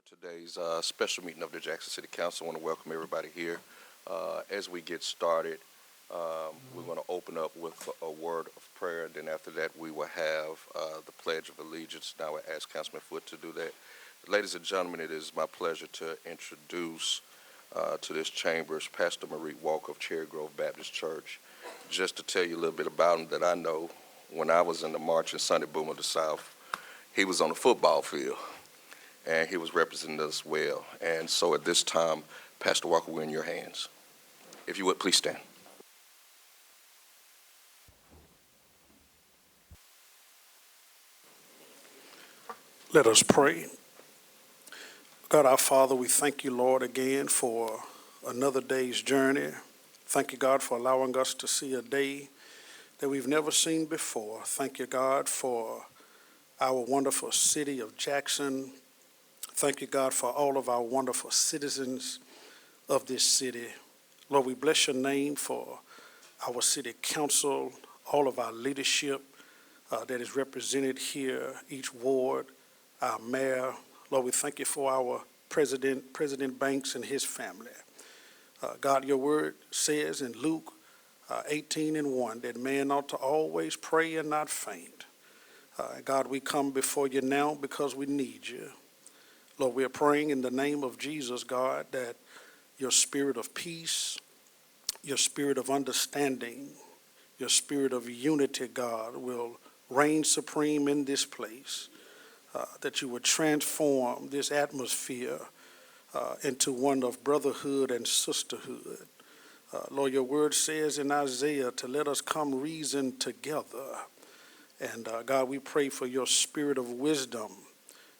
today's special meeting of the Jackson City Council. I want to welcome everybody here. As we get started, we're going to open up with a word of prayer. Then after that, we will have the Pledge of Allegiance. Now I ask Councilman Foote to do that. Ladies and gentlemen, it is my pleasure to introduce to this chambers Pastor Marie Walker of Cherry Grove Baptist Church. Just to tell you a little bit about him that I know, when I was in the March and Sunday Boom of the South, he was on the football field, and he was representing us well. And so at this time, Pastor Walker, we're in your hands. If you would, please stand. Let us pray. God our Father, we thank you, Lord, again for another day's journey. Thank you, God, for allowing us to see a day that we've never seen before. Thank you, God, for our wonderful city of Jackson. Thank you, God, for all of our wonderful citizens of this city. Lord, we bless your name for our city council, all of our leadership that is represented here, each ward, our mayor. Lord, we thank you for our president, President Banks, and his family. God, your word says in Luke 18:1 that man ought to always pray and not faint. God, we come before you now because we need you. Lord, we are praying in the name of Jesus, God, that your spirit of peace, your spirit of understanding, your spirit of unity, God, will reign supreme in this place, that you would transform this atmosphere into one of brotherhood and sisterhood. Lord, your word says in Isaiah to let us come reason together. And God, we pray for your spirit of wisdom,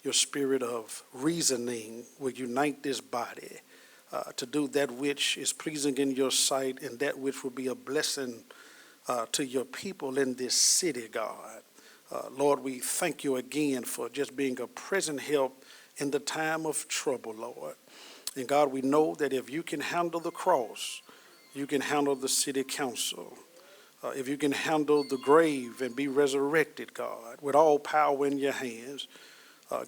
your spirit of reasoning will unite this body to do that which is pleasing in your sight and that which will be a blessing to your people in this city, God. Lord, we thank you again for just being a present help in the time of trouble, Lord. And God, we know that if you can handle the cross, you can handle the city council. If you can handle the grave and be resurrected, God, with all power in your hands,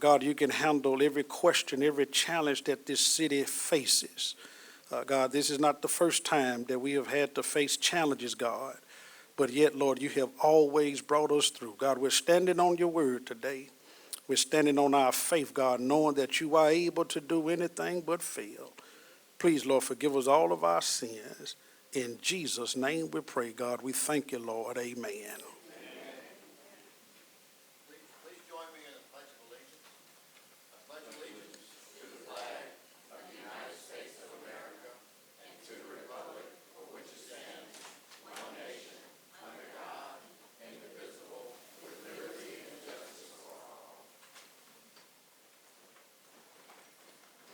God, you can handle every question, every challenge that this city faces. God, this is not the first time that we have had to face challenges, God, but yet, Lord, you have always brought us through. God, we're standing on your word today. We're standing on our faith, God, knowing that you are able to do anything but fail. Please, Lord, forgive us all of our sins. In Jesus' name we pray, God. We thank you, Lord. Amen.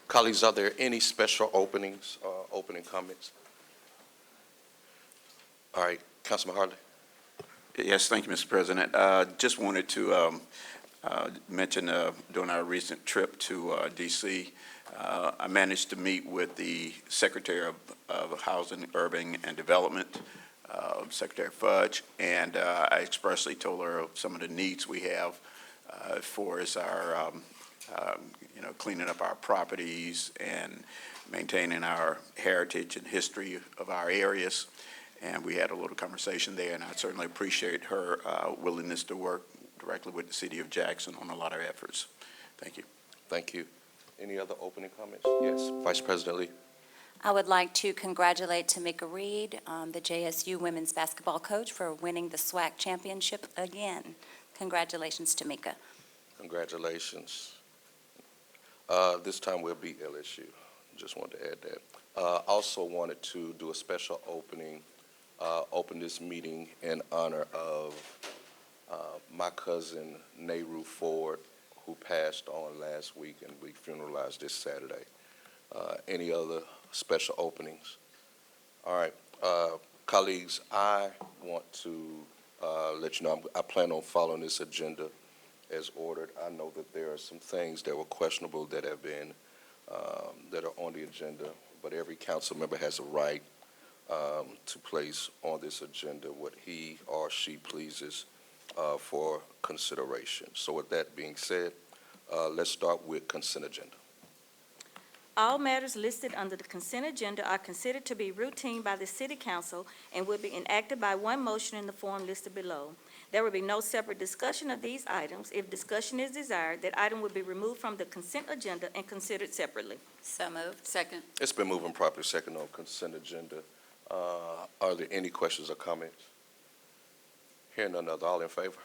Colleagues, are there any special opening comments? All right, Councilman Harley. Yes, thank you, Mr. President. Just wanted to mention during our recent trip to D.C., I managed to meet with the Secretary of Housing, Urban, and Development, Secretary Fudge, and I expressly told her of some of the needs we have for us our cleaning up our properties and maintaining our heritage and history of our areas. And we had a little conversation there, and I certainly appreciate her willingness to work directly with the city of Jackson on a lot of efforts. Thank you. Thank you. Any other opening comments? Yes, Vice President Lee. I would like to congratulate Tamika Reed, the JSU women's basketball coach, for winning the SWAC championship again. Congratulations, Tamika. Congratulations. This time we'll beat LSU. Just wanted to add that. Also wanted to do a special open this meeting in honor of my cousin Nehru Ford, who passed on last week, and we funeralized this Saturday. Any other special openings? All right, colleagues, I want to let you know I plan on following this agenda as ordered. I know that there are some things that were questionable that have been that are on the agenda, but every council member has a right to place on this agenda what he or she pleases for consideration. So with that being said, let's start with consent agenda. All matters listed under the consent agenda are considered to be routine by the City Council and will be enacted by one motion in the form listed below. There will be no separate discussion of these items. If discussion is desired, that item will be removed from the consent agenda and considered separately. So moved. Second. It's been moved and properly second on consent agenda. Are there any questions or comments? Hearing none other, all in favor?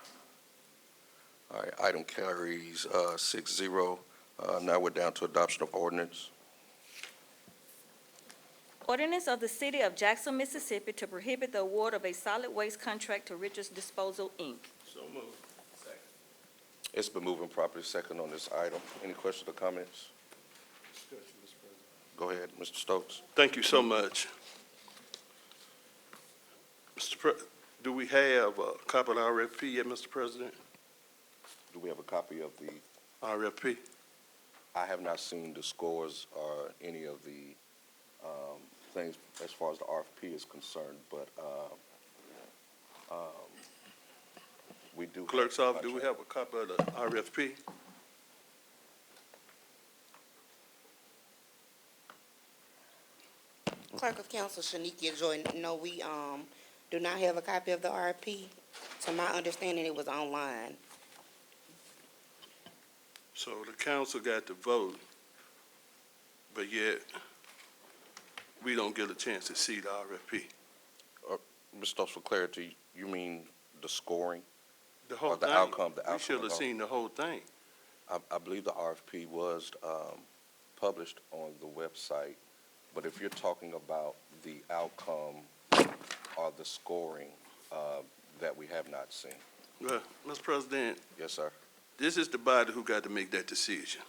All right, item carries 6-0. Now we're down to adoption of ordinance. Ordinance of the City of Jackson, Mississippi to prohibit the award of a solid waste contract to Richards Disposal, Inc. So moved. It's been moved and properly second on this item. Any questions or comments? Go ahead, Mr. Stokes. Thank you so much. Do we have a copy of the RFP yet, Mr. President? Do we have a copy of the, RFP? I have not seen the scores or any of the things as far as the RFP is concerned, but we do. Clerk's office, do we have a copy of the RFP? Clerk of Council Shanikia Jordan, no, we, do not have a copy of the RFP. To my understanding, it was online. So the council got to vote, but yet we don't get a chance to see the RFP. Mr. Stokes, for clarity, you mean the scoring? The whole Or the thing. outcome, the We outcome should of have all. seen the whole thing. I believe the RFP was published on the website, but if you're talking about the outcome or the scoring that we have not seen. Well, Mr. President, Yes, sir. this is the body who got to make that decision.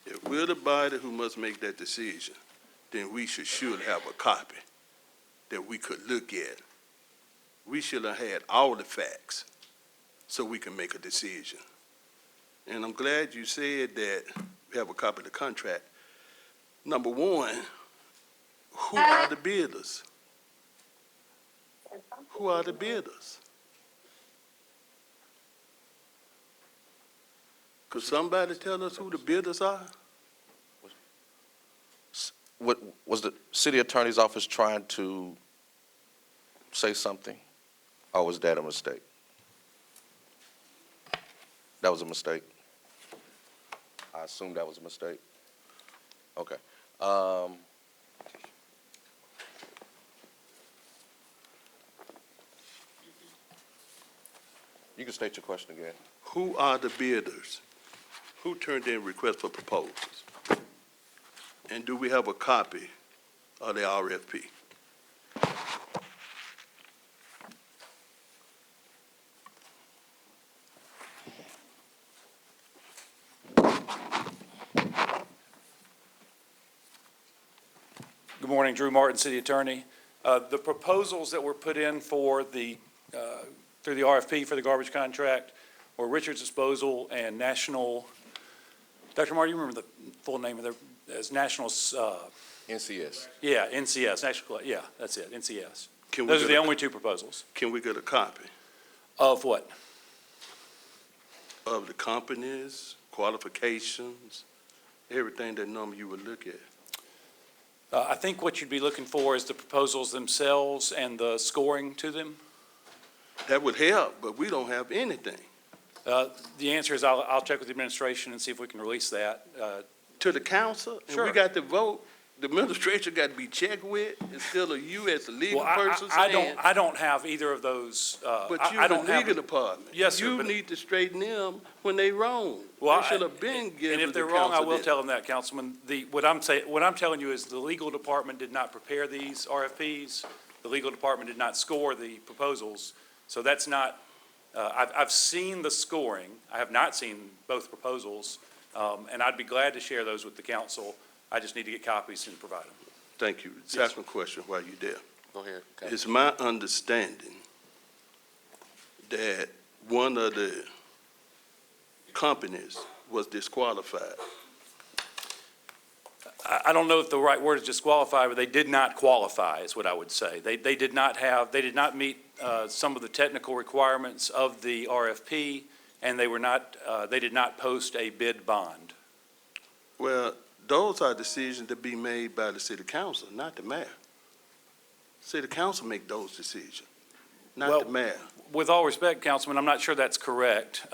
If we're the body who must make that decision, then we should surely have a copy that we could look at. We should have had all the facts so we can make a decision. And I'm glad you said that we have a copy of the contract. Number one, who are the bidders? Who are the bidders? Could somebody tell us who the bidders are? What, was the city attorney's office trying to say something, or was that a mistake? That was a mistake? I assume that was a mistake? Okay. You can state your question again. Who are the bidders? Who turned in requests for proposals? And do we have a copy of the RFP? Good morning, Drew Martin, City Attorney. The proposals that were put in for the, through the RFP for the garbage contract were Richards Disposal and National, Dr. Martin, you remember the full name of their, as National, NCS. yeah, NCS, National, yeah, that's it, NCS. Can we Those are get the a- only two proposals. Can we get a copy Of what? of the companies, qualifications, everything that normally you would look at? I think what you'd be looking for is the proposals themselves and the scoring to them. That would help, but we don't have anything. The answer is I'll check with the administration and see if we can release that. To the council, and Sure. we got to vote, the administration got to be checked with, instead of you as the legal Well, person I saying. don't have either of those. But I you're the don't have. legal department. Yes, sir, You but- need to straighten them when they wrong. Well, They should have been given And if the they're wrong, I council will this. tell them that, Councilman. What I'm telling you is the legal department did not prepare these RFPs. The legal department did not score the proposals. So that's not, I've seen the scoring. I have not seen both proposals. And I'd be glad to share those with the council. I just need to get copies and provide them. Thank you. Second question while you're there. Go ahead. It's my understanding that one of the companies was disqualified. I don't know if the right word is disqualify, but they did not qualify, is what I would say. They did not meet some of the technical requirements of the RFP, and they did not post a bid bond. Well, those are decisions to be made by the city council, not the mayor. City council make those decisions, not Well, the mayor. With all respect, Councilman, I'm not sure that's correct.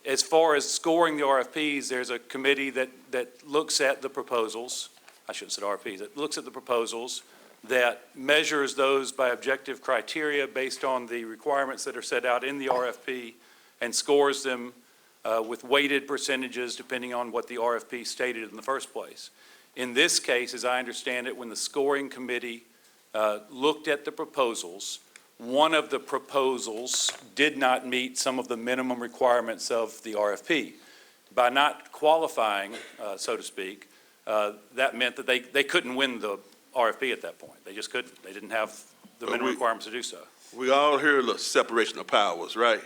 As far as scoring the RFPs, there's a committee that looks at the proposals. I shouldn't say RFPs, that looks at the proposals, that measures those by objective criteria based on the requirements that are set out in the RFP, and scores them with weighted percentages depending on what the RFP stated in the first place. In this case, as I understand it, when the scoring committee looked at the proposals, one of the proposals did not meet some of the minimum requirements of the RFP. By not qualifying, so to speak, that meant that they couldn't win the RFP at that point. They just couldn't. They didn't have the But minimum we- requirements to do so. We all hear the separation of powers, right?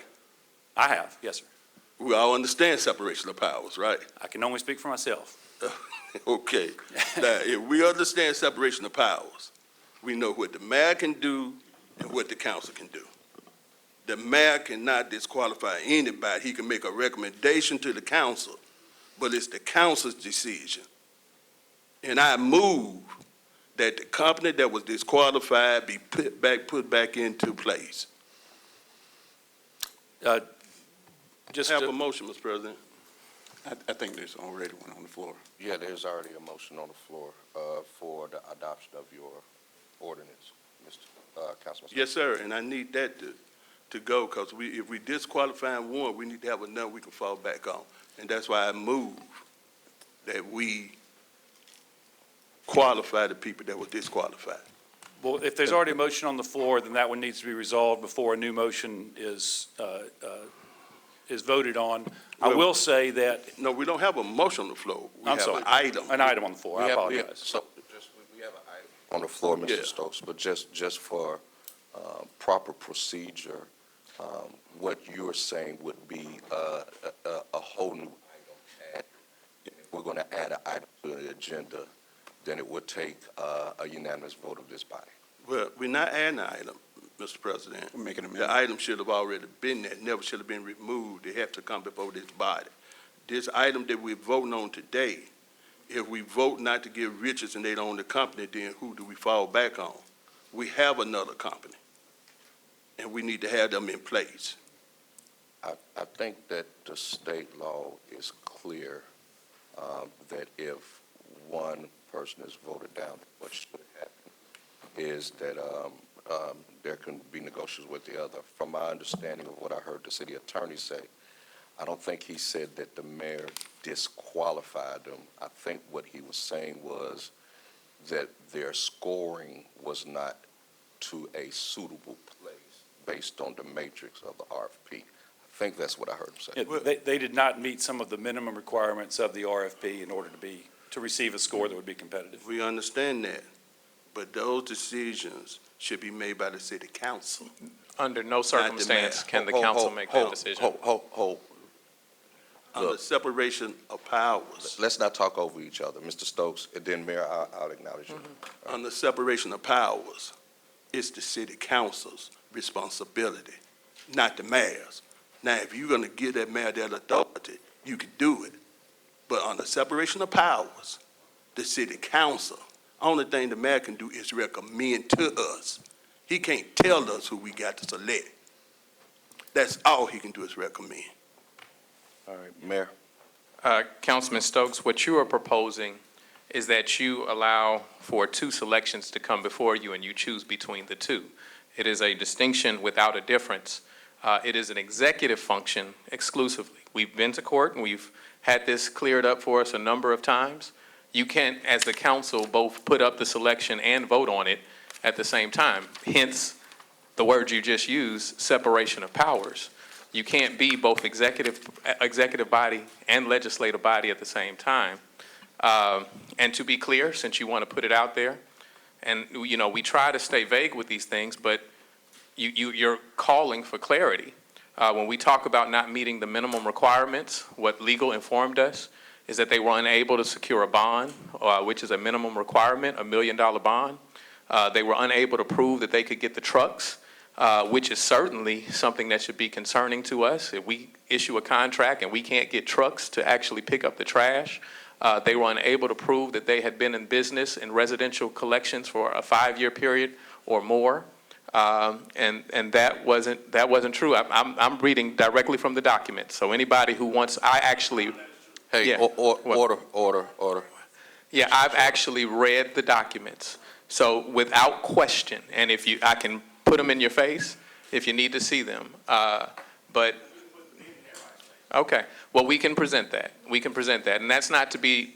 I have, yes, sir. We all understand separation of powers, right? I can only speak for myself. Okay. Now, if we understand separation of powers, we know what the mayor can do and what the council can do. The mayor cannot disqualify anybody. He can make a recommendation to the council, but it's the council's decision. And I move that the company that was disqualified be put back into place. Just Have a to- motion, Mr. President. I think there's already one on the floor. Yeah, there's already a motion on the floor for the adoption of your ordinance, Mr. Councilman. Yes, sir, and I need that to go, because if we disqualify one, we need to have another we can fall back on. And that's why I move that we qualify the people that were disqualified. Well, if there's already a motion on the floor, then that one needs to be resolved before a new motion is voted on. I Well- will say that, No, we don't have a motion on the floor. We I'm have sorry, an item. an item on the floor, I We have apologize. an item on the floor, Yeah. Mr. Stokes, but just for proper procedure, what you're saying would be a whole new item. And if we're going to add an item to the agenda, then it would take a unanimous vote of this body. Well, we're not adding an item, Mr. President. We're making an The amendment. item should have already been there, never should have been removed. It have to come before this body. This item that we're voting on today, if we vote not to give Richards and they don't own the company, then who do we fall back on? We have another company, and we need to have them in place. I think that the state law is clear that if one person is voted down, what should happen is that there can be negotiations with the other. From my understanding of what I heard the city attorney say, I don't think he said that the mayor disqualified them. I think what he was saying was that their scoring was not to a suitable place based on the matrix of the RFP. I think that's what I heard him say. Yeah, They did not meet some of the minimum requirements of the RFP in order to receive a score that would be competitive. We understand that, but those decisions should be made by the city council. Under no circumstance mayor. can the Hold, council hold, make hold, that decision. Hold. On the Look. separation of powers. Let's not talk over each other. Mr. Stokes, and then Mayor, I'll acknowledge you. On the separation of powers, it's the city council's responsibility, not the mayor's. Now, if you're gonna give that mayor that authority, you can do it. But on the separation of powers, the city council, only thing the mayor can do is recommend to us. He can't tell us who we got to select. That's all he can do is recommend. All right, Mayor. Councilman Stokes, what you are proposing is that you allow for two selections to come before you and you choose between the two. It is a distinction without a difference. It is an executive function exclusively. We've been to court and we've had this cleared up for us a number of times. You can't, as the council, both put up the selection and vote on it at the same time. Hence, the word you just used, separation of powers. You can't be both executive body and legislative body at the same time. And to be clear, since you want to put it out there, and, you know, we try to stay vague with these things, but you're calling for clarity. When we talk about not meeting the minimum requirements, what legal informed us is that they were unable to secure a bond, which is a minimum requirement, $1 million bond. They were unable to prove that they could get the trucks, which is certainly something that should be concerning to us. If we issue a contract and we can't get trucks to actually pick up the trash, They were unable to prove that they had been in business in residential collections for a 5-year period or more. And that wasn't true. I'm reading directly from the document. So anybody who wants, I actually, Hey, Yeah. order. yeah, I've actually read the documents. So without question, and if you, I can put them in your face if you need to see them. But, okay, well, we can present that. We can present that. And that's not to be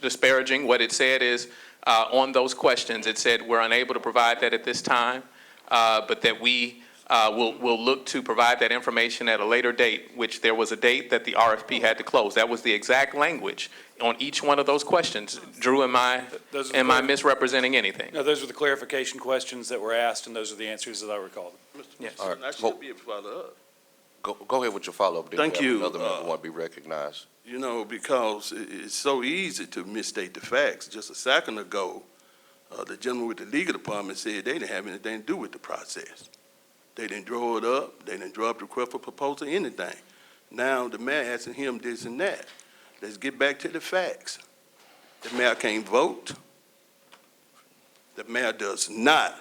disparaging. What it said is, on those questions, it said we're unable to provide that at this time, but that we will look to provide that information at a later date, which there was a date that the RFP had to close. That was the exact language on each one of those questions. Drew, am I misrepresenting anything? No, those are the clarification questions that were asked, and those are the answers that I recall. Mr. Yes. President, I Well- should be able to follow up. Go ahead with your follow-up. Then Thank we have you, Another member want to be recognized. You know, because it's so easy to misstate the facts. Just a second ago, the gentleman with the legal department said they didn't have anything to do with the process. They didn't draw it up, they didn't draw up the request for proposal, anything. Now, the mayor asking him this and that. Let's get back to the facts. The mayor can't vote. The mayor does not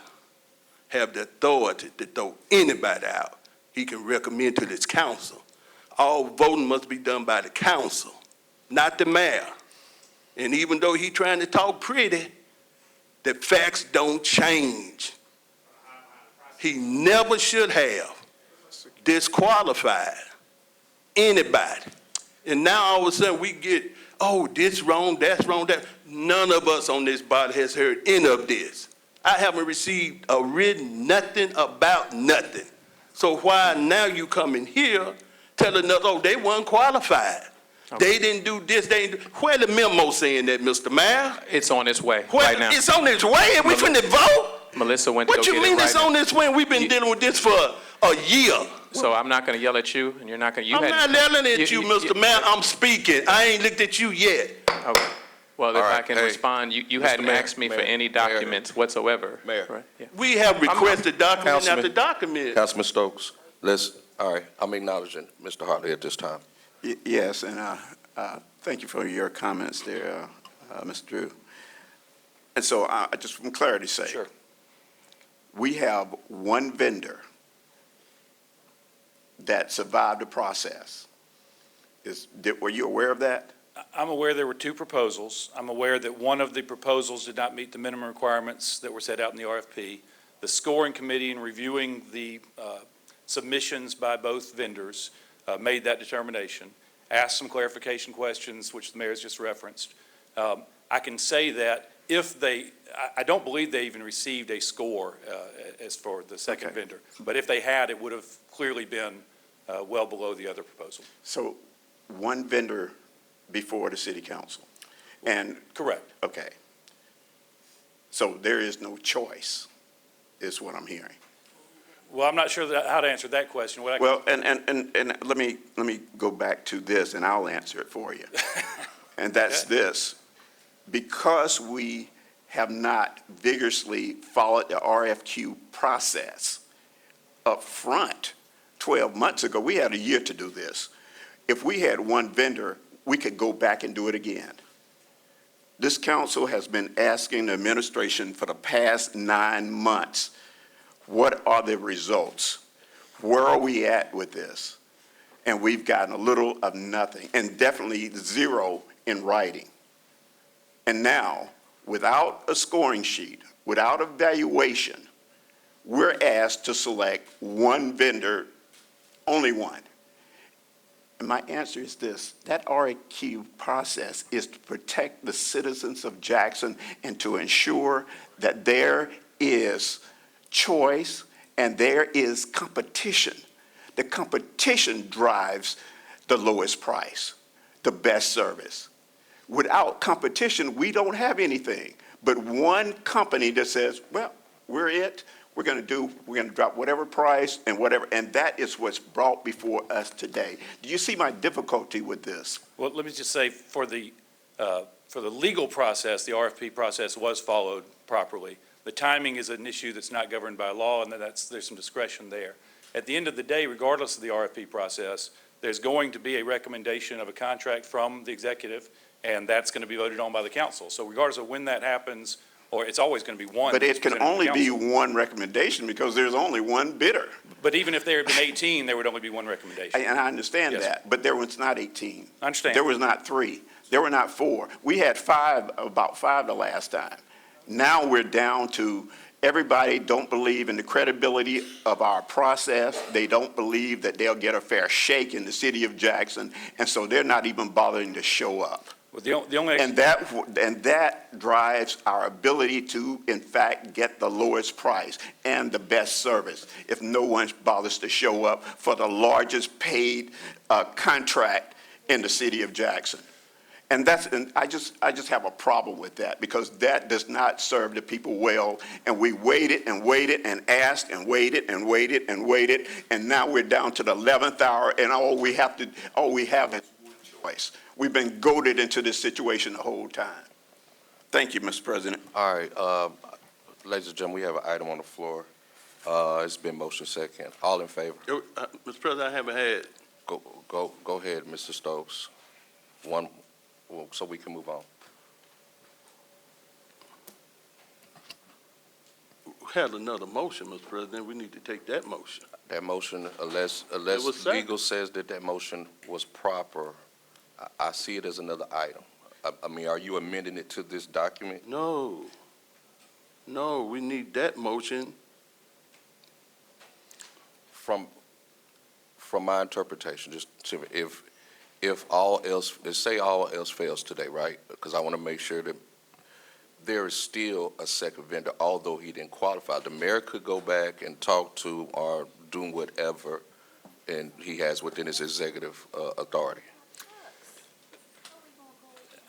have the authority to throw anybody out. He can recommend to this council. All voting must be done by the council, not the mayor. And even though he trying to talk pretty, the facts don't change. He never should have disqualified anybody. And now all of a sudden we get, oh, this wrong, that's wrong, that. None of us on this body has heard any of this. I haven't received a written nothing about nothing. So why now you coming here telling us, oh, they weren't qualified? Okay. They didn't do this, they didn't do. Where the memo saying that, Mr. Mayor? It's on its way Where, right now. it's on its way and we finna vote? Melissa went to go What get you it mean right it's now. on its way and we've been dealing with this for a year? So I'm not going to yell at you, and you're not going to. I'm not yelling at you, Mr. Mayor, I'm speaking. I ain't looked at you yet. Okay. Well, if All I right, can hey, respond, you Mr. hadn't Mayor, asked me for Mayor, any Mayor. documents whatsoever. Mayor. Right? Yeah. We have requested document after Councilman. document. Councilman Stokes, all right, I'm acknowledging Mr. Hartley at this time. Yes, and thank you for your comments there, Mr. Drew. And so, just from clarity's sake. Sure. We have one vendor that survived the process. Were you aware of that? I'm aware there were 2 proposals. I'm aware that one of the proposals did not meet the minimum requirements that were set out in the RFP. The scoring committee, in reviewing the submissions by both vendors, made that determination, asked some clarification questions, which the mayor's just referenced. I can say that if I don't believe they even received a score as for the second Okay. vendor, but if they had, it would have clearly been well below the other proposal. So, one vendor before the city council. And, Correct. okay. So there is no choice, is what I'm hearing. Well, I'm not sure how to answer that question. What I can- Well, and let me go back to this, and I'll answer it for you. And that's this. Because we have not vigorously followed the RFQ process up front 12 months ago, we had a year to do this. If we had one vendor, we could go back and do it again. This council has been asking the administration for the past 9 months, what are the results? Where are we at with this? And we've gotten a little of nothing, and definitely zero in writing. And now, without a scoring sheet, without a valuation, we're asked to select one vendor, only one. And my answer is this: that RFQ process is to protect the citizens of Jackson and to ensure that there is choice and there is competition. The competition drives the lowest price, the best service. Without competition, we don't have anything but one company that says, well, we're it. We're going to drop whatever price and whatever, and that is what's brought before us today. Do you see my difficulty with this? Well, let me just say, for the legal process, the RFP process was followed properly. The timing is an issue that's not governed by law, and there's some discretion there. At the end of the day, regardless of the RFP process, there's going to be a recommendation of a contract from the executive, and that's going to be voted on by the council. So regardless of when that happens, or it's always going to be one. But that's it can presented to the only be council. one recommendation because there's only one bidder. But even if there had been 18, there would only be one recommendation. And I understand Yes. that, but there was not 18. I understand. There was not 3. There were not 4. We had 5, about 5 the last time. Now we're down to everybody don't believe in the credibility of our process. They don't believe that they'll get a fair shake in the city of Jackson, and so they're not even bothering to show up. Well, the only. And that drives our ability to, in fact, get the lowest price and the best service if no one bothers to show up for the largest paid contract in the city of Jackson. And I just have a problem with that because that does not serve the people well. And we waited and waited and asked and waited and waited and waited. And now we're down to the 11th hour and all we have is one choice. We've been goaded into this situation the whole time. Thank you, Mr. President. All right, ladies and gentlemen, we have an item on the floor. It's been motion second. All in favor? Mr. President, I haven't had, Go ahead, Mr. Stokes. So we can move on. another motion, Mr. President. We need to take that motion. That motion, unless was second. legal says that motion was proper, I see it as another item. I mean, are you amending it to this document? No, we need that motion. From my interpretation, just to, if all else, let's say all else fails today, right? Because I want to make sure that there is still a second vendor, although he didn't qualify. The mayor could go back and talk to or do whatever, and he has within his executive authority.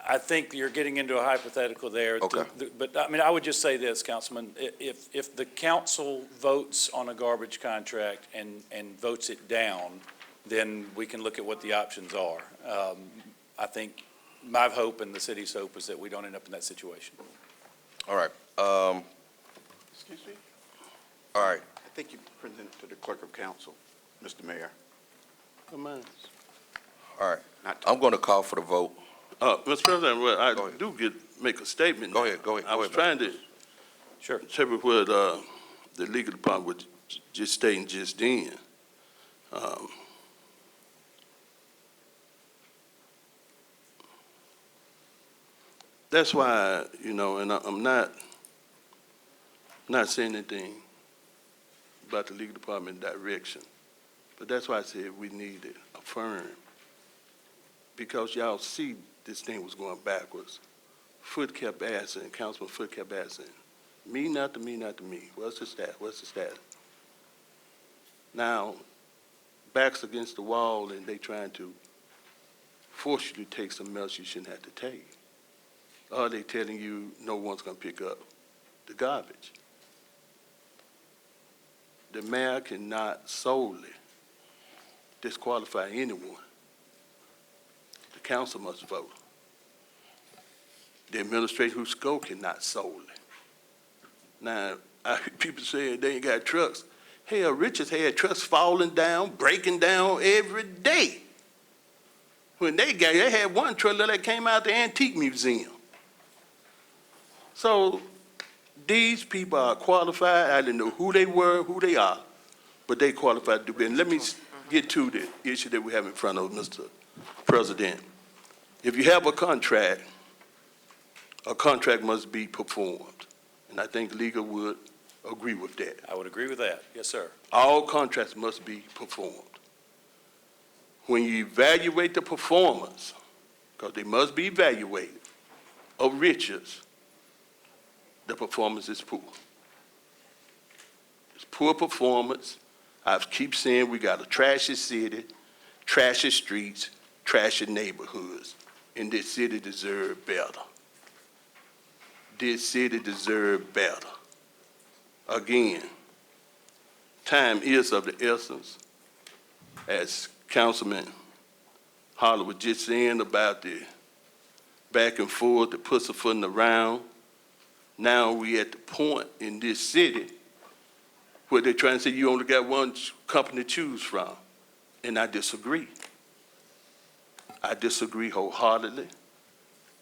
I think you're getting into a hypothetical there. Okay. But, I mean, I would just say this, Councilman, if the council votes on a garbage contract and votes it down, then we can look at what the options are. I think my hope and the city's hope is that we don't end up in that situation. All right. Excuse me? All right. I think you present to the clerk of council, Mr. Mayor. Come on. All right. Not I'm going to call for the vote. Mr. President, well, I Go ahead. do make a statement. Go ahead. I was trying to Sure. check with what the legal department was just stating just then. That's why, and I'm not saying anything about the legal department direction, but that's why I said we needed a firm. Because y'all see this thing was going backwards. Foot kept asking, Councilman Foot kept asking, me, not to me, not to me. What's the status? Now, back's against the wall and they trying to force you to take some else you shouldn't have to take. Or they telling you no one's going to pick up the garbage. The mayor cannot solely disqualify anyone. The council must vote. The administrator who's go cannot solely. Now, I hear people saying they ain't got trucks. Hell, Richards had trucks falling down, breaking down every day. When they had one trailer that came out the antique museum. So these people are qualified. I didn't know who they were, who they are, but they qualified to do business. Let me get to the issue that we have in front of us, Mr. President. If you have a contract must be performed. And I think legal would agree with that. I would agree with that. Yes, sir. All contracts must be performed. When you evaluate the performance, because they must be evaluated, of Richards, the performance is poor. It's poor performance. I keep saying we got a trashy city, trashy streets, trashy neighborhoods, and this city deserves better. This city deserves better. Again, time is of the essence. As Councilman Holly was just saying about the back and forth, the pussyfooting around, now we at the point in this city where they're trying to say you only got one company to choose from, and I disagree. I disagree wholeheartedly.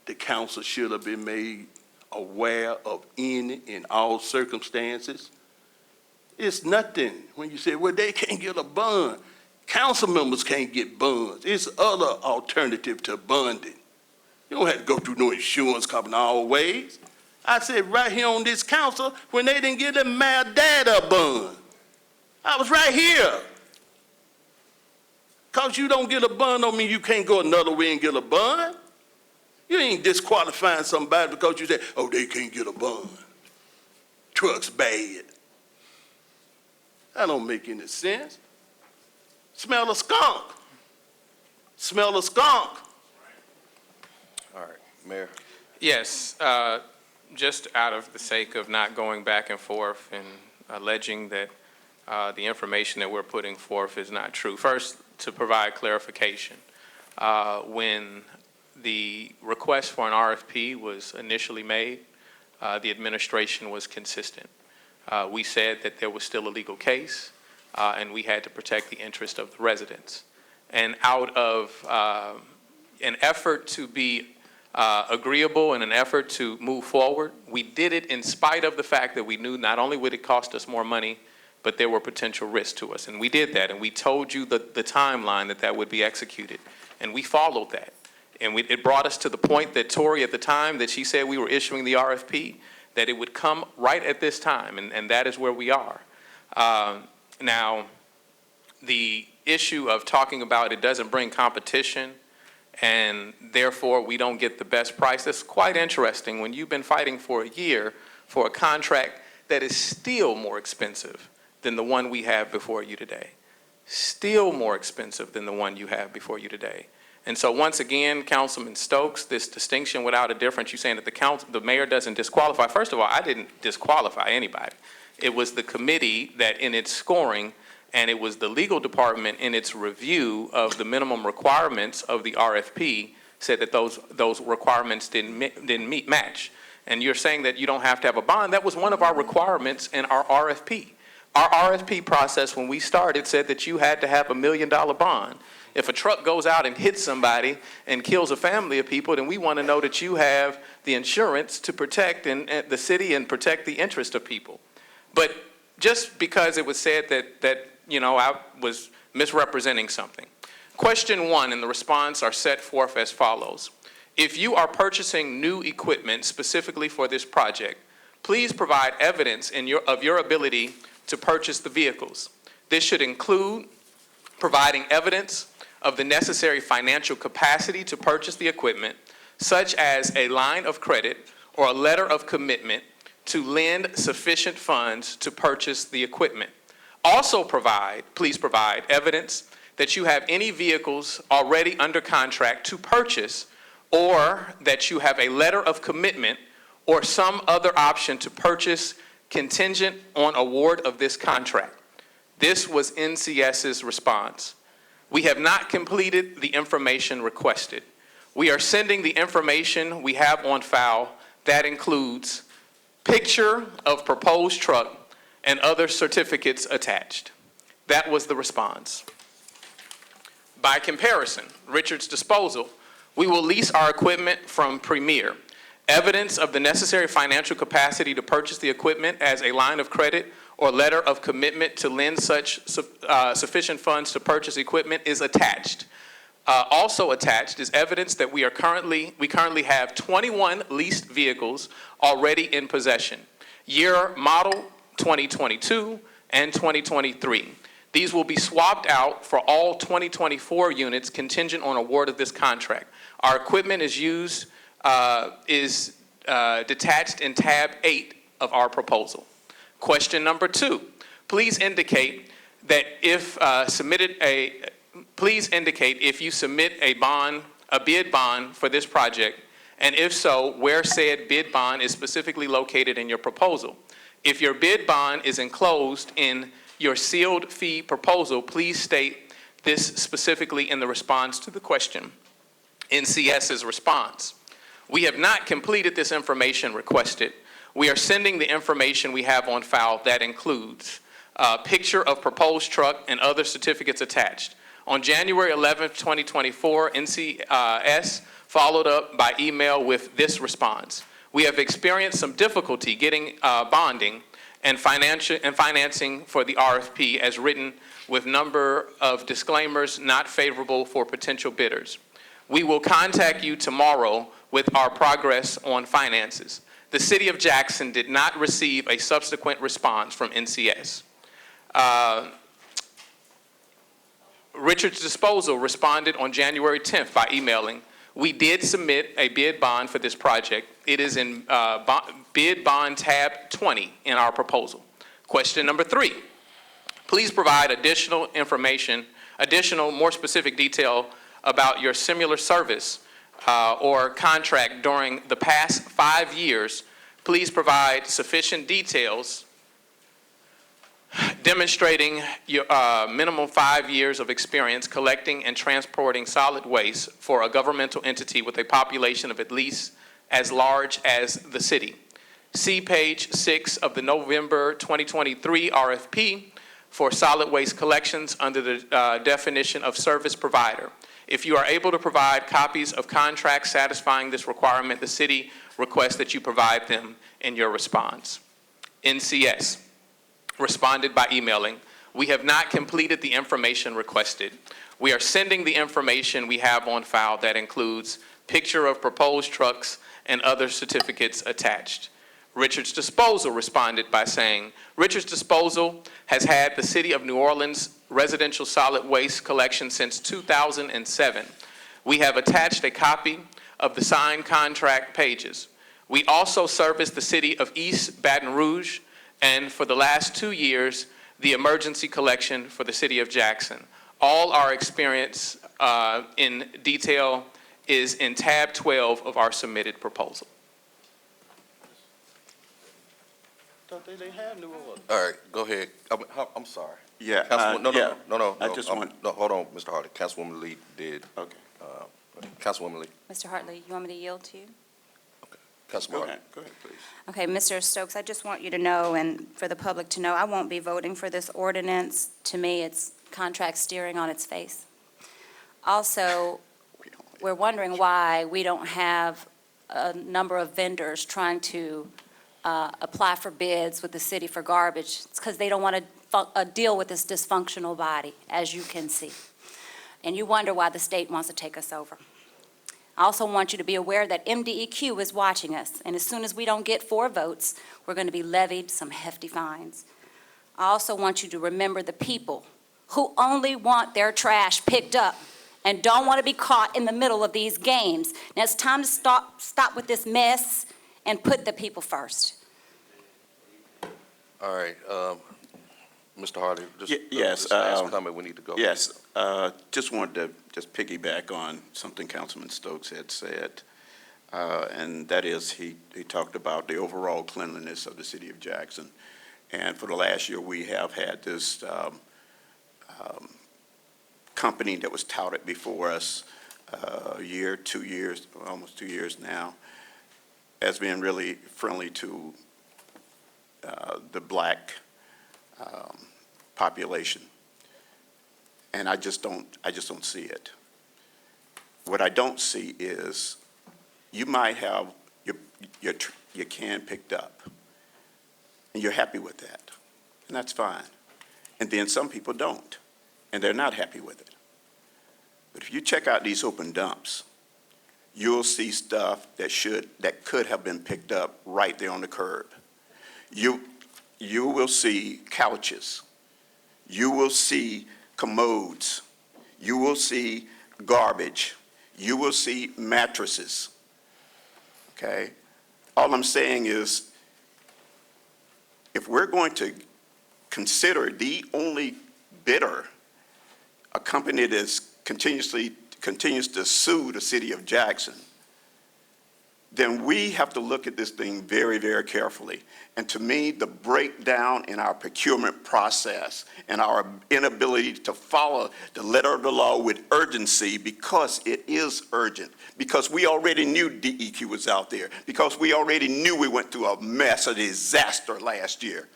the council should have been made aware of any and all circumstances. It's nothing when you say, well, they can't get a bond. Council members can't get bonds. It's other alternative to bonding. You don't have to go through no insurance company all ways. I said right here on this council, when they didn't give the mayor dad a bond, I was right here. Because you don't get a bond don't mean you can't go another way and get a bond. You ain't disqualifying somebody because you say, oh, they can't get a bond. Truck's bad. That don't make any sense. Smell a skunk. Smell a skunk. All right, Mayor. Yes, just out of the sake of not going back and forth and alleging that the information that we're putting forth is not true. First, to provide clarification, when the request for an RFP was initially made, the administration was consistent. We said that there was still a legal case, and we had to protect the interest of the residents. And out of an effort to be agreeable and an effort to move forward, we did it in spite of the fact that we knew not only would it cost us more money, but there were potential risks to us. And we did that, and we told you the timeline that would be executed, and we followed that. And it brought us to the point that Tori, at the time that she said we were issuing the RFP, that it would come right at this time, and that is where we are. Now, the issue of talking about it doesn't bring competition, and therefore we don't get the best price, that's quite interesting when you've been fighting for a year for a contract that is still more expensive than the one we have before you today. Still more expensive than the one you have before you today. And so once again, Councilman Stokes, this distinction without a difference, you're saying that the mayor doesn't disqualify. First of all, I didn't disqualify anybody. It was the committee that in its scoring, and it was the legal department in its review of the minimum requirements of the RFP said that those requirements didn't match. And you're saying that you don't have to have a bond. That was one of our requirements in our RFP. Our RFP process, when we started, said that you had to have $1 million bond. If a truck goes out and hits somebody and kills a family of people, then we want to know that you have the insurance to protect the city and protect the interest of people. But just because it was said that I was misrepresenting something. Question 1 and the response are set forth as follows. If you are purchasing new equipment specifically for this project, please provide evidence of your ability to purchase the vehicles. This should include providing evidence of the necessary financial capacity to purchase the equipment, such as a line of credit or a letter of commitment to lend sufficient funds to purchase the equipment. Also please provide evidence that you have any vehicles already under contract to purchase, or that you have a letter of commitment or some other option to purchase contingent on award of this contract. This was NCS's response. We have not completed the information requested. We are sending the information we have on file that includes picture of proposed truck and other certificates attached. That was the response. By comparison, Richard's Disposal, we will lease our equipment from Premier. Evidence of the necessary financial capacity to purchase the equipment as a line of credit or letter of commitment to lend such sufficient funds to purchase equipment is attached. Also attached is evidence that we currently have 21 leased vehicles already in possession. Year model 2022 and 2023. These will be swapped out for all 2024 units contingent on award of this contract. Our equipment is detached in tab 8 of our proposal. Question number 2, please indicate that if you submit a bid bond for this project, and if so, where said bid bond is specifically located in your proposal. If your bid bond is enclosed in your sealed fee proposal, please state this specifically in the response to the question. NCS's response. We have not completed this information requested. We are sending the information we have on file that includes a picture of proposed truck and other certificates attached. On January 11th, 2024, NCS followed up by email with this response. We have experienced some difficulty getting bonding and financing for the RFP as written, with number of disclaimers not favorable for potential bidders. We will contact you tomorrow with our progress on finances. The City of Jackson did not receive a subsequent response from NCS. Richards Disposal responded on January 10th by emailing, "We did submit a bid bond for this project. It is in bid bond tab 20 in our proposal." Question number 3, please provide additional information, more specific detail about your similar service or contract during the past 5 years. Please provide sufficient details demonstrating your minimum 5 years of experience collecting and transporting solid waste for a governmental entity with a population of at least as large as the city. See page 6 of the November 2023 RFP for solid waste collections under the definition of service provider. If you are able to provide copies of contracts satisfying this requirement, the city requests that you provide them in your response. NCS responded by emailing, "We have not completed the information requested. We are sending the information we have on file that includes picture of proposed trucks and other certificates attached." Richards Disposal responded by saying, "Richards Disposal has had the City of New Orleans residential solid waste collection since 2007. We have attached a copy of the signed contract pages. We also service the City of East Baton Rouge, and for the last 2 years, the emergency collection for the City of Jackson. All our experience in detail is in tab 12 of our submitted proposal." They have New Orleans. All right, go ahead. I'm sorry. Yeah. Councilwoman, no. I just want. No, hold on, Mr. Hartley. Councilwoman Lee did. Okay. Councilwoman Lee. Mr. Hartley, you want me to yield to you? Councilwoman Go Hartley. ahead. Go ahead, please. Okay, Mr. Stokes, I just want you to know, and for the public to know, I won't be voting for this ordinance. To me, it's contract steering on its face. Also, we're wondering why we don't have a number of vendors trying to apply for bids with the city for garbage. It's because they don't want to deal with this dysfunctional body, as you can see. And you wonder why the state wants to take us over. I also want you to be aware that MDEQ is watching us, and as soon as we don't get 4 votes, we're going to be levied some hefty fines. I also want you to remember the people who only want their trash picked up and don't want to be caught in the middle of these games. Now, it's time to stop with this mess and put the people first. All right, Mr. Hartley, Yes. last comment, we need to go. Yes, just wanted to just piggyback on something Councilman Stokes had said, and that is he talked about the overall cleanliness of the City of Jackson. And for the last year, we have had this company that was touted before us a year, 2 years, almost 2 years now, as being really friendly to the black population. And I just don't see it. What I don't see is you might have your can picked up and you're happy with that, and that's fine. And then some people don't, and they're not happy with it. But if you check out these open dumps, you'll see stuff that could have been picked up right there on the curb. You will see couches. You will see commodes. You will see garbage. You will see mattresses. Okay? All I'm saying is, if we're going to consider the only bidder, a company that continues to sue the City of Jackson, then we have to look at this thing very, very carefully. And to me, the breakdown in our procurement process and our inability to follow the letter of the law with urgency, because it is urgent, because we already knew DEQ was out there, because we already knew we went through a mess, a disaster last year.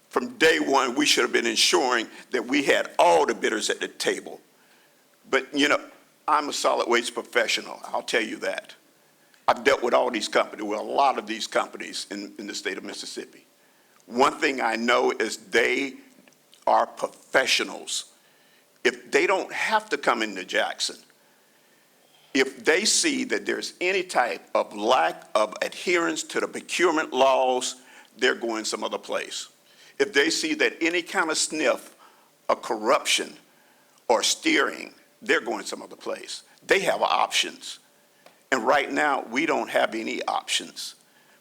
From day one, we should have been ensuring that we had all the bidders at the table. But, I'm a solid waste professional, I'll tell you that. I've dealt with all these companies, well, a lot of these companies in the state of Mississippi. One thing I know is they are professionals. If they don't have to come into Jackson, if they see that there's any type of lack of adherence to the procurement laws, they're going some other place. If they see that any kind of sniff of corruption or steering, they're going some other place. They have options. And right now, we don't have any options.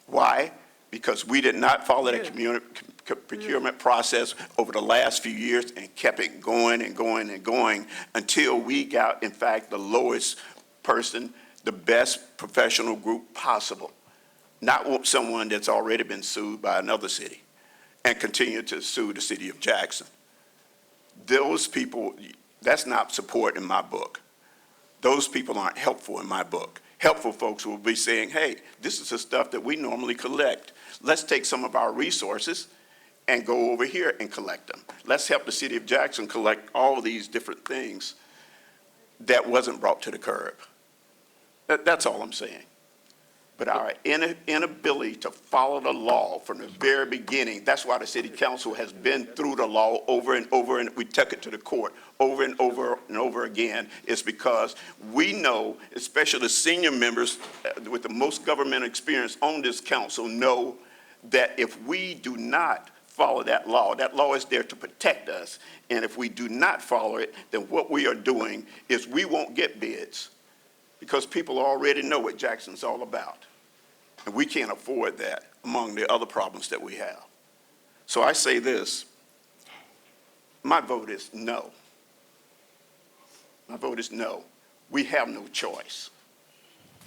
Why? Because we did not follow the procurement process over the last few years and kept it going and going and going until we got, in fact, the lowest person, the best professional group possible. Not someone that's already been sued by another city and continue to sue the city of Jackson. Those people, that's not support in my book. Those people aren't helpful in my book. Helpful folks will be saying, hey, this is the stuff that we normally collect. Let's take some of our resources and go over here and collect them. Let's help the city of Jackson collect all these different things that wasn't brought to the curb. That's all I'm saying. But our inability to follow the law from the very beginning, that's why the city council has been through the law over and over, and we took it to the court over and over and over again, is because we know, especially the senior members with the most government experience on this council, know that if we do not follow that law is there to protect us. And if we do not follow it, then what we are doing is we won't get bids because people already know what Jackson's all about. And we can't afford that among the other problems that we have. So I say this, my vote is no. My vote is no. We have no choice.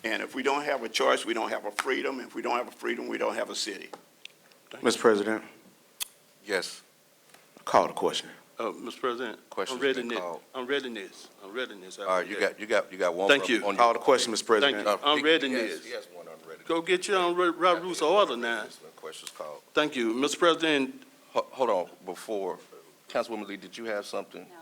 And if we don't have a choice, we don't have a freedom. If we don't have a freedom, we don't have a city. Mr. President, Yes, call the question. Mr. President, question's I'm reading been it. called. I'm reading this. I'm reading this. All right, you got one. Thank you. on Call your- the question, Mr. President. Thank you. I'm he- reading he has- this. He has one unread. Go get your own Robert's order now. Questions called. Thank you. Mr. President, Hold on, before, Councilwoman Lee, did you have something? No,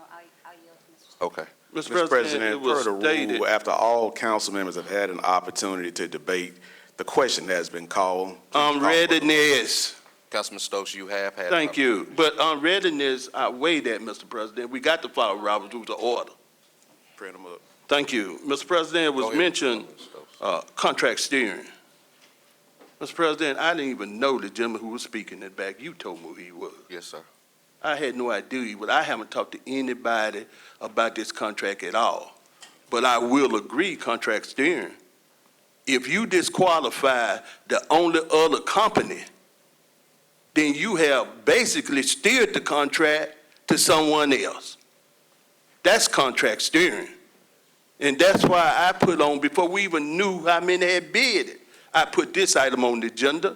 I'll yield to Mr. Okay. Mr. Mr. President, it President, per was the stated. rule, after all council members have had an opportunity to debate, the question has been called. I'm reading this. Councilman Stokes, you have had. Thank you. But on readiness, I weigh that, Mr. President. We got to follow Robert's Rules of Order. Print them up. Thank you. Mr. President, it Go was ahead, mentioned, Stokes. contract steering. Mr. President, I didn't even know the gentleman who was speaking in the back. You told me who he was. Yes, sir. I had no idea, but I haven't talked to anybody about this contract at all. But I will agree, contract steering. If you disqualify the only other company, then you have basically steered the contract to someone else. That's contract steering. And that's why I put on, before we even knew how many had bid, I put this item on the agenda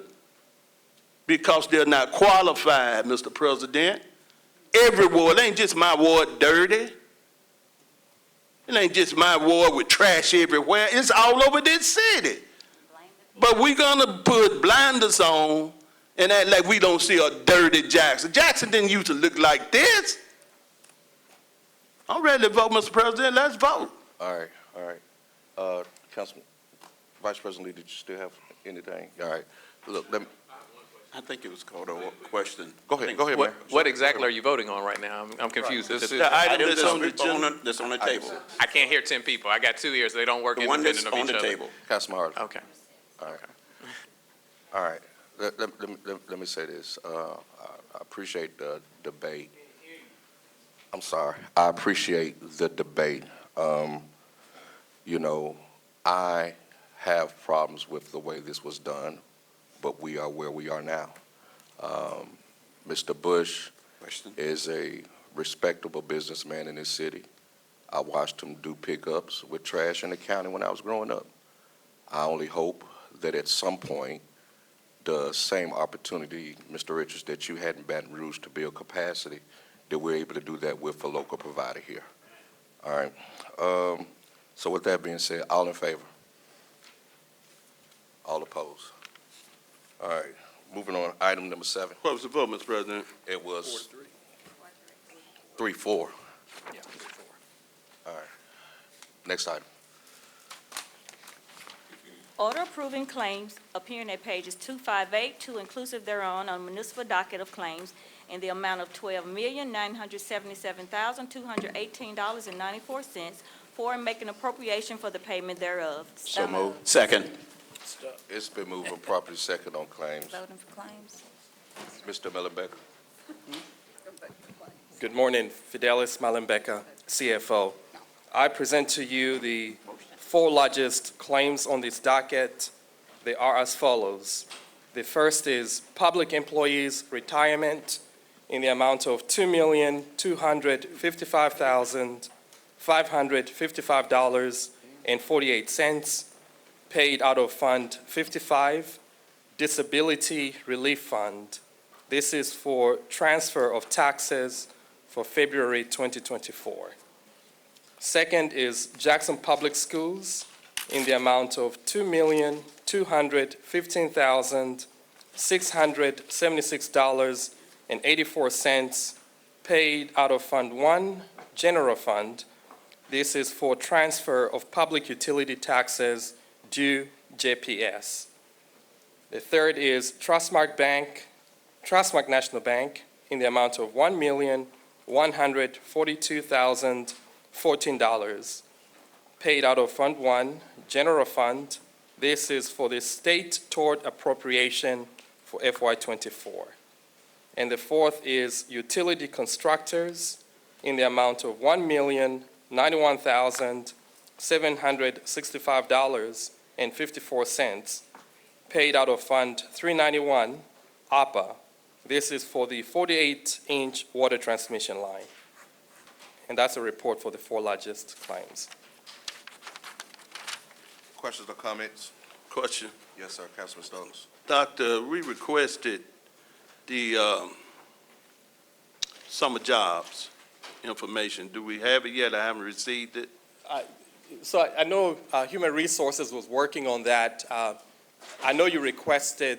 because they're not qualified, Mr. President. Every ward, it ain't just my ward dirty. It ain't just my ward with trash everywhere. It's all over this city. But we're gonna put blinders on and act like we don't see a dirty Jackson. Jackson didn't used to look like this. I'm ready to vote, Mr. President. Let's vote. All right. Councilman, Vice President Lee, did you still have anything? All right. Look, I think it was called a question. go ahead, Mayor. What exactly are you voting on right now? I'm confused. This is- The item that's on the Item agenda. that's on the table. I can't hear 10 people. I got 2 ears. They don't work The one that's independent of on each the other. table. Councilman Harley. Okay. All right. Let me say this. I appreciate the debate. I'm sorry. I appreciate the debate. You know, I have problems with the way this was done, but we are where we are now. Mr. Bush Question. is a respectable businessman in this city. I watched him do pickups with trash in the county when I was growing up. I only hope that at some point, the same opportunity, Mr. Richards, that you had in Baton Rouge to build capacity, that we're able to do that with a local provider here. All right. So with that being said, all in favor? All opposed? All right. Moving on, item number 7. What was the vote, Mr. President? It was 3-4. All right. Next item. Order approving claims appearing at pages 258 to inclusive thereon on municipal docket of claims in the amount of $12,977,218.94 for and making appropriation for the payment thereof. So moved. Second. It's been moved and properly second on claims. Voting for claims? Mr. Malaveka. Good morning, Fidelis Malembeka, CFO. I present to you the 4 largest claims on this docket. They are as follows. The first is public employees' retirement in the amount of $2,255,555.48, paid out of Fund 55, Disability Relief Fund. This is for transfer of taxes for February 2024. Second is Jackson Public Schools in the amount of $2,215,676.84, paid out of Fund 1, General Fund. This is for transfer of public utility taxes due JPS. The third is Trustmark National Bank in the amount of $1,142,014, paid out of Fund 1, General Fund. This is for the state tort appropriation for FY24. And the fourth is utility constructors in the amount of $1,091,765.54, paid out of Fund 391, APA. This is for the 48-inch water transmission line. And that's a report for the 4 largest claims. Questions or comments? Question. Yes, sir, Councilman Stokes. Doctor, we requested the summer jobs information. Do we have it yet? I haven't received it. So I know Human Resources was working on that. I know you requested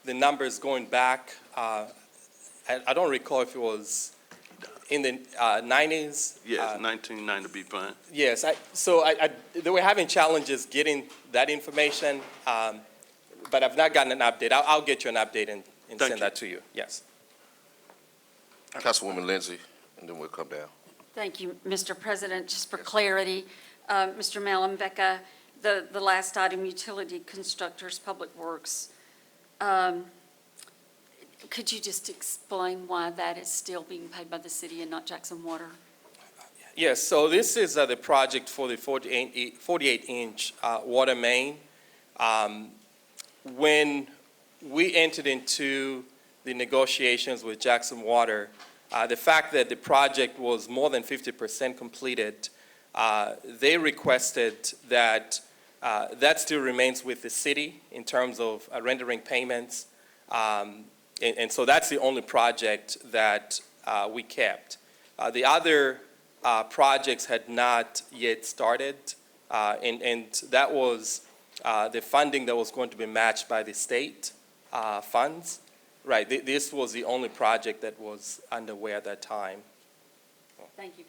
the numbers going back. I don't recall if it was in the 90s. Yes, 1990 be fine. Yes, they were having challenges getting that information, but I've not gotten an update. I'll get you an update and send that to you. Yes. Councilwoman Lindsay, and then we'll come down. Thank you, Mr. President. Just for clarity, Mr. Malembeka, the last item, utility constructors, public works, could you just explain why that is still being paid by the city and not Jackson Water? Yes, so this is the project for the 48-inch water main. When we entered into the negotiations with Jackson Water, the fact that the project was more than 50% completed, they requested that that still remains with the city in terms of rendering payments. And so that's the only project that we kept. The other projects had not yet started, and that was the funding that was going to be matched by the state funds. Right, this was the only project that was underway at that time. Thank you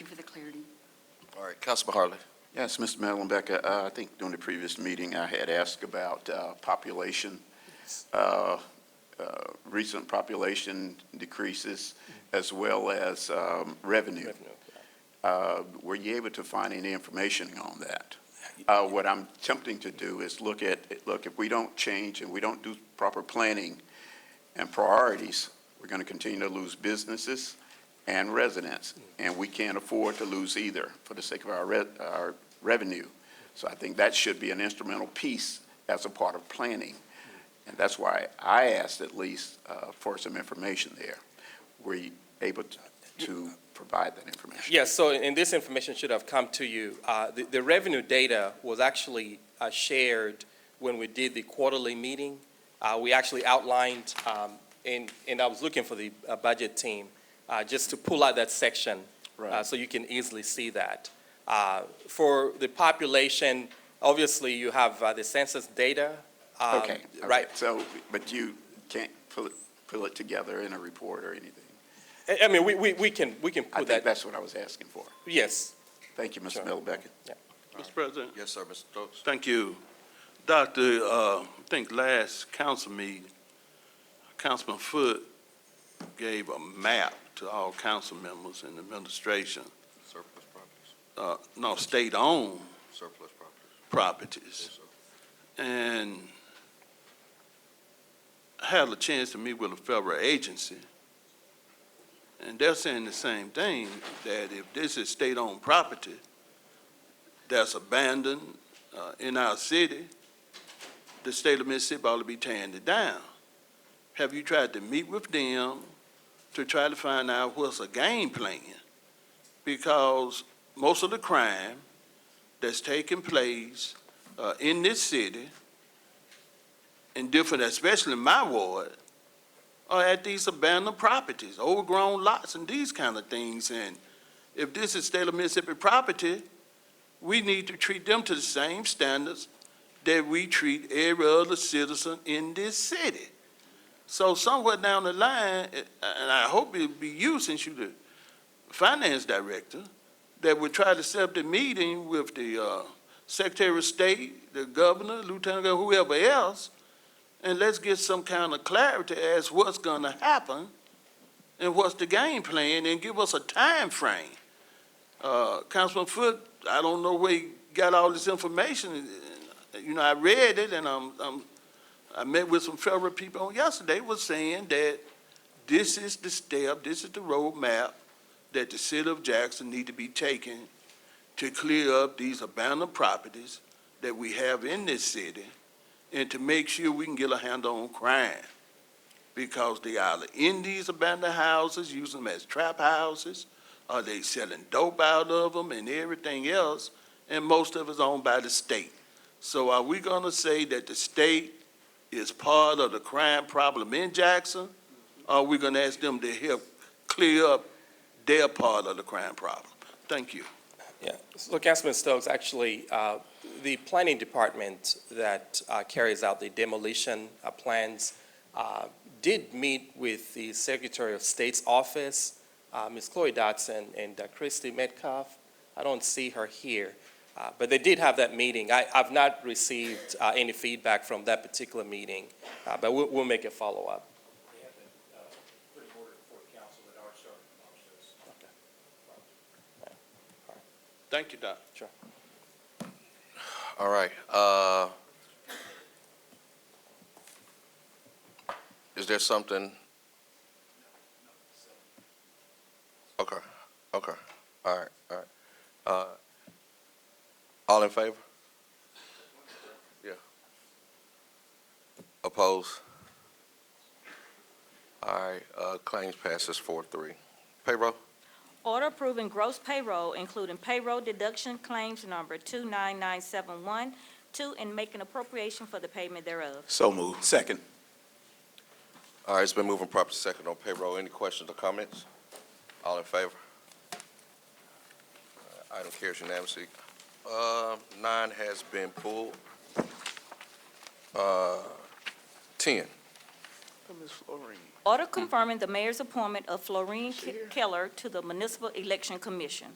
for the clarity. All right, Councilman Harley. Yes, Mr. Malembeka, I think during the previous meeting, I had asked about population, recent population decreases, as well as revenue. Were you able to find any information on that? What I'm attempting to do is look, if we don't change and we don't do proper planning and priorities, we're going to continue to lose businesses and residents, and we can't afford to lose either for the sake of our revenue. So I think that should be an instrumental piece as a part of planning, and that's why I asked at least for some information there. Were you able to provide that information? Yes, so and this information should have come to you. The revenue data was actually shared when we did the quarterly meeting. We actually outlined, and I was looking for the budget team just to pull out that section, Right. so you can easily see that. For the population, obviously you have the census data. Okay. Right. So, but you can't pull it together in a report or anything? I mean, we can I put think that. that's what I was asking for. Yes. Thank you, Mr. Miller Beckett. Mr. President, Yes, sir, Mr. Stokes. thank you. Doctor, I think last council meeting, Councilman Foote gave a map to all council members and administration, Surplus properties, no, state-owned surplus properties. properties. Yes, sir. And I had a chance to meet with a federal agency, and they're saying the same thing, that if this is state-owned property that's abandoned in our city, the state of Mississippi ought to be tearing it down. Have you tried to meet with them to try to find out what's a game plan? Because most of the crime that's taking place in this city, and different, especially in my ward, are at these abandoned properties, overgrown lots and these kind of things. And if this is state of Mississippi property, we need to treat them to the same standards that we treat every other citizen in this city. So somewhere down the line, and I hope it'll be you, since you're the finance director, that would try to set up the meeting with the Secretary of State, the governor, lieutenant governor, whoever else, and let's get some kind of clarity as what's going to happen and what's the game plan, and give us a time frame. Councilman Foote, I don't know where he got all this information. You know, I read it, and I met with some federal people on yesterday, was saying that this is the step, this is the roadmap that the city of Jackson need to be taking to clear up these abandoned properties that we have in this city, and to make sure we can get a handle on crime. Because they are in these abandoned houses, using them as trap houses, or they selling dope out of them and everything else, and most of it's owned by the state. So are we gonna say that the state is part of the crime problem in Jackson? Or are we gonna ask them to help clear up their part of the crime problem? Thank you. Yeah, so Councilman Stokes, actually, the planning department that carries out the demolition plans did meet with the Secretary of State's office, Ms. Chloe Dotson, and Christy Metcalf. I don't see her here, but they did have that meeting. I've not received any feedback from that particular meeting, but we'll make a follow-up. Thank you, Doc. Sure. All right. Is there something? Okay, okay. All right, all right. All in favor? Yeah. Oppose? All right, claims passes 4-3. Payroll? Order approving gross payroll, including payroll deduction claims number 29971, and making appropriation for the payment thereof. So moved. Second. All right, it's been moving properly second on payroll. Any questions or comments? All in favor? Item carries unanimously. 9 has been pulled. 10. Ms. Florine. Order confirming the mayor's appointment of Florine Keller to the Municipal Election Commission.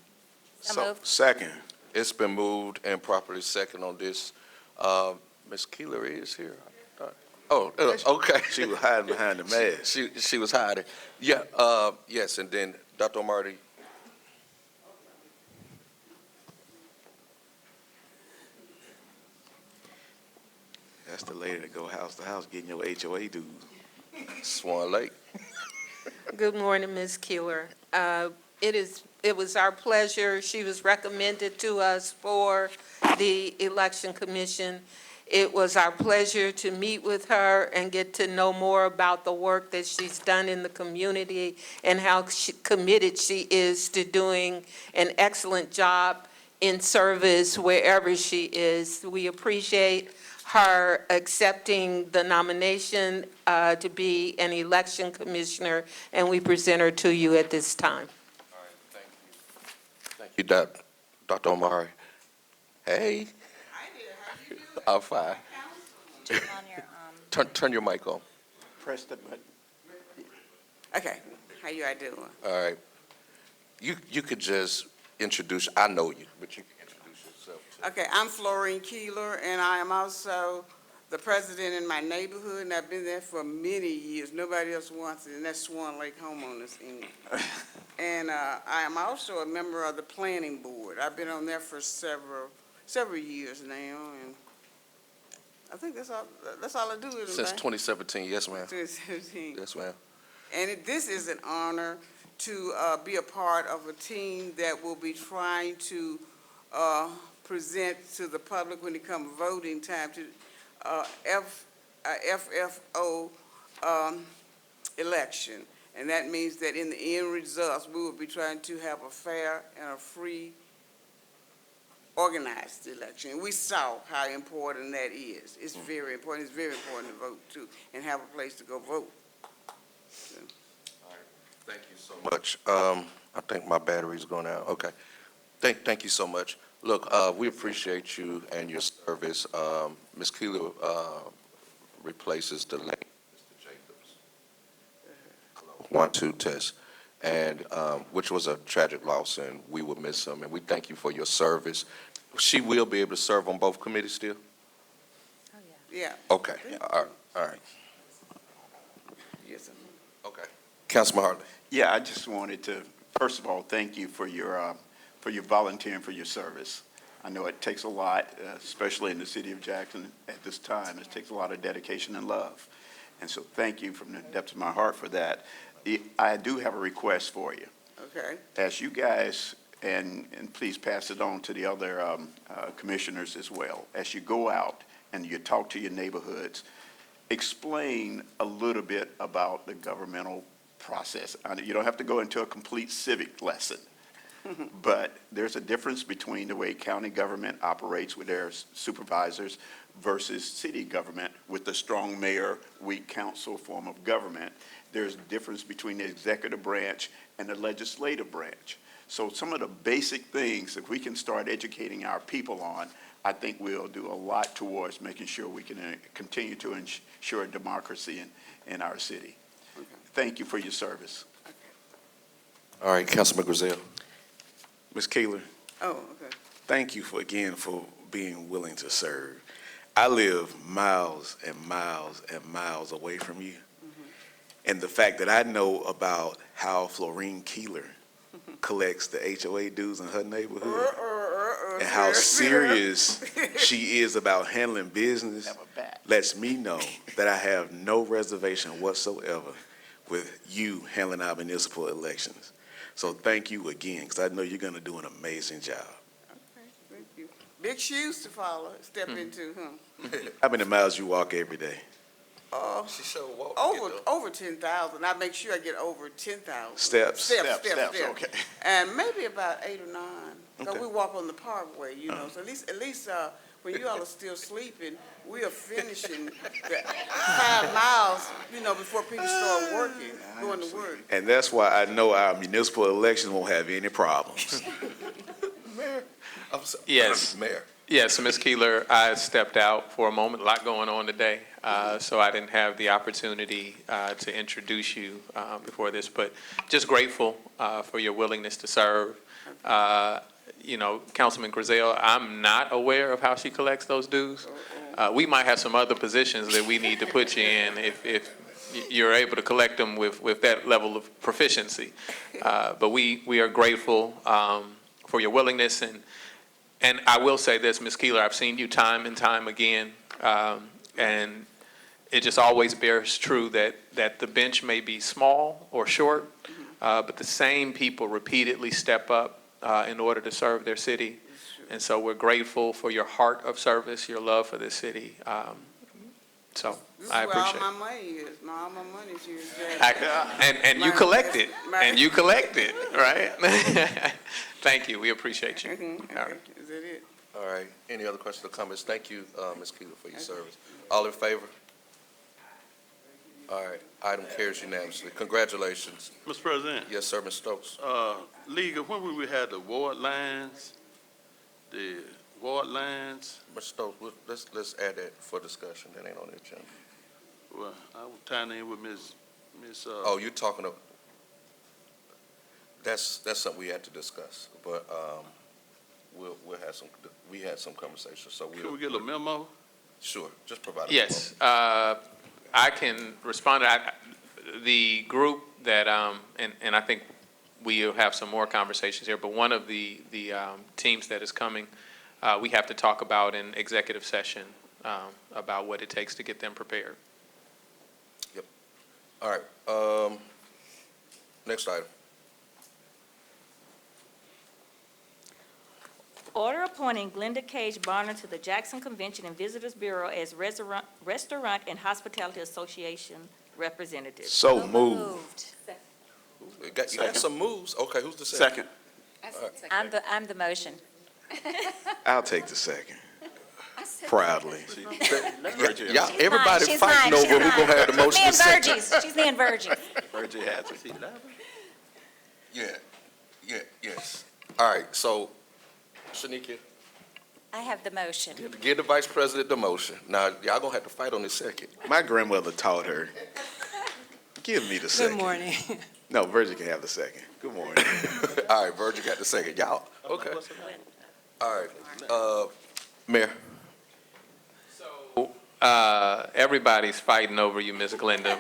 So moved. Second. It's been moved and properly second on this. Ms. Keeler is here. Oh, okay. She was hiding behind the mask. She was hiding. Yeah, yes, and then Dr. Marty. That's the lady that go house to house getting your HOA dues. Swan Lake. Good morning, Ms. Keeler. It was our pleasure. She was recommended to us for the Election Commission. It was our pleasure to meet with her and get to know more about the work that she's done in the community and how committed she is to doing an excellent job in service wherever she is. We appreciate her accepting the nomination to be an election commissioner, and we present her to you at this time. All right, thank you. Thank you, Dr. Omari. Hey. I'm fine. Turn your mic on. Press the button. Okay, how you all doing? All right. You could just introduce, I know you, but you can introduce yourself too. Okay, I'm Florine Keeler, and I am also the president in my neighborhood, and I've been there for many years. Nobody else wants it, and that's Swan Lake Homeowners, Inc. And I am also a member of the planning board. I've been on there for several years now, and I think that's all I do. Isn't it, Since right? 2017, yes, ma'am. 2017. Yes, ma'am. And this is an honor to be a part of a team that will be trying to present to the public when it comes voting time to FFO election. And that means that in the end results, we will be trying to have a fair and a free, organized election. We saw how important that is. It's very important. It's very important to vote too, and have a place to go vote. Thank you so much. I think my battery's going out. Okay. Thank you so much. Look, we appreciate you and your service. Ms. Keeler replaces the late Mr. Jacobs. 1-2 test, and which was a tragic loss, and we will miss him. And we thank you for your service. She will be able to serve on both committees still? Yeah. Okay. All right. Yes, sir. Okay. Councilman Hartley. Yeah, I just wanted to, first of all, thank you for your volunteering for your service. I know it takes a lot, especially in the city of Jackson at this time. It takes a lot of dedication and love. And so thank you from the depths of my heart for that. I do have a request for you. Okay. As you guys, and please pass it on to the other commissioners as well, as you go out and you talk to your neighborhoods, explain a little bit about the governmental process. You don't have to go into a complete civic lesson, but there's a difference between the way county government operates with their supervisors versus city government with the strong mayor, weak council form of government. There's a difference between the executive branch and the legislative branch. So some of the basic things that we can start educating our people on, I think we'll do a lot towards making sure we can continue to ensure democracy in our city. Okay. Thank you for your service. All right, Councilman Griselle. Ms. Keeler, Oh, okay. thank you again for being willing to serve. I live miles and miles and miles away from you. And the fact that I know about how Florine Keeler collects the HOA dues in her neighborhood and how serious she is about handling business lets me know that I have no reservation whatsoever with you handling our municipal elections. So thank you again, because I know you're going to do an amazing job. Okay, thank you. Big shoes to follow, step into, huh? How many miles you walk every day? She showed walk. Over 10,000. I make sure I get over 10,000. Steps? Steps, okay. And maybe about 8 or 9. So Okay. we walk on the parkway, you know, so at least when you all are still sleeping, we are finishing the 5 miles, you know, before people start working, going to work. And that's why I know our municipal elections won't have any problems. Yes. Mayor. Yes, Ms. Keeler, I stepped out for a moment, a lot going on today, so I didn't have the opportunity to introduce you before this, but just grateful for your willingness to serve. You know, Councilman Griselle, I'm not aware of how she collects those dues. We might have some other positions that we need to put you in if you're able to collect them with that level of proficiency. But we are grateful for your willingness, and I will say this, Ms. Keeler, I've seen you time and time again, and it just always bears true that the bench may be small or short, but the same people repeatedly step up in order to serve their city. And so we're grateful for your heart of service, your love for this city. So This is I where all appreciate my it. money is. All my money's here in Jackson. And you collect it, and you collect it, right? Thank you, we appreciate you. Okay, All right. is that it? All right. Any other questions or comments? Thank you, Ms. Keeler, for your service. All in favor? All right. Item carries unanimously. Congratulations. Mr. President, Yes, sir, Ms. Stokes. Liga, when we had the ward lines, Mr. Stokes, let's add that for discussion. That ain't on the agenda. well, I was tying in with Miss. Oh, you're talking of, That's something we had to discuss, but, we'll have we had some conversations, so Can we'll. we get a memo? Sure, just provide a memo. Yes, I can respond to that. The group that, and I think we'll have some more conversations here, but one of the teams that is coming, we have to talk about in executive session, about what it takes to get them prepared. All right, next item. Order appointing Glenda Cage Barner to the Jackson Convention and Visitors Bureau as Restaurant and Hospitality Association representative. So moved. You got some moves. Okay, who's the second? Second. I'm the motion. I'll take the second. Proudly. Y'all, everybody She's fighting mine, over she's who gonna have the mine. motion. Me and to second. Virgie's. She's me and Virgie's. Virgie has it. Yes. All right, so, Shanikia, I have the motion. give the vice president the motion. Now, y'all gonna have to fight on this second. My grandmother taught her, give me the second. Good morning. No, Virgie can have the second. Good morning. All right, Virgil got the second. Y'all, okay. All right, Mayor. So, everybody's fighting over you, Ms. Glenda.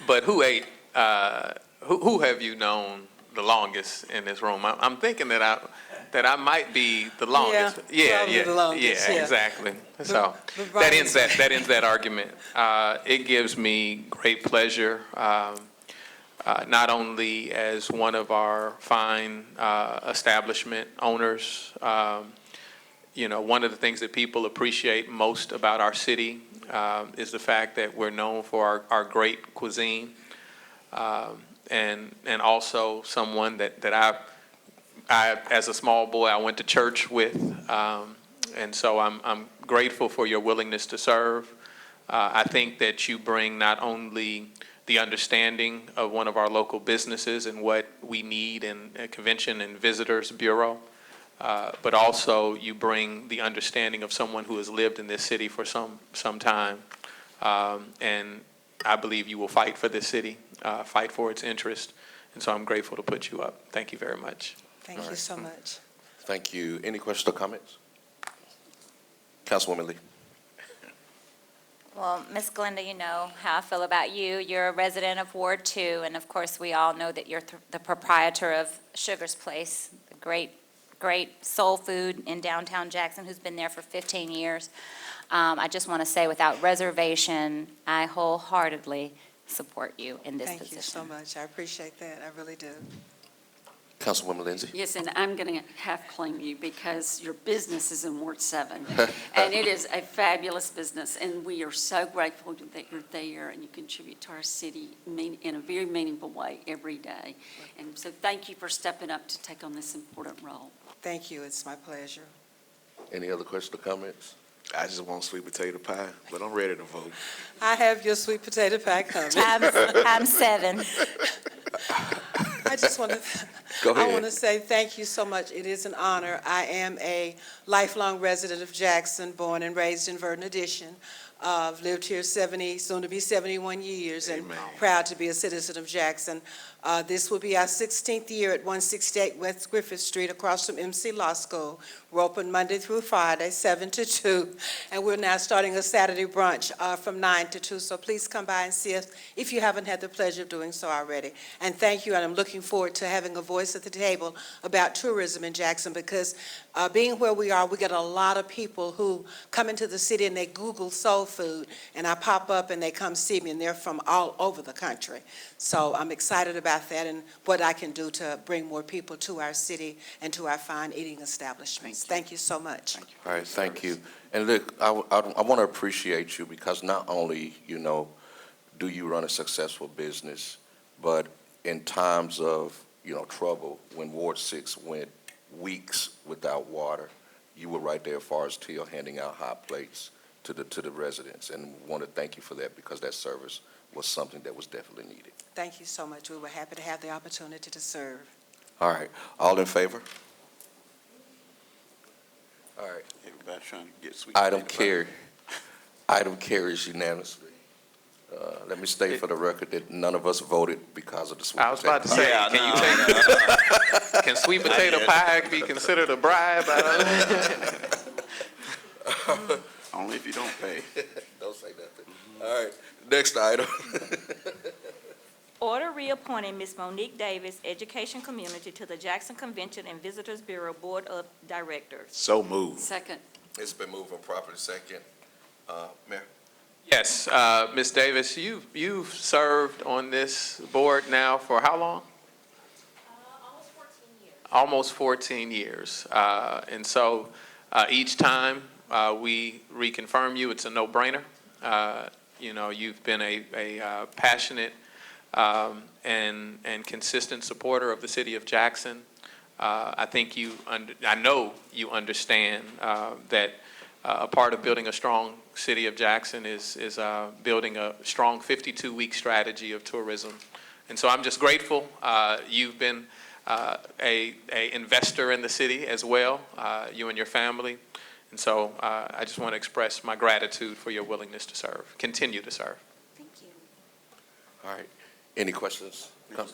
But who have you known the longest in this room? I'm thinking that I might be the longest. probably the longest, yeah. Exactly. So but that ends that argument. It gives me great pleasure, not only as one of our fine establishment owners. One of the things that people appreciate most about our city is the fact that we're known for our great cuisine, and also someone that I as a small boy I went to church with, and so I'm grateful for your willingness to serve. I think that you bring not only the understanding of one of our local businesses and what we need in a convention and visitors bureau, but also you bring the understanding of someone who has lived in this city for some time. And I believe you will fight for this city, fight for its interest. And so I'm grateful to put you up. Thank you very much. Thank you so much. Thank you. Any questions or comments? Councilwoman Lee. Well, Ms. Glenda, you know how I feel about you. You're a resident of Ward 2, and of course, we all know that you're the proprietor of Sugar's Place, the great soul food in downtown Jackson, who's been there for 15 years. I just want to say, without reservation, I wholeheartedly support you in this position. Thank you so much. I appreciate that. I really do. Councilwoman Lindsay. Yes, and I'm going to half claim you because your business is in Ward 7. And it is a fabulous business, and we are so grateful that you're there and you contribute to our city in a very meaningful way every day. And so thank you for stepping up to take on this important role. Thank you. It's my pleasure. Any other questions or comments? I just want sweet potato pie, but I'm ready to vote. I have your sweet potato pie coming. I'm 7. I just want to, Go ahead. I want to say thank you so much. It is an honor. I am a lifelong resident of Jackson, born and raised in Verdon Addition. I've lived here 70, soon to be 71 years, and Amen. proud to be a citizen of Jackson. This will be our 16th year at 168 West Griffith Street, across from MC Law School. We're open Monday through Friday, 7 to 2, and we're now starting a Saturday brunch from 9 to 2, so please come by and see us if you haven't had the pleasure of doing so already. And thank you, and I'm looking forward to having a voice at the table about tourism in Jackson, because being where we are, we get a lot of people who come into the city and they Google soul food, and I pop up and they come see me, and they're from all over the country. So I'm excited about that and what I can do to bring more people to our city and to our fine eating establishments. Thank you so much. All right, thank you. And look, I want to appreciate you because not only, do you run a successful business, but in times of, trouble, when Ward 6 went weeks without water, you were right there as far as Teal handing out hot plates to the residents. And want to thank you for that because that service was something that was definitely needed. Thank you so much. We were happy to have the opportunity to serve. All right, all in favor? All right. Everybody's trying to get sweet Item potato pie. carried. Item carries unanimously. Let me state for the record that none of us voted because of the sweet I was about to potato say, pie. can you take, can sweet potato pie be considered a bribe? Only if you don't pay. Don't say nothing. All right, next item. Order reappointing Ms. Monique Davis, Education Community, to the Jackson Convention and Visitors Bureau Board of Directors. So moved. Second. It's been moved and properly second. Mayor? Yes, Ms. Davis, you've served on this board now for how long? Almost 14 years. And so each time we reconfirm you, it's a no-brainer. You know, you've been a passionate and consistent supporter of the city of Jackson. I think I know you understand that a part of building a strong city of Jackson is building a strong 52-week strategy of tourism. And so I'm just grateful. You've been a investor in the city as well, you and your family. And so I just want to express my gratitude for your willingness to serve, continue to serve. Thank you. All right. Any questions?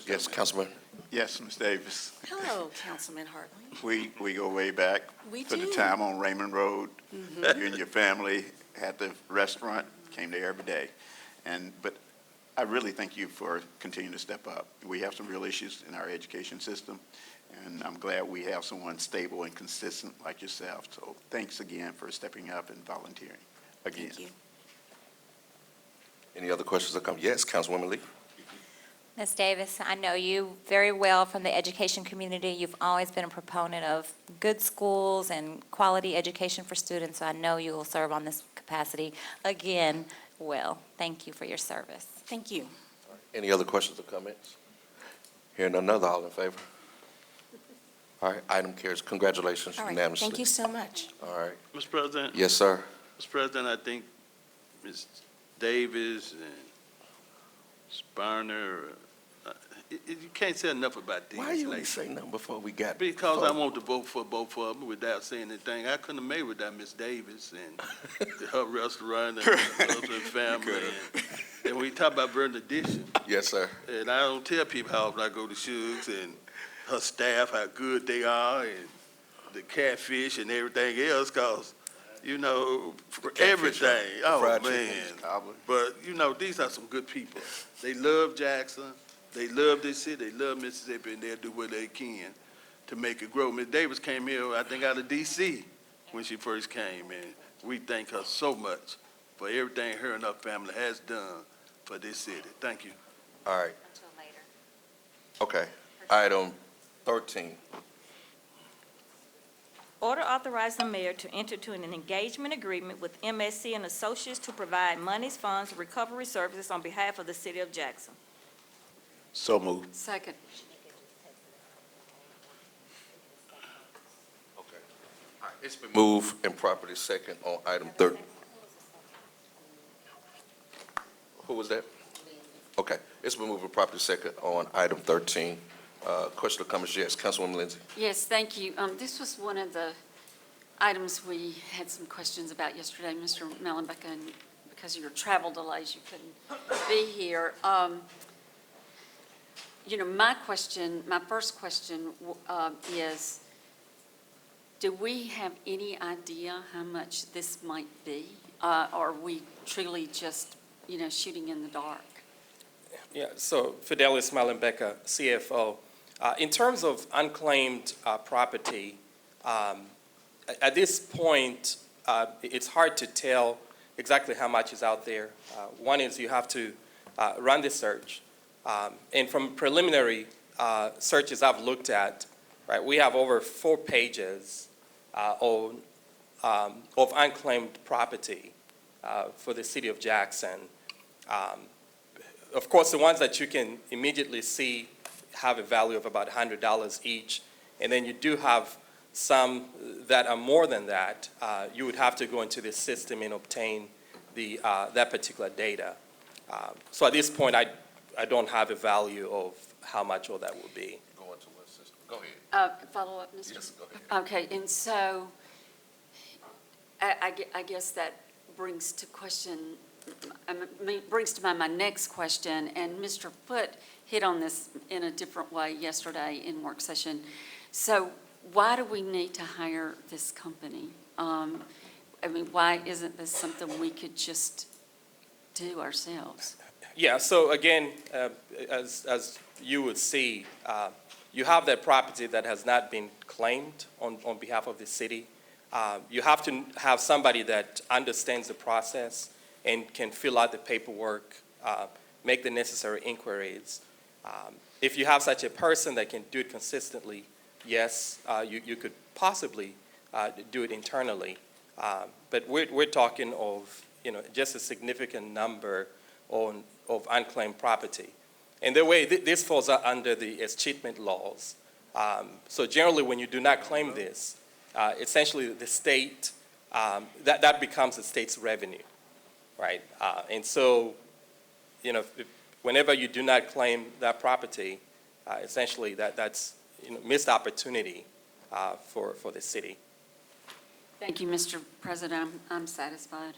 Yes, Councilman? Yes, Ms. Davis. Hello, Councilman Hartley. We go way back. We For the do. time on Raymond Road, you and your family had the restaurant, came there every day. But I really thank you for continuing to step up. We have some real issues in our education system, and I'm glad we have someone stable and consistent like yourself. So thanks again for stepping up and volunteering again. Thank you. Any other questions or comments? Yes, Councilwoman Lee? Ms. Davis, I know you very well from the education community. You've always been a proponent of good schools and quality education for students, so I know you will serve on this capacity again well. Thank you for your service. Thank you. Any other questions or comments? Hearing none other, all in favor? All right, item carries. Congratulations All right, unanimously. thank you so much. All right. Mr. President? Yes, sir. Mr. President, I think Ms. Davis and Sparner, you can't say enough about these Why you ladies. ain't say nothing before we got? Because I want to vote for both of them without saying anything. I couldn't have made without Miss Davis and her restaurant and her husband, family. And we talk about benediction. Yes, sir. And I don't tell people how often I go to Shugs and her staff, how good they are, and the catfish and everything else, because, you know, for everything. Oh, fried man. chicken, But, you know, these are some good people. They love Jackson. They love this city. They love Mississippi, and they'll do what they can to make it grow. Ms. Davis came here, I think, out of D.C. when she first came, and we thank her so much for everything her and her family has done for this city. Thank you. All right, Until later. okay. Item 13. Order authorizing the mayor to enter into an engagement agreement with MSC and Associates to provide monies, funds, and recovery services on behalf of the city of Jackson. So moved. Second. Okay. All right, it's been moved and properly second on item 13. Who was that? Okay, it's been moved and properly second on item 13. Question or comments? Yes, Councilwoman Lindsay. Yes, thank you. This was one of the items we had some questions about yesterday, Mr. Malinbecker, and because of your travel delays, you couldn't be here. You know, my first question is, do we have any idea how much this might be? Are we truly just, you know, shooting in the dark? Yeah, so Fidelis Malinbecker, CFO. In terms of unclaimed property, at this point, it's hard to tell exactly how much is out there. One is you have to run the search. And from preliminary searches I've looked at, right, we have over 4 pages of unclaimed property for the city of Jackson. Of course, the ones that you can immediately see have a value of about $100 each, and then you do have some that are more than that. You would have to go into the system and obtain that particular data. So at this point, I don't have a value of how much all that would be. Go into what system? Go ahead. Follow up, Mr. Yes, go ahead. Okay, and so I guess that brings to question brings to mind my next question, and Mr. Foote hit on this in a different way yesterday in work session. So why do we need to hire this company? Why isn't this something we could just do ourselves? Yeah, so again, as you would see, you have that property that has not been claimed on behalf of the city. You have to have somebody that understands the process and can fill out the paperwork, make the necessary inquiries. If you have such a person that can do it consistently, yes, you could possibly do it internally. But we're talking of, just a significant number of unclaimed property. And the way this falls under the escheatment laws. So generally, when you do not claim this, essentially the state, that becomes the state's revenue, right? And so, whenever you do not claim that property, essentially that's missed opportunity for the city. Thank you, Mr. President. I'm satisfied.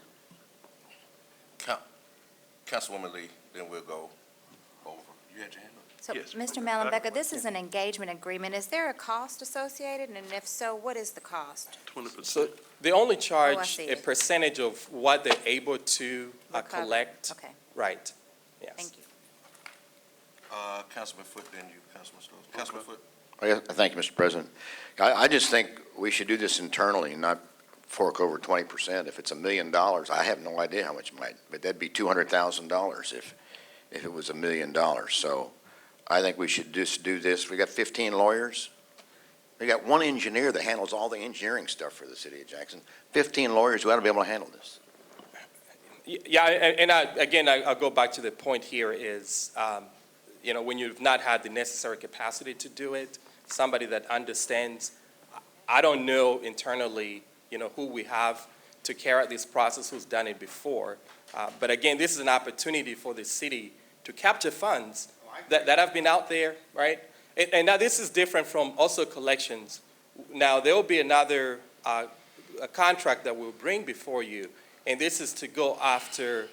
Councilwoman Lee, then we'll go over. You had your hand up? So, Yes, Mr. please. Mallenbecker, this is an engagement agreement. Is there a cost associated? And if so, what is the cost? 20%. So they only charge see a it. percentage of what they're able to Recover. collect. Okay, Right, yes. thank you. Councilman Foote, then you, Councilman Stokes. Councilman Foote? Thank you, Mr. President. I just think we should do this internally and not fork over 20%. If it's $1 million, I have no idea how much it might, but that'd be $200,000 if it was $1 million. So I think we should just do this. We got 15 lawyers. We got one engineer that handles all the engineering stuff for the city of Jackson. 15 lawyers who ought to be able to handle this. Yeah, and I'll go back to the point here is, when you've not had the necessary capacity to do it, somebody that understands, I don't know internally, who we have to carry out this process, who's done it before. But again, this is an opportunity for the city to capture funds that have been out there, right? And now this is different from also collections. Now, there will be another a contract that we'll bring before you, and this is to go after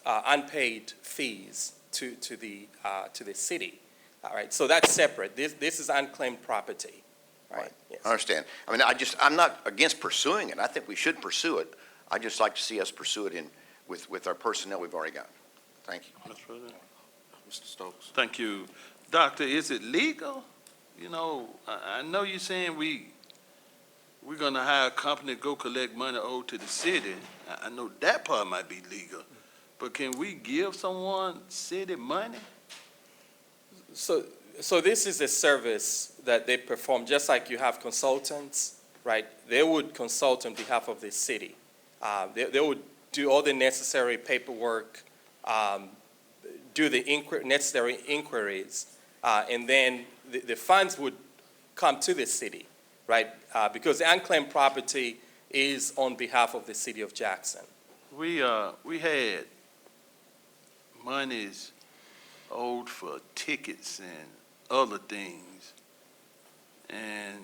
unpaid fees to the city. All right, so that's separate. This is unclaimed property. Right. Yes. I understand. I'm not against pursuing it. I think we should pursue it. I'd just like to see us pursue it with our personnel we've already got. Thank you. Mr. President. Mr. Stokes? Thank you. Doctor, is it legal? I know you're saying we're going to hire a company to go collect money owed to the city. I know that part might be legal. But can we give someone city money? So this is a service that they perform, just like you have consultants, right? They would consult on behalf of the city. They would do all the necessary paperwork, do the necessary inquiries, and then the funds would come to the city, right? Because the unclaimed property is on behalf of the city of Jackson. We had monies owed for tickets and other things, and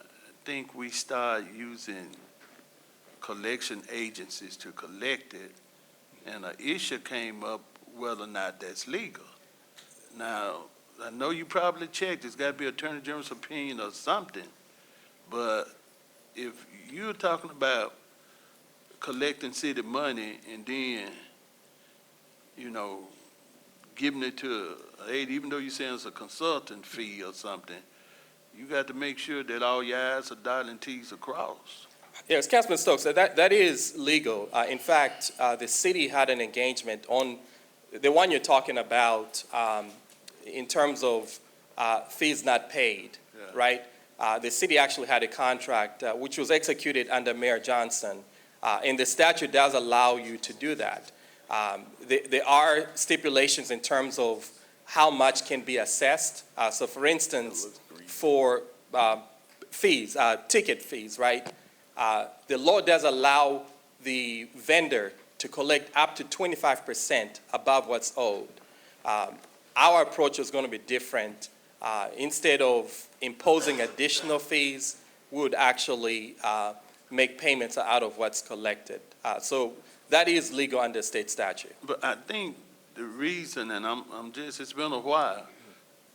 I think we started using collection agencies to collect it, and an issue came up whether or not that's legal. Now, I know you probably checked, it's got to be Attorney General's opinion or something, but if you're talking about collecting city money and then, giving it to an aide, even though you're saying it's a consultant fee or something, you got to make sure that all your I's are dotted and T's are crossed. Yes, Councilman Stokes, that is legal. In fact, the city had an engagement on the one you're talking about in terms of fees not paid, right? The city actually had a contract which was executed under Mayor Johnson, and the statute does allow you to do that. There are stipulations in terms of how much can be assessed. So for instance, for fees, ticket fees, right? The law does allow the vendor to collect up to 25% above what's owed. Our approach is going to be different. Instead of imposing additional fees, we would actually make payments out of what's collected. So That is legal under state statute. But I think the reason, and it's been a while,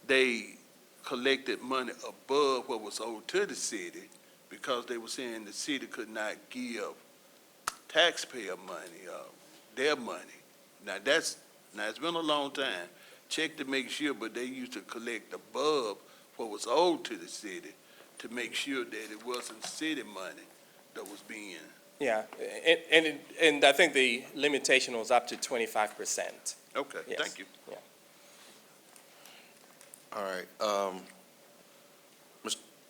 they collected money above what was owed to the city because they were saying the city could not give taxpayer money, their money. Now it's been a long time. Check to make sure, but they used to collect above what was owed to the city to make sure that it wasn't city money that was being. Yeah, and I think the limitation was up to 25%. Okay, Yes. thank you. Yeah. All right.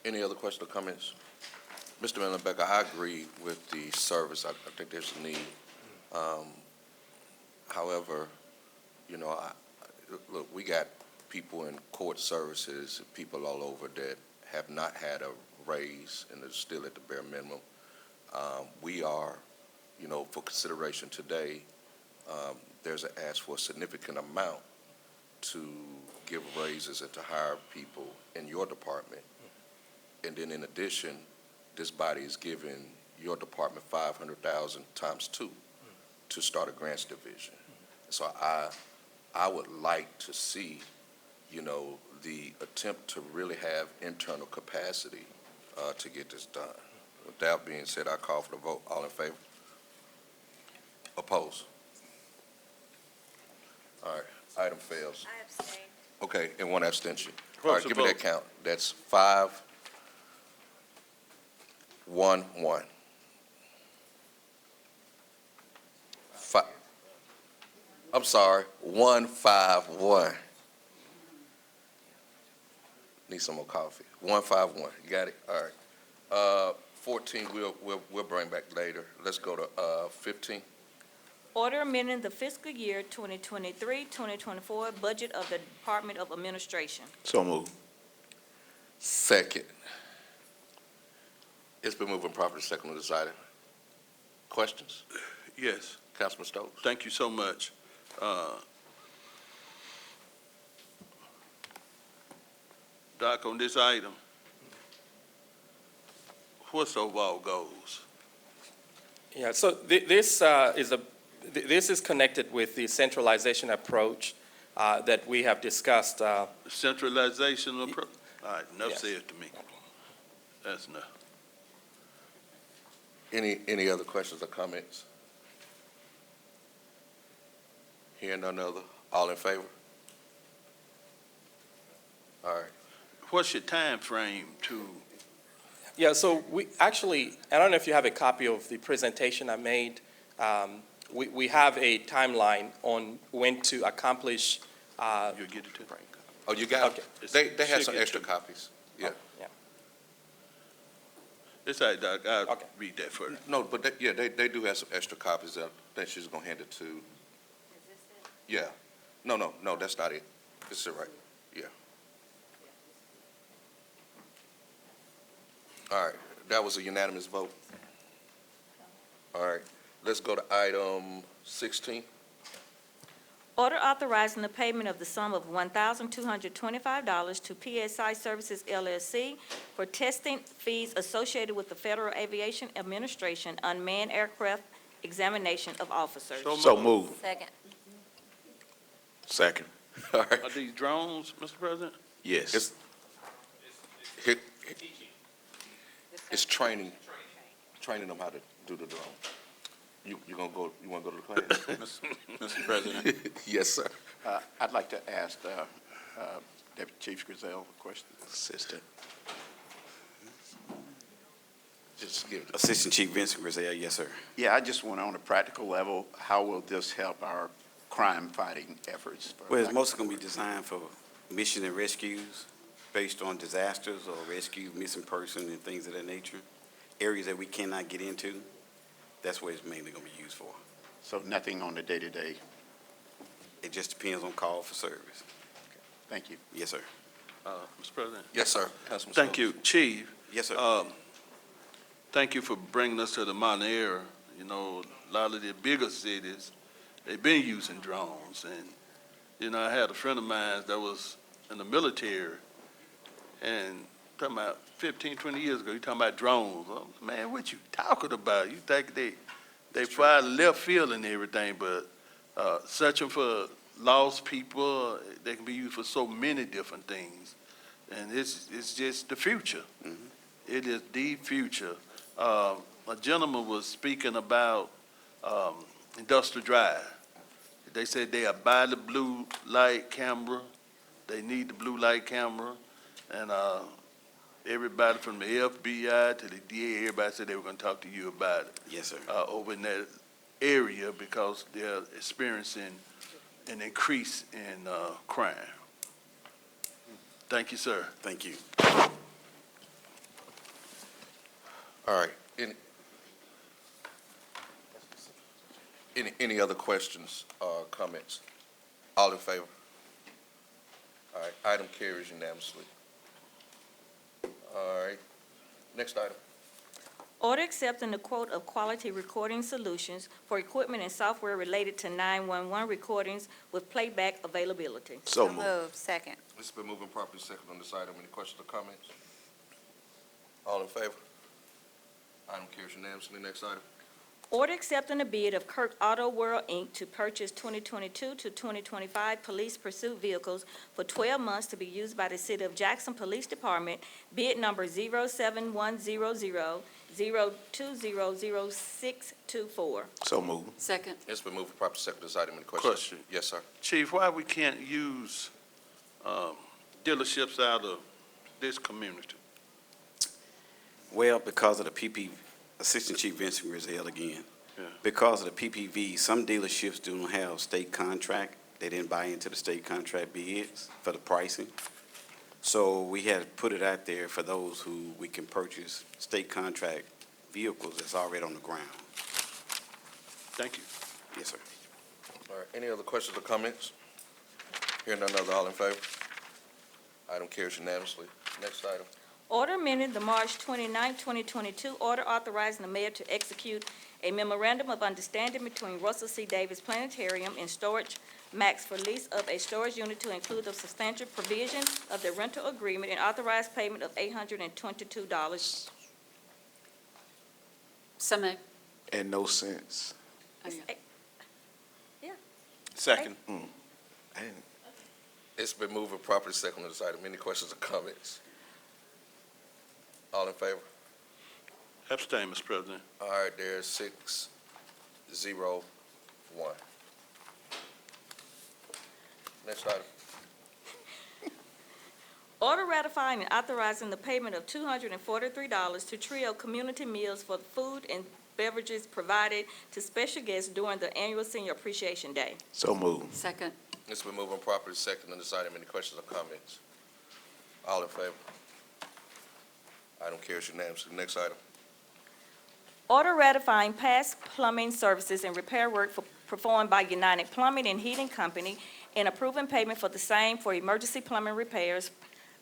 Any other questions or comments? Mr. Mellenbecker, I agree with the service. I think there's a need. However, you know, look, we got people in court services, people all over that have not had a raise and are still at the bare minimum. We are, you know, for consideration today, there's an ask for a significant amount to give raises and to hire people in your department. And then in addition, this body is giving your department $500,000 times 2 to start a grants division. So I would like to see, you know, the attempt to really have internal capacity to get this done. With that being said, I call for the vote. All in favor? Opposed? All right, item fails. I abstain. Okay, and one abstention. Close All right, the give me that vote. count. That's 5-1-1. I'm sorry, 1-5-1. Need some more coffee. 1-5-1. You got it? All right. 14, we'll bring back later. Let's go to 15. Order amending the fiscal year 2023-2024 budget of the Department of Administration. So moved. Second. It's been moving properly second on this item. Questions? Yes, Councilman Stokes? thank you so much. Doc, on this item, what's the overall goals? Yeah, so this is connected with the centralization approach that we have discussed. Centralization approach? All right, enough Yes. said to me. That's enough. Any other questions or comments? Hearing none other, all in favor? All right. What's your time frame to, Yeah, so we actually, I don't know if you have a copy of the presentation I made. We have a timeline on when to accomplish. you'll get it to? Oh, you got it? Okay. They have Should some get extra to- copies. Yeah. It's all right, Doc, I'll Okay. read that first. No, but they do have some extra copies that I think she's gonna hand it to. Yeah. No, that's not it. This is it right. Yeah. All right, that was a unanimous vote. All right, let's go to item 16. Order authorizing the payment of the sum of $1,225 to PSI Services LLC for testing fees associated with the Federal Aviation Administration unmanned aircraft examination of officers. So moved. Second. Second. All right. Are these drones, Mr. President? Yes. It's training them how to do the drone. You wanna go to the class? Mr. President, Yes, sir. I'd like to ask Deputy Chief Griselle a question. Assistant. Just give it. Assistant Chief Vincent Griselle, yes, sir. Yeah, I just want, on a practical level, how will this help our crime-fighting efforts? Well, it's mostly going to be designed for mission and rescues based on disasters or rescue, missing person and things of that nature. Areas that we cannot get into, that's what it's mainly going to be used for. So nothing on the day-to-day? It just depends on call for service. Thank you. Yes, sir. Mr. President? Yes, sir. Councilman Thank Stokes. you, Chief. Yes, sir. Thank you for bringing us to the modern era. You know, a lot of the bigger cities, they've been using drones. And, you know, I had a friend of mine that was in the military, and talking about 15, 20 years ago, you talking about drones. Oh, man, what you talking about? You think they they fly left field and everything, but, searching for lost people, they can be used for so many different things. And it's just the future. It is the future. A gentleman was speaking about, Industrial Drive. They said they are buy the blue light camera. They need the blue light camera. And, everybody from the FBI to the DA, everybody said they were gonna talk to you about it. Yes, sir. Over in that area because they're experiencing an increase in, crime. Thank you, sir. Thank you. All right. Any other questions or comments? All in favor? All right, item carries unanimously. All right, next item. Order accepting the quote of Quality Recording Solutions for equipment and software related to 911 recordings with playback availability. So moved. Moved. Second. It's been moving properly second on this item. Any questions or comments? All in favor? Item carries unanimously. Next item. Order accepting the bid of Kirk Auto World, Inc. to purchase 2022 to 2025 police pursuit vehicles for 12 months to be used by the City of Jackson Police Department, bid number 0710002000624. So moved. Second. It's been moving properly second on this item. Any questions? Question. Yes, sir. Chief, why we can't use, dealerships out of this community? Well, because of the Assistant Chief Vincent Griselle again. Yeah. Because of the PPV, some dealerships do not have state contract. They didn't buy into the state contract bids for the pricing. So we had to put it out there for those who we can purchase state contract vehicles that's already on the ground. Thank you. Yes, sir. All right, any other questions or comments? Hearing none other, all in favor? Item carries unanimously. Next item. Order amending the March 29, 2022 order authorizing the mayor to execute a memorandum of understanding between Russell C. Davis Planetarium and Storage Max for lease of a storage unit to include the substantial provision of the rental agreement and authorized payment of $822. So moved. And no sense. Oh, yeah. Second. I didn't. It's been moving properly second on this item. Any questions or comments? All in favor? Abstain, Mr. President. All right, there's 6-0-1. Next item. Order ratifying and authorizing the payment of $243 to Trio Community Meals for the food and beverages provided to special guests during the annual Senior Appreciation Day. So moved. Second. It's been moving properly second on this item. Any questions or comments? All in favor? Item carries unanimously. Next item. Order ratifying past plumbing services and repair work performed by United Plumbing and Heating Company and approving payment for the same for emergency plumbing repairs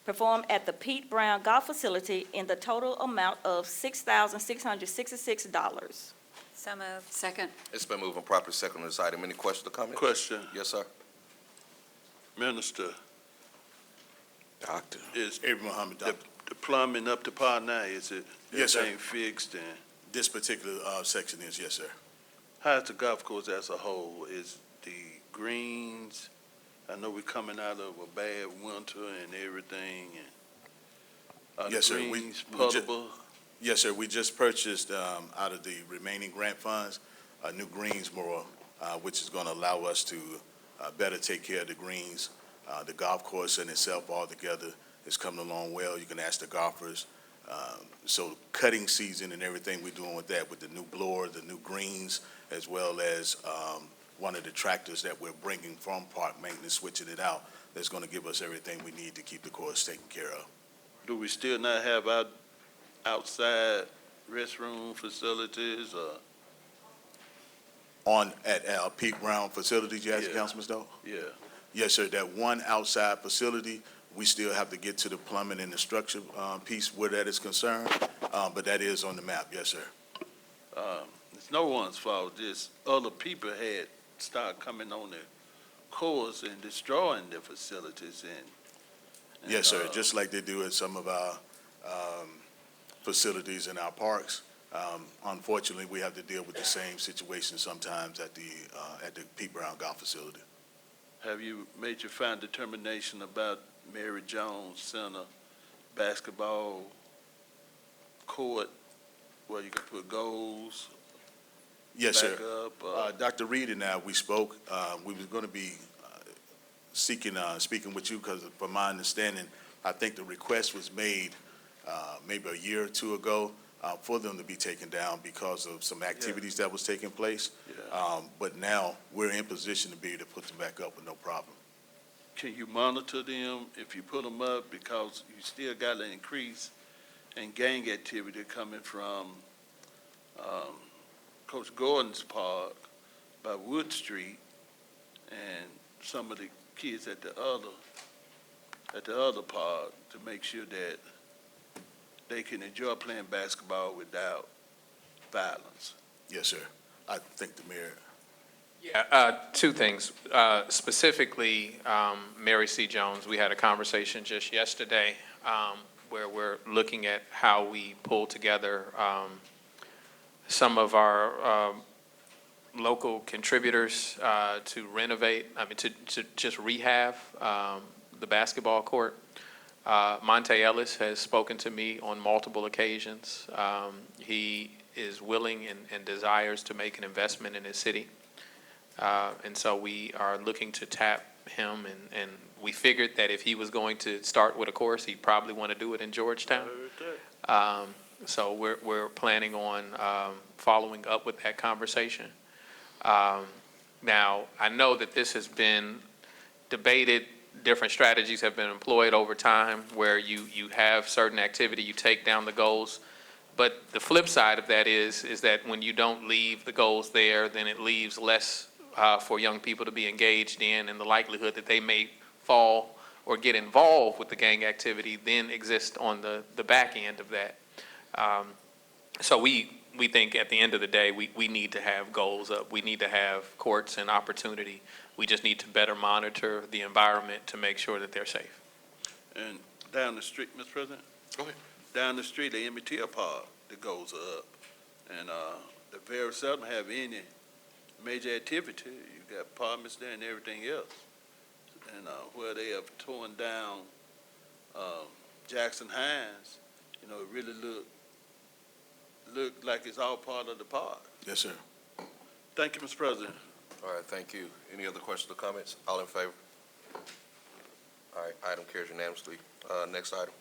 performed at the Pete Brown Golf Facility in the total amount of $6,666. So moved. Second. It's been moving properly second on this item. Any questions or comments? Question, Yes, sir. Minister, Doctor. is Muhammad, the plumbing up to par now? Is it, Yes, sir. everything fixed and This particular section is, yes, sir. how's the golf course as a whole? Is the greens, I know we're coming out of a bad winter and everything, and are the Yes, sir. greens we ju- puttable? Yes, sir. We just purchased, out of the remaining grant funds, a new greens mower, which is going to allow us to better take care of the greens. The golf course in itself altogether is coming along well. You can ask the golfers. So cutting season and everything we're doing with that, with the new blower, the new greens, as well as one of the tractors that we're bringing from park maintenance, switching it out, that's going to give us everything we need to keep the course taken care of. Do we still not have outside restroom facilities or? At our Peak Brown facilities, you asked, Yeah. Councilman Stowe? Yeah. Yes, sir. That one outside facility, we still have to get to the plumbing and the structure piece where that is concerned, but that is on the map, yes, sir. It's no one's fault, just other people had started coming on the course and destroying their facilities and. Yes, sir. Just like they do at some of our facilities in our parks. Unfortunately, we have to deal with the same situation sometimes at the Pete Brown Golf Facility. Have you made your final determination about Mary Jones Center basketball court, where you can put goals? Yes, sir. Backup, Dr. Reed and I, we spoke. We was going to be speaking with you because from my understanding, I think the request was made maybe a year or two ago for them to be taken down because of some activities that was taking place. But now we're in position to be able to put them back up with no problem. Can you monitor them if you put them up, because you still got an increase in gang activity coming from Coach Gordon's Park by Wood Street, and some of the kids at the other park, to make sure that they can enjoy playing basketball without violence? Yes, sir. I think the mayor. Yeah, two things. Specifically, Mary C. Jones, we had a conversation just yesterday where we're looking at how we pull together some of our local contributors to renovate, to just rehab the basketball court. Monte Ellis has spoken to me on multiple occasions. He is willing and desires to make an investment in his city. And so we are looking to tap him, and we figured that if he was going to start with a course, he'd probably want to do it in Georgetown. So we're planning on following up with that conversation. Now, I know that this has been debated. Different strategies have been employed over time where you have certain activity, you take down the goals. But the flip side of that is that when you don't leave the goals there, then it leaves less for young people to be engaged in, and the likelihood that they may fall or get involved with the gang activity then exists on the back end of that. So we think at the end of the day, we need to have goals up. We need to have courts and opportunity. We just need to better monitor the environment to make sure that they're safe. And down the street, Mr. President? Go ahead. Down the street, the Emmett Till Park, the goals are up. And they very seldom have any major activity. You got apartments there and everything else. And where they have torn down Jackson Hines, it really look like it's all part of the park. Yes, sir. Thank you, Mr. President. All right, thank you. Any other questions or comments? All in favor? All right, item carries unanimously. Next item.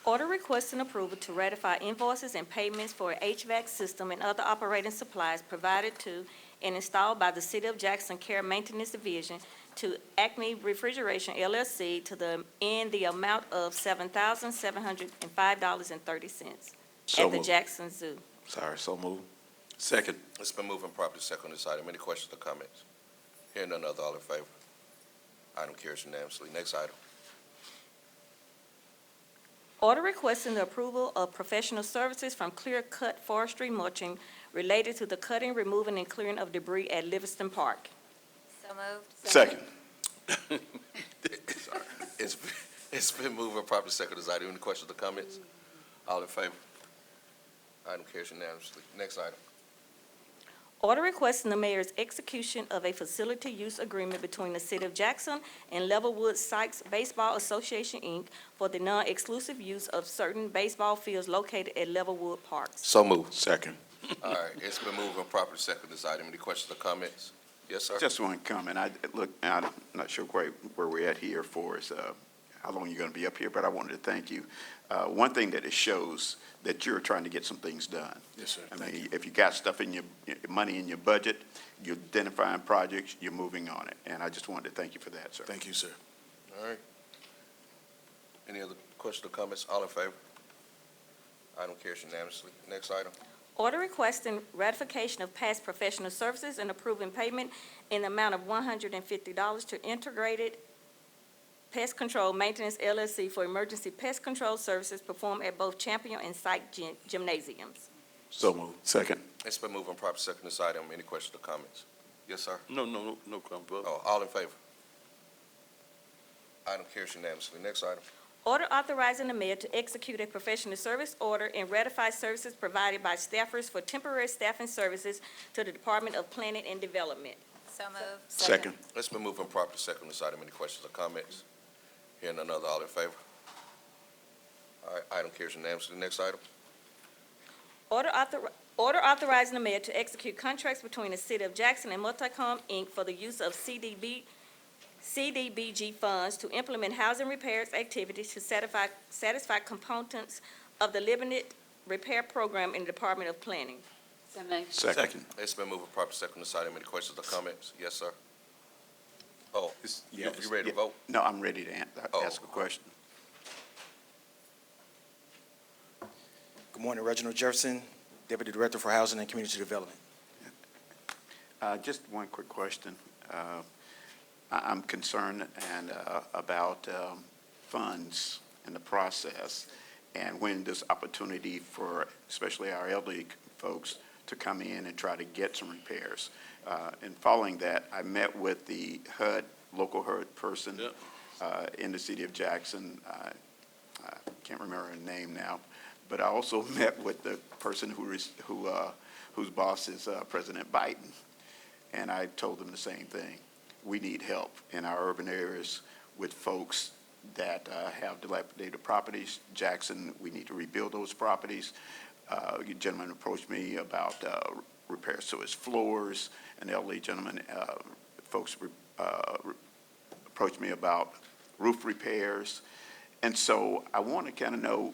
Order requesting approval to ratify invoices and payments for HVAC system and other operating supplies provided to and installed by the City of Jackson Care Maintenance Division to Acme Refrigeration LLC in the amount of $7,705.30 at the Jackson Zoo. So moved. Second. It's been moved and properly second on this item. Any questions or comments? Hearing none other, all in favor? Item carries unanimously. Next item. Order requesting the approval of professional services from Clear Cut Forestry Mulching related to the cutting, removing, and clearing of debris at Livingston Park. So moved. Second. Sorry. It's been moved and properly second on this item. Any questions or comments? All in favor? Item carries unanimously. Next item. Order requesting the mayor's execution of a facility use agreement between the City of Jackson and Levelwood Sykes Baseball Association, Inc. for the non-exclusive use of certain baseball fields located at Levelwood Parks. So moved. Second. All right, it's been moved and properly second on this item. Any questions or comments? Yes, sir. Just one comment. I'm not sure quite where we're at here for is how long you're going to be up here, but I wanted to thank you. One thing that it shows that you're trying to get some things done. Yes, sir. I mean, if you got stuff in your money in your budget, you're identifying projects, you're moving on it. And I just wanted to thank you for that, sir. Thank you, sir. All right. Any other questions or comments? All in favor? Item carries unanimously. Next item. Order requesting ratification of past professional services and approving payment in the amount of $150 to Integrated Pest Control Maintenance LLC for emergency pest control services performed at both Champion and Site Gymnasiums. So moved. Second. It's been moved and properly second on this item. Any questions or comments? Yes, sir. No comment. Oh, all in favor? Item carries unanimously. Next item. Order authorizing the mayor to execute a professional service order and ratify services provided by staffers for temporary staffing services to the Department of Planning and Development. So moved. Second. It's been moved and properly second on this item. Any questions or comments? Hearing none other, all in favor? All right, item carries unanimously. The next item. Order authorizing the mayor to execute contracts between the City of Jackson and Multicom, Inc. for the use of CDBG funds to implement housing repairs activities to satisfy components of the limited repair program in the Department of Planning. So moved. Second. It's been moved and properly second on this item. Any questions or comments? Yes, sir. Oh, you ready to vote? No, I'm ready to Oh. ask a question. Good morning, Reginald Jefferson, Deputy Director for Housing and Community Development. Just one quick question. I'm concerned about funds in the process, and when there's opportunity for especially our elderly folks to come in and try to get some repairs. And following that, I met with the local HUD person in the city of Jackson. I can't remember her name now, but I also met with the person whose boss is President Biden. And I told them the same thing. We need help in our urban areas with folks that have dilapidated properties. Jackson, we need to rebuild those properties. A gentleman approached me about repairs to his floors. An elderly gentleman, folks approached me about roof repairs. And so I want to kind of know,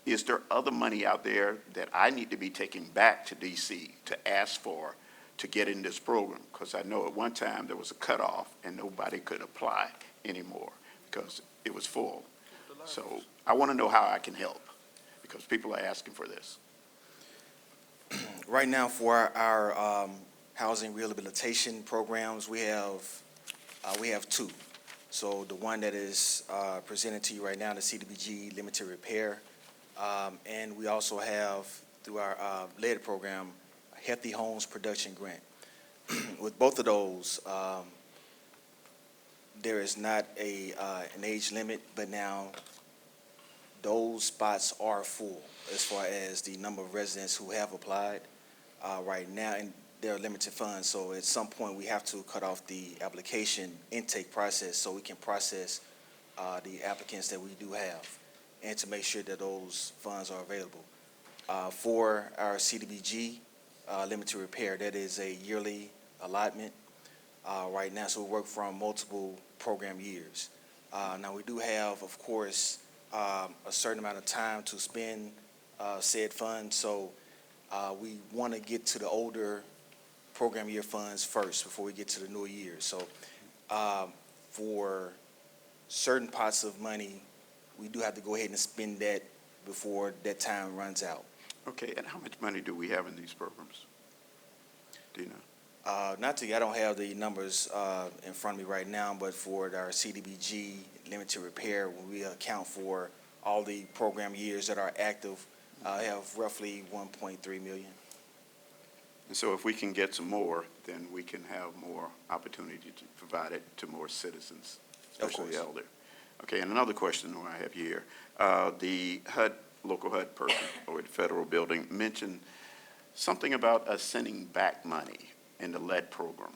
is there other money out there that I need to be taking back to DC to ask for to get in this program? Because I know at one time there was a cutoff and nobody could apply anymore because it was full. So I want to know how I can help because people are asking for this. Right now, for our housing rehabilitation programs, we have two. So the one that is presented to you right now, the CDBG Limited Repair, and we also have, through our LEAD program, a Healthy Homes Production Grant. With both of those, there is not an age limit, but now those spots are full as far as the number of residents who have applied right now, and there are limited funds. So at some point, we have to cut off the application intake process so we can process the applicants that we do have and to make sure that those funds are available. For our CDBG limited repair, that is a yearly allotment right now, so we work from multiple program years. Now, we do have, of course, a certain amount of time to spend said funds, so we want to get to the older program year funds first before we get to the newer years. So for certain pots of money, we do have to go ahead and spend that before that time runs out. Okay, and how much money do we have in these programs? Do you know? I don't have the numbers in front of me right now, but for our CDBG limited repair, when we account for all the program years that are active, I have roughly 1.3 million. And so if we can get some more, then we can have more opportunity to provide it to more citizens, especially the elder. Okay, and another question I have here. The local HUD person or the federal building mentioned something about us sending back money in the lead program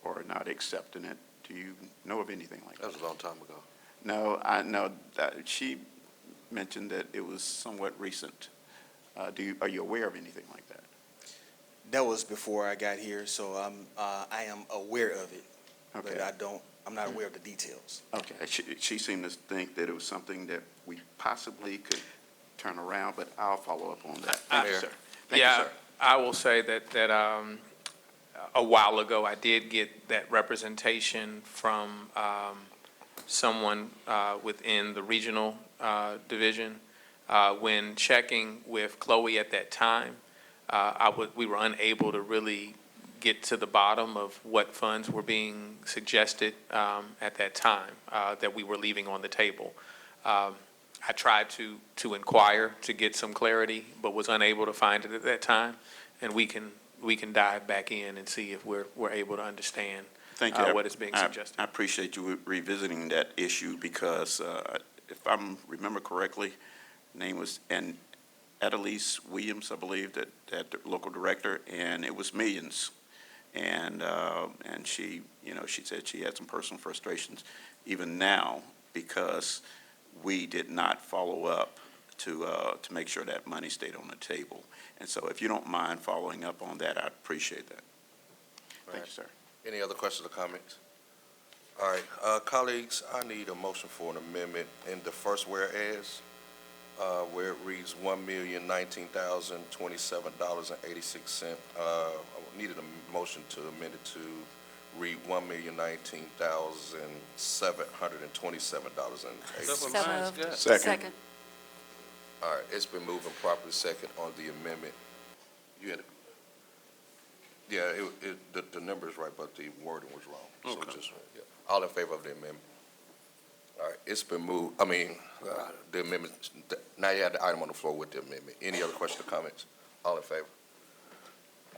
or not accepting it. Do you know of anything like that? That was a long time ago. No, I know that she mentioned that it was somewhat recent. Are you aware of anything like that? That was before I got here, so I am aware of it, Okay. but I'm not aware of the details. Okay, she seemed to think that it was something that we possibly could turn around, but I'll follow up on that. Thank you, sir. Thank you, sir. I will say that a while ago, I did get that representation from someone within the regional division. When checking with Chloe at that time, we were unable to really get to the bottom of what funds were being suggested at that time that we were leaving on the table. I tried to inquire to get some clarity, but was unable to find it at that time. And we can dive back in and see if we're able to understand Thank you. what is being suggested. I appreciate you revisiting that issue because if I remember correctly, name was Adelise Williams, I believe, that the local director, and it was millions. And she, she said she had some personal frustrations even now because we did not follow up to make sure that money stayed on the table. And so if you don't mind following up on that, I'd appreciate that. Thank you, sir. Any other questions or comments? All right, colleagues, I need a motion for an amendment in the first whereas, where it reads $1,019,027.86. I needed a motion to amend it to read $1,019,727.86. Second. All right, it's been moved and properly second on the amendment. You had, the number is right, but the wording was wrong. So just, yeah. All in favor of the amendment? All right, it's been moved, the amendment, now you have the item on the floor with the amendment. Any other questions or comments? All in favor?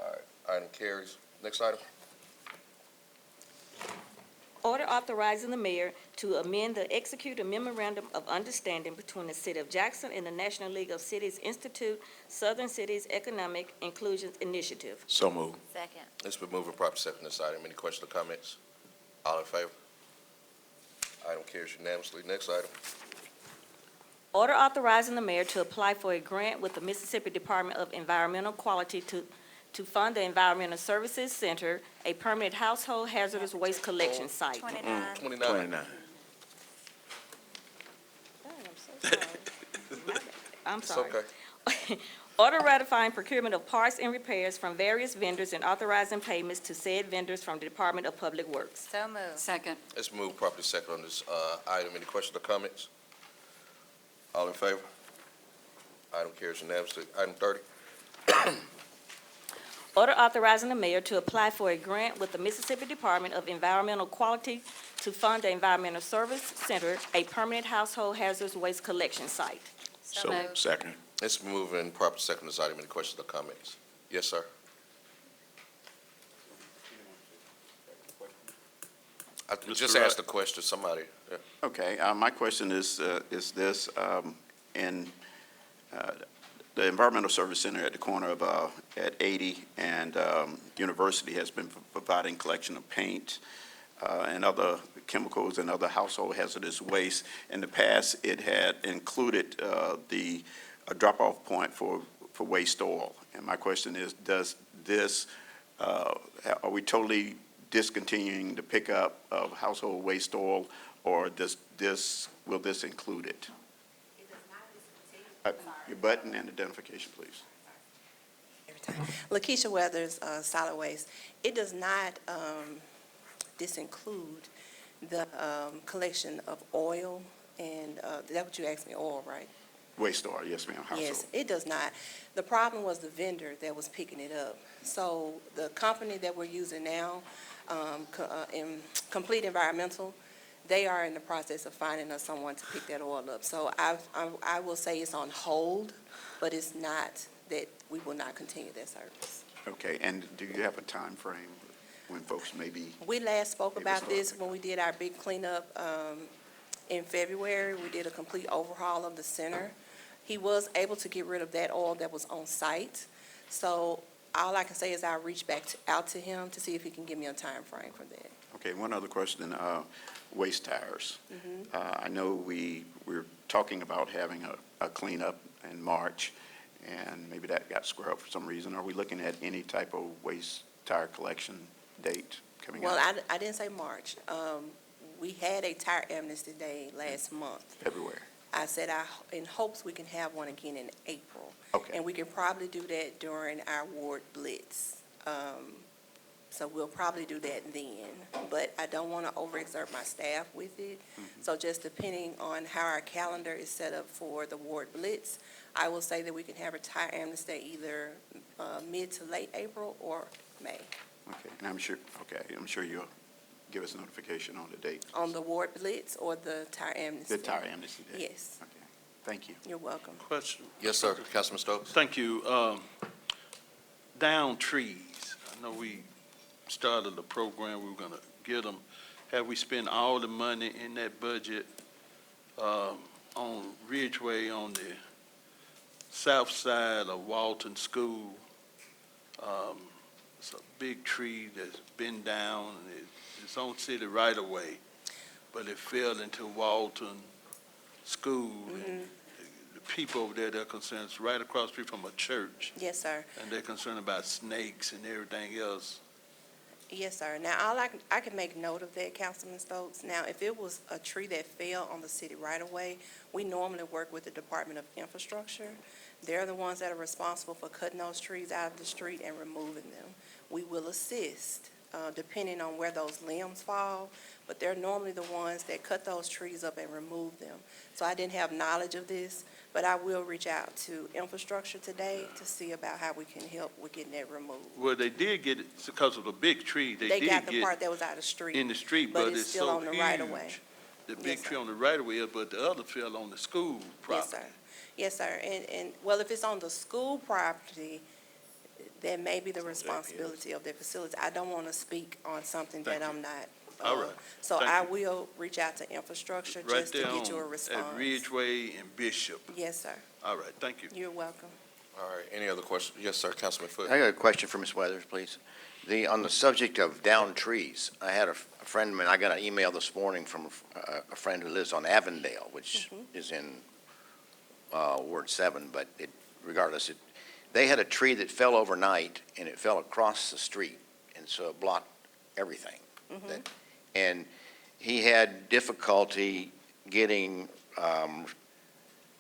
All right, item carries. Next item. Order authorizing the mayor to execute a memorandum of understanding between the City of Jackson and the National League of Cities Institute Southern Cities Economic Inclusion Initiative. So moved. Second. It's been moved and properly second on this item. Any questions or comments? All in favor? Item carries unanimously. Next item. Order authorizing the mayor to apply for a grant with the Mississippi Department of Environmental Quality to fund the Environmental Services Center, a permanent household hazardous waste collection site. 29. 29. I'm It's sorry. okay. Order ratifying procurement of parts and repairs from various vendors and authorizing payments to said vendors from the Department of Public Works. So moved. Second. It's moved properly second on this item. Any questions or comments? All in favor? Item carries unanimously. Item 30. Order authorizing the mayor to apply for a grant with the Mississippi Department of Environmental Quality to fund the Environmental Service Center, a permanent household hazardous waste collection site. So moved. Second. It's moved and properly second on this item. Any questions or comments? Yes, sir. I just Mr. asked the question, somebody. Yeah. Okay, my question is this, in the Environmental Service Center at the corner of, at 80 and University has been providing collection of paint and other chemicals and other household hazardous waste. In the past, it had included the drop-off point for waste oil. And my question is, does this, are we totally discontinuing the pickup of household waste oil, or will this include it? Your button and identification, please. Lakeisha Weathers, Solid Waste. It does not disinclude the collection of oil and, that's what you asked me, oil, right? Waste oil, yes, ma'am, household. Yes, it does not. The problem was the vendor that was picking it up. So the company that we're using now, Complete Environmental, they are in the process of finding us someone to pick that oil up. So I will say it's on hold, but it's not that we will not continue that service. Okay, and do you have a time frame when folks may be? We last spoke Maybe about start this when we did our big cleanup in February. We did a complete overhaul of the center. He was able to get rid of that oil that was on site. So all I can say is I'll reach back out to him to see if he can give me a time frame for that. Okay, one other question, waste tires. I know we're talking about having a cleanup in March, and maybe that got squared up for some reason. Are we looking at any type of waste tire collection date coming up? Well, I didn't say March. We had a tire amnesty day last month. February. I said in hopes we can have one again in April. Okay. And we can probably do that during our ward blitz. So we'll probably do that then, but I don't want to overexert my staff with it. So just depending on how our calendar is set up for the ward blitz, I will say that we can have a tire amnesty either mid to late April or May. Okay, and I'm sure you'll give us notification on the date. On the ward blitz or the tire amnesty? The tire amnesty date. Yes. Okay, thank you. You're welcome. Question. Yes, sir. Councilman Stokes? Thank you. Down trees, I know we started the program, we were gonna get them. Have we spent all the money in that budget on Ridgeway on the south side of Walton School. It's a big tree that's been down, and it's on city right of way, but it fell into Walton School. And the people over there, they're concerned, it's right across the street from a church, Yes, sir. and they're concerned about snakes and everything else. Yes, sir. Now, I can make note of that, Councilman Stokes. Now, if it was a tree that fell on the city right away, we normally work with the Department of Infrastructure. They're the ones that are responsible for cutting those trees out of the street and removing them. We will assist, depending on where those limbs fall, but they're normally the ones that cut those trees up and remove them. So I didn't have knowledge of this, but I will reach out to infrastructure today to see about how we can help with getting that removed. Well, they did get it because of the big tree. They They did got the get part that was out of the street. in the street, but but it's it's still so on the right of way. huge. The big Yes, tree sir. on the right of way, but the other fell on the school Yes, property. sir. Yes, sir. And, well, if it's on the school property, that may be the responsibility of their facility. I don't want to speak on something that Thank I'm not. All right. So Thank I you. will reach out to infrastructure Right just to there get you a on, response. at Ridgeway and Bishop. Yes, sir. All right, thank you. You're welcome. All right, any other questions? Yes, sir, Councilman Foote. I got a question for Ms. Weathers, please. On the subject of downed trees, I had a friend of mine, I got an email this morning from a friend who lives on Avondale, which is in Ward 7, but regardless, they had a tree that fell overnight, and it fell across the street, and so it blocked everything. And he had difficulty getting,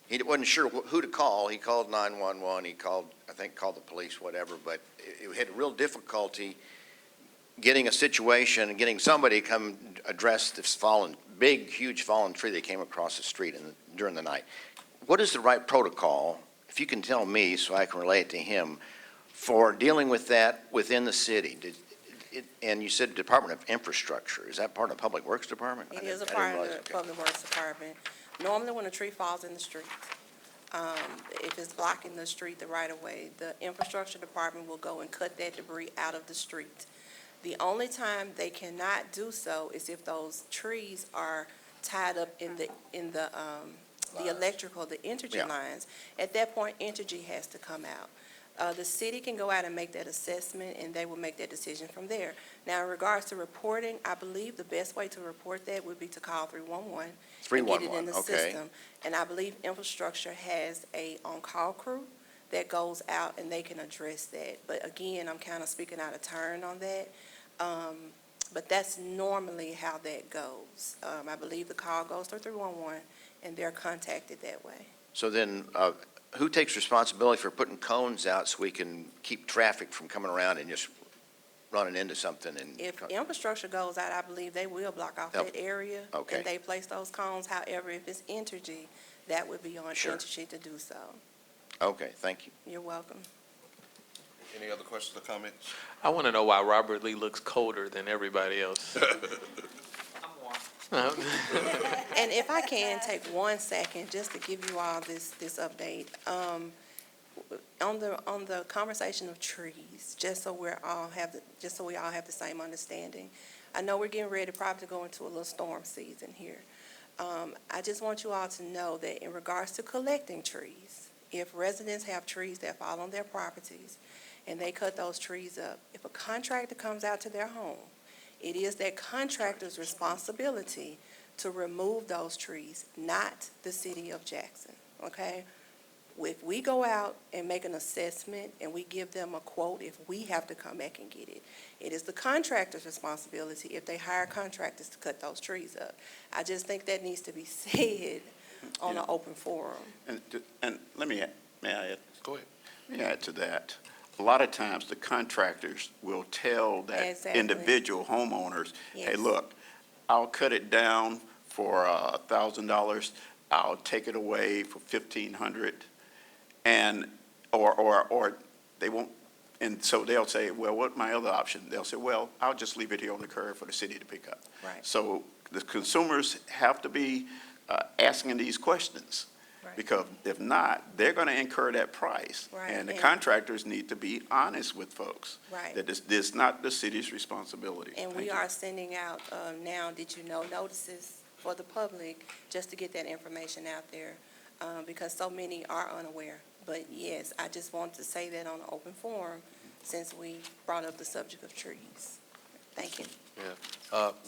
he wasn't sure who to call. He called 911, he called the police, whatever, but it had real difficulty getting a situation and getting somebody to come address this big, huge fallen tree that came across the street during the night. What is the right protocol, if you can tell me so I can relay it to him, for dealing with that within the city? And you said Department of Infrastructure. Is that part of the Public Works Department? It is a part of the Public Works Department. Normally, when a tree falls in the street, if it's blocking the street the right of way, the Infrastructure Department will go and cut that debris out of the street. The only time they cannot do so is if those trees are tied up in the electrical, the Entergy lines. At that point, Entergy has to come out. The city can go out and make that assessment, and they will make that decision from there. Now, in regards to reporting, I believe the best way to report that would be to call 311. And get it in the system. And I believe infrastructure has a on-call crew that goes out and they can address that. But again, I'm kind of speaking out of turn on that. But that's normally how that goes. I believe the call goes through 311 and they're contacted that way. So then, who takes responsibility for putting cones out so we can keep traffic from coming around and just running into something? If infrastructure goes out, I believe they will block off Yep. that area. Okay. And they place those cones. However, if it's Entergy, that would be on Sure. Entergy to do so. Okay, thank you. You're welcome. Any other questions or comments? I want to know why Robert Lee looks colder than everybody else. And if I can take 1 second just to give you all this update, on the conversation of trees, just so we all have the same understanding. I know we're getting ready probably to go into a little storm season here. I just want you all to know that in regards to collecting trees, if residents have trees that fall on their properties and they cut those trees up, if a contractor comes out to their home, it is that contractor's responsibility to remove those trees, not the city of Jackson, okay? If we go out and make an assessment and we give them a quote, if we have to come back and get it, it is the contractor's responsibility if they hire contractors to cut those trees up. I just think that needs to be said on an open forum. And may I add? Go ahead. Let me add to that. A lot of times, the contractors will tell that Exactly. individual homeowners, hey, Yes. look, I'll cut it down for $1,000, I'll take it away for $1,500, and, or they won't, and so they'll say, well, what's my other option? They'll say, well, I'll just leave it here on the curb for the city to pick up. Right. So the consumers have to be asking these questions. Right. Because if not, they're going to incur that price. Right, And the and- contractors need to be honest with folks. Right. That this is not the city's responsibility. And Thank we you. are sending out now, did you know, notices for the public, just to get that information out there, because so many are unaware. But yes, I just want to say that on an open forum, since we brought up the subject of trees. Thank you.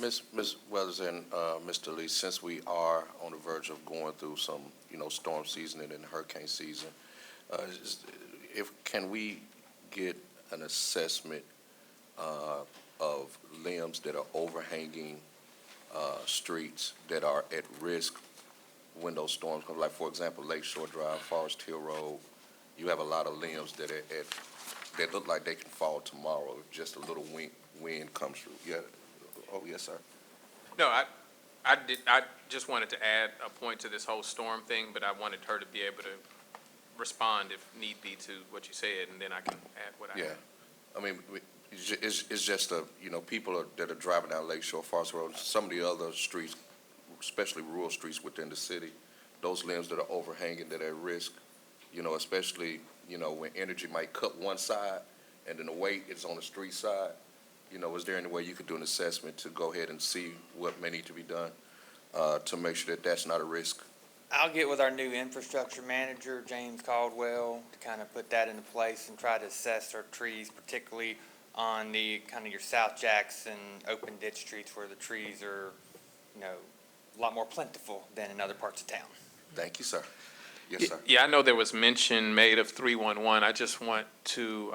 Ms. Weathers and Mr. Lee, since we are on the verge of going through some, storm season and then hurricane season, can we get an assessment of limbs that are overhanging streets that are at risk when those storms come? Like, for example, Lake Shore Drive, Forest Hill Road, you have a lot of limbs that look like they can fall tomorrow if just a little wind comes through. Yeah. Oh, yes, sir. No, I just wanted to add a point to this whole storm thing, but I wanted her to be able to respond if need be to what you said, and then I can add what I have. I mean, it's just people that are driving down Lake Shore, Forest Road, some of the other streets, especially rural streets within the city, those limbs that are overhanging that are at risk, especially, when energy might cut one side and then the weight is on the street side. Is there any way you could do an assessment to go ahead and see what may need to be done to make sure that that's not a risk? I'll get with our new infrastructure manager, James Caldwell, to kind of put that into place and try to assess our trees, particularly on the kind of your South Jackson open ditch streets where the trees are, a lot more plentiful than in other parts of town. Thank you, sir. Yes, sir. Yeah, I know there was mention made of 311. I just want to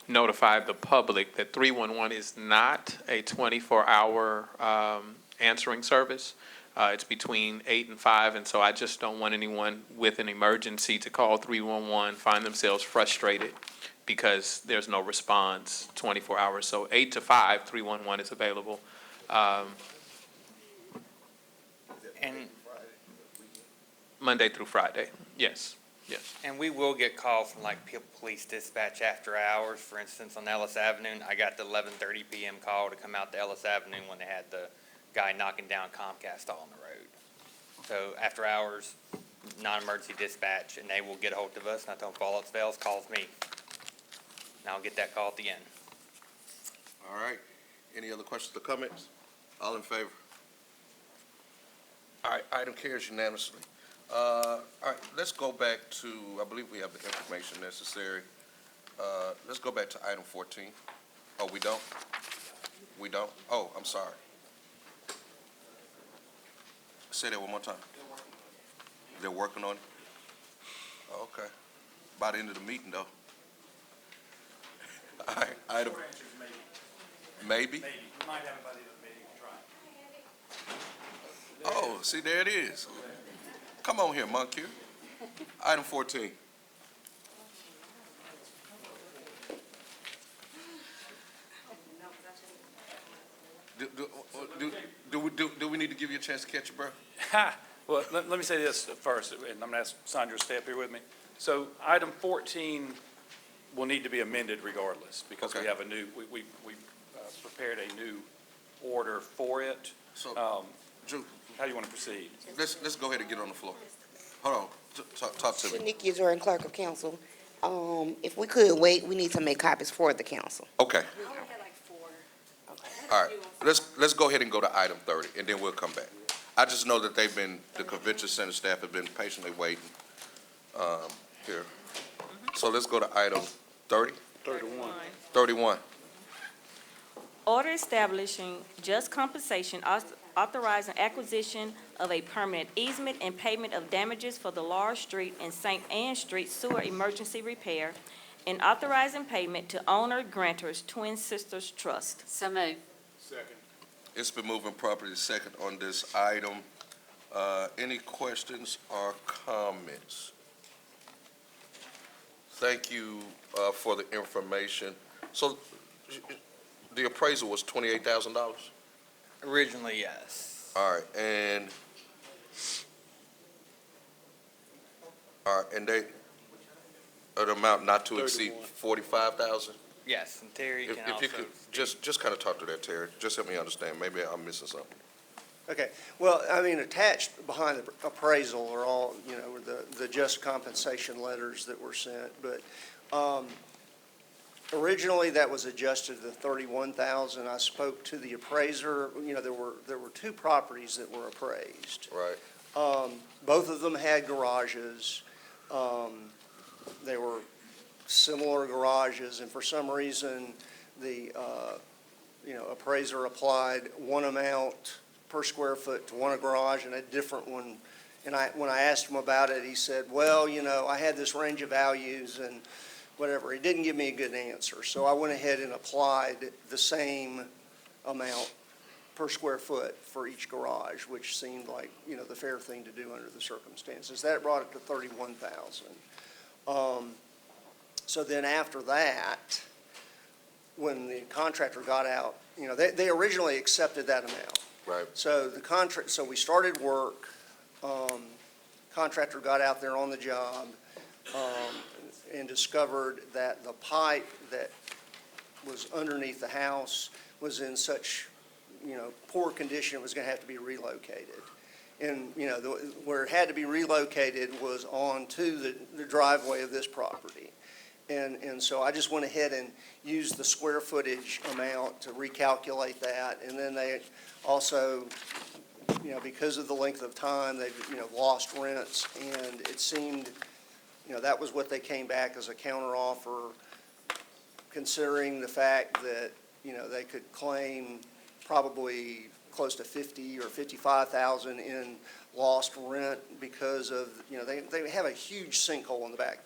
notify the public that 311 is not a 24-hour answering service. It's between 8 and 5, and so I just don't want anyone with an emergency to call 311, find themselves frustrated because there's no response 24 hours. So 8 to 5, 311 is available. And Monday through Friday, yes. Yes. And we will get calls from like police dispatch after hours. For instance, on Ellis Avenue, I got the 11:30 p.m. call to come out to Ellis Avenue when they had the guy knocking down Comcast all on the road. So after hours, non-emergency dispatch, and they will get a hold of us, and I tell them, if all else fails, calls me. And I'll get that call at the end. All right. Any other questions or comments? All in favor? All right, item carries unanimously. All right, let's go back to, I believe we have the information necessary. Let's go back to item 14. Oh, we don't? We don't? Oh, I'm sorry. Say that one more time. They're working on it? Okay. By the end of the meeting, though. All right, item. Maybe? Maybe. We might have it by the end of the meeting. Try. Oh, see, there it is. Come on here, Moncur. Item 14. Do we need to give you a chance to catch your breath? Well, let me say this first, and I'm going to ask Sandra to stay up here with me. So item 14 will need to be amended regardless, because we Okay. have a new, we prepared a new order for it. So, Drew, How do you want to proceed? let's go ahead and get on the floor. Hold on, talk to me. Shanikia Jordan, Clerk of Council. If we could wait, we need to make copies for the council. Okay. All right, let's go ahead and go to item 30, and then we'll come back. I just know that the convention center staff have been patiently waiting here. So let's go to item 30? 31. Order establishing just compensation, authorizing acquisition of a permanent easement and payment of damages for the Laurel Street and St. Anne Street sewer emergency repair, and authorizing payment to owner grantors Twin Sisters Trust. So moved. It's been moving properly second on this item. Any questions or comments? Thank you for the information. So the appraisal was $28,000? Originally, yes. All right, and they, an amount not to exceed 45,000? Yes, and Terry If can you also. could, just kind of talk to that, Terry, just help me understand, maybe I'm missing something. Okay, well, I mean, attached behind the appraisal are all, the just compensation letters that were sent, but Originally, that was adjusted to 31,000. I spoke to the appraiser, there were two properties that were appraised. Right. Both of them had garages. They were similar garages, and for some reason, the, appraiser applied one amount per square foot to one garage and a different one. And when I asked him about it, he said, well, I had this range of values and whatever. He didn't give me a good answer. So I went ahead and applied the same amount per square foot for each garage, which seemed like, the fair thing to do under the circumstances. That brought it to 31,000. So then after that, when the contractor got out, they originally accepted that amount. Right. So so we started work, contractor got out there on the job, and discovered that the pipe that was underneath the house was in such, poor condition, it was gonna have to be relocated. And, where it had to be relocated was onto the driveway of this property. And so I just went ahead and used the square footage amount to recalculate that. And then they also, because of the length of time, they've, lost rents. And it seemed, that was what they came back as a counteroffer, considering the fact that, they could claim probably close to 50 or 55,000 in lost rent because of, they have a huge sinkhole in the back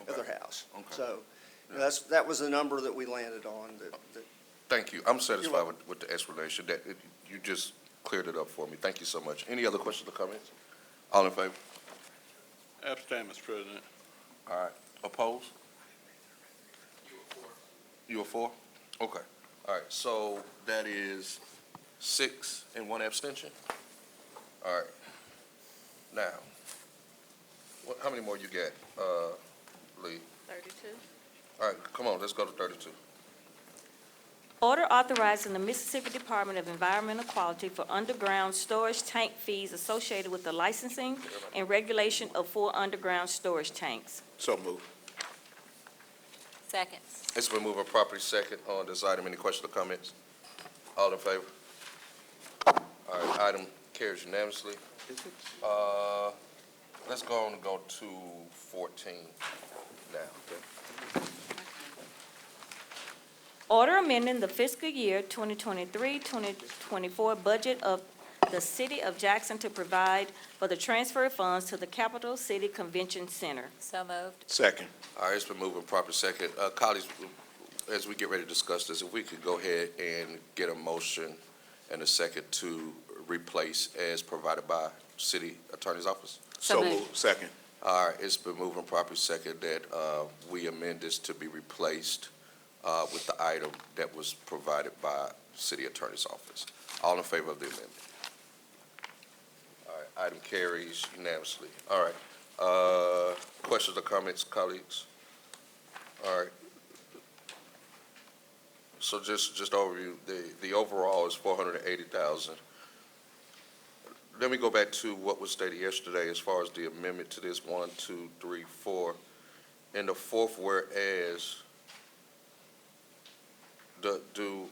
of their house. Okay. So that was the number that we landed on. Thank you. I'm satisfied with the explanation. You just cleared it up for me. Thank you so much. Any other questions or comments? All in favor? Abstain, Mr. President. All right. Opposed? You were for? Okay. All right. So that is 6 and 1 abstention. All right. Now, how many more you got, Lee? 32. All right, come on, let's go to 32. Order authorizing the Mississippi Department of Environmental Quality for underground storage tank fees associated with the licensing and regulation of 4 underground storage tanks. So moved. Second. It's been moved and properly second on this item. Any questions or comments? All in favor? All right, item carries unanimously. Let's go on and go to 14 now. Order amending the fiscal year 2023-2024 budget of the City of Jackson to provide for the transfer of funds to the Capital City Convention Center. So moved. Second. All right, it's been moved and properly second. Colleagues, as we get ready to discuss this, if we could go ahead and get a motion and a second to replace as provided by City Attorney's Office. So moved. Second. All right, it's been moved and properly second that we amend this to be replaced with the item that was provided by City Attorney's Office. All in favor of the amendment? All right, item carries unanimously. All right, questions or comments, colleagues? All right. So just overview, the overall is 480,000. Let me go back to what was stated yesterday as far as the amendment to this 1, 2, 3, 4. In the fourth whereas, do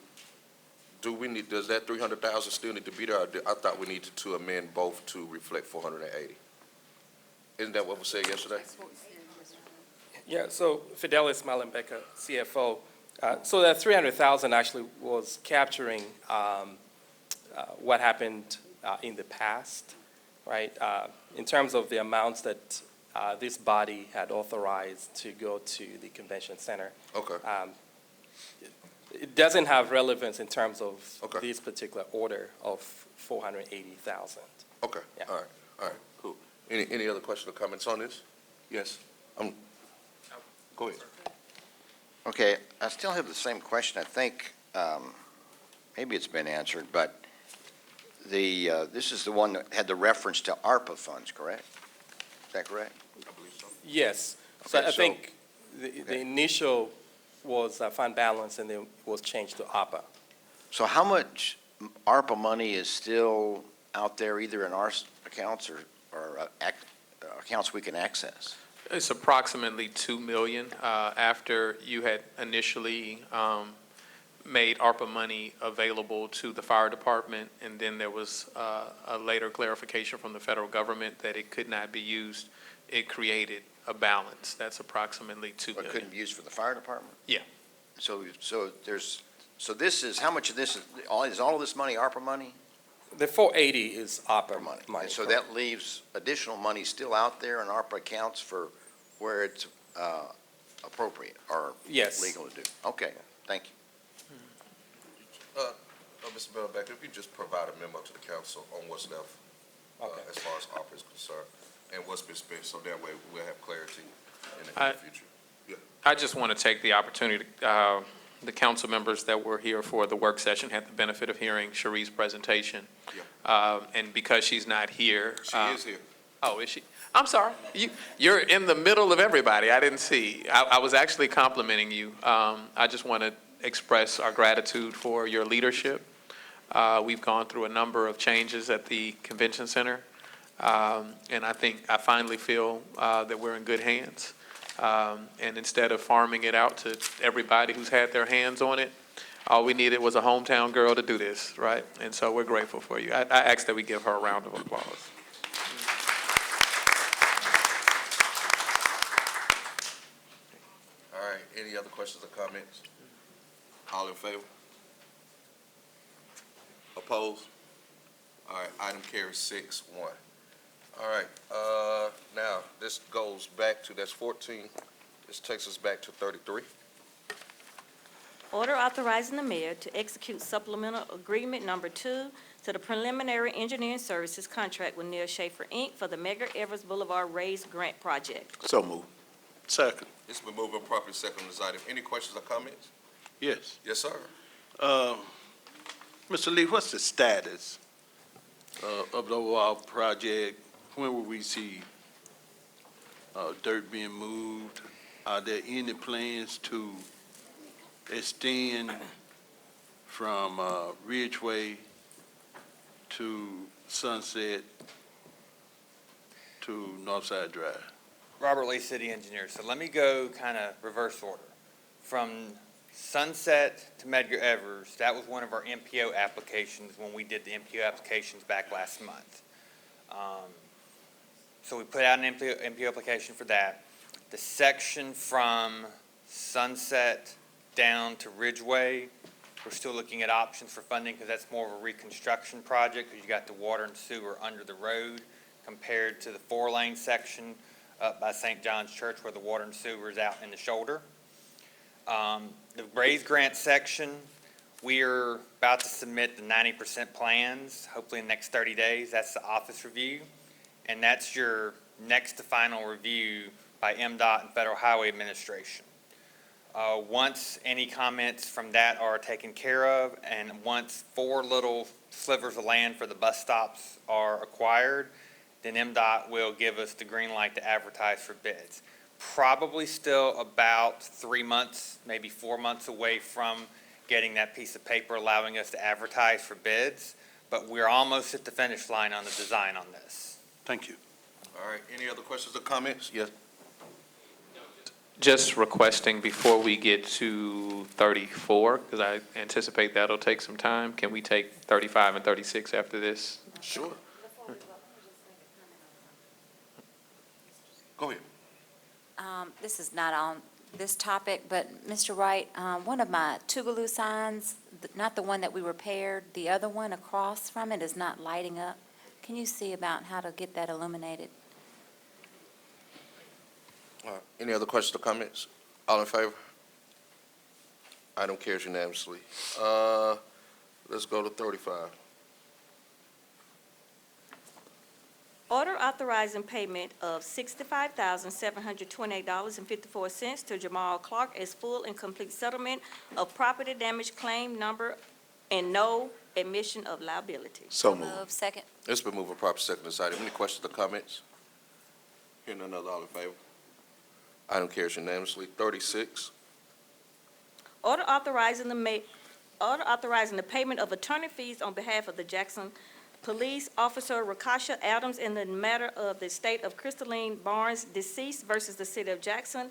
we need, does that 300,000 still need to be there? Or I thought we needed to amend both to reflect 480. Isn't that what was said yesterday? Yeah, so Fidelis Malembeca, CFO. So that 300,000 actually was capturing what happened in the past, right? In terms of the amounts that this body had authorized to go to the convention center. Okay. It doesn't have relevance in terms of Okay. this particular order of 480,000. Okay, Yeah. all right, cool. Any other questions or comments on this? Yes? Go ahead. Okay, I still have the same question. I think maybe it's been answered, but this is the one that had the reference to ARPA funds, correct? Is that correct? Yes. So Okay, I so- think the initial was fund balance and then was changed to ARPA. So how much ARPA money is still out there either in our accounts or accounts we can access? It's approximately 2 million, after you had initially, made ARPA money available to the fire department, and then there was, a later clarification from the federal government that it could not be used. It created a balance. That's approximately 2 But million. couldn't be used for the fire department? Yeah. So this is, how much of this, is all of this money ARPA money? The 480 is ARPA money. And so that leaves additional money still out there in ARPA accounts for where it's appropriate or Yes. legal to do? Okay, thank you. Mr. Bell, back, if you just provide a memo to the council on what's left, as far as ARPA is concerned, and what's been spent, so that way we'll have clarity in the future. I just want to take the opportunity, the council members that were here for the work session had the benefit of hearing Cherie's presentation. And because she's not here. She is here. Oh, is she? I'm sorry. You're in the middle of everybody. I didn't see. I was actually complimenting you. I just want to express our gratitude for your leadership. We've gone through a number of changes at the convention center. And I finally feel that we're in good hands. And instead of farming it out to everybody who's had their hands on it, all we needed was a hometown girl to do this, right? And so we're grateful for you. I ask that we give her a round of applause. All right, any other questions or comments? All in favor? Opposed? All right, item carries 6-1. All right, now, this goes back to, that's 14, this takes us back to 33. Order authorizing the mayor to execute supplemental agreement number 2 to the preliminary engineering services contract with Neil Schaefer, Inc. for the Medgar Evers Boulevard Raised Grant Project. So move. Second. It's been moved and properly second on this item. Any questions or comments? Yes. Yes, sir. Mr. Lee, what's the status of the overall project? When will we see dirt being moved? Are there any plans to extend from Ridgeway to Sunset to Northside Drive? Robert Lee, city engineer. So let me go kind of reverse order. From Sunset to Medgar Evers, that was one of our MPO applications when we did the MPO applications back last month. So we put out an MPO application for that. The section from Sunset down to Ridgeway, we're still looking at options for funding because that's more of a reconstruction project because you got the water and sewer under the road compared to the 4-lane section up by St. John's Church where the water and sewer is out in the shoulder. The Raised Grant section, we're about to submit the 90% plans, hopefully in the next 30 days. That's the office review. And that's your next to final review by MDOT and Federal Highway Administration. Once any comments from that are taken care of, and once 4 little slivers of land for the bus stops are acquired, then MDOT will give us the green light to advertise for bids. Probably still about 3 months, maybe 4 months away from getting that piece of paper allowing us to advertise for bids, but we're almost at the finish line on the design on this. Thank you. All right, any other questions or comments? Yes. Just requesting before we get to 34, because I anticipate that'll take some time, can we take 35 and 36 after this? Sure. Go ahead. This is not on this topic, but Mr. Wright, one of my Tougaloo signs, not the one that we repaired, the other one across from it is not lighting up. Can you see about how to get that illuminated? All right, any other questions or comments? All in favor? Item carries unanimously. Let's go to 35. Order authorizing payment of $65,728.54 to Jamal Clark as full and complete settlement of property damage claim number and no admission of liability. So move. Second. It's been moved and properly second on this item. Any questions or comments? Hearing none other, all in favor? Item carries unanimously. 36. Order authorizing the payment of attorney fees on behalf of the Jackson Police Officer Rakasha Adams in the matter of the estate of Crystalline Barnes deceased versus the City of Jackson.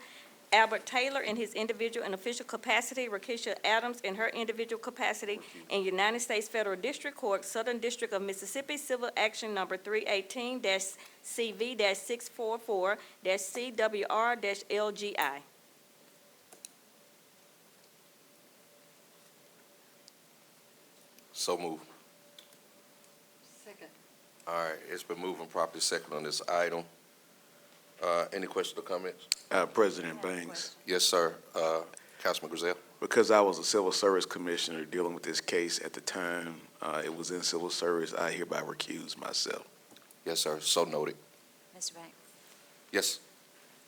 Albert Taylor in his individual and official capacity, Rakisha Adams in her individual capacity in United States Federal District Court, Southern District of Mississippi, Civil Action Number 318-CV-644-CWR-LGI. So move. Second. All right, it's been moved and properly second on this item. Any questions or comments? President Banks, Yes, sir. Councilman Griselle? because I was a civil service commissioner dealing with this case at the time, it was in civil service, I hereby recuse myself. Yes, sir. So noted. Mr. Banks, Yes.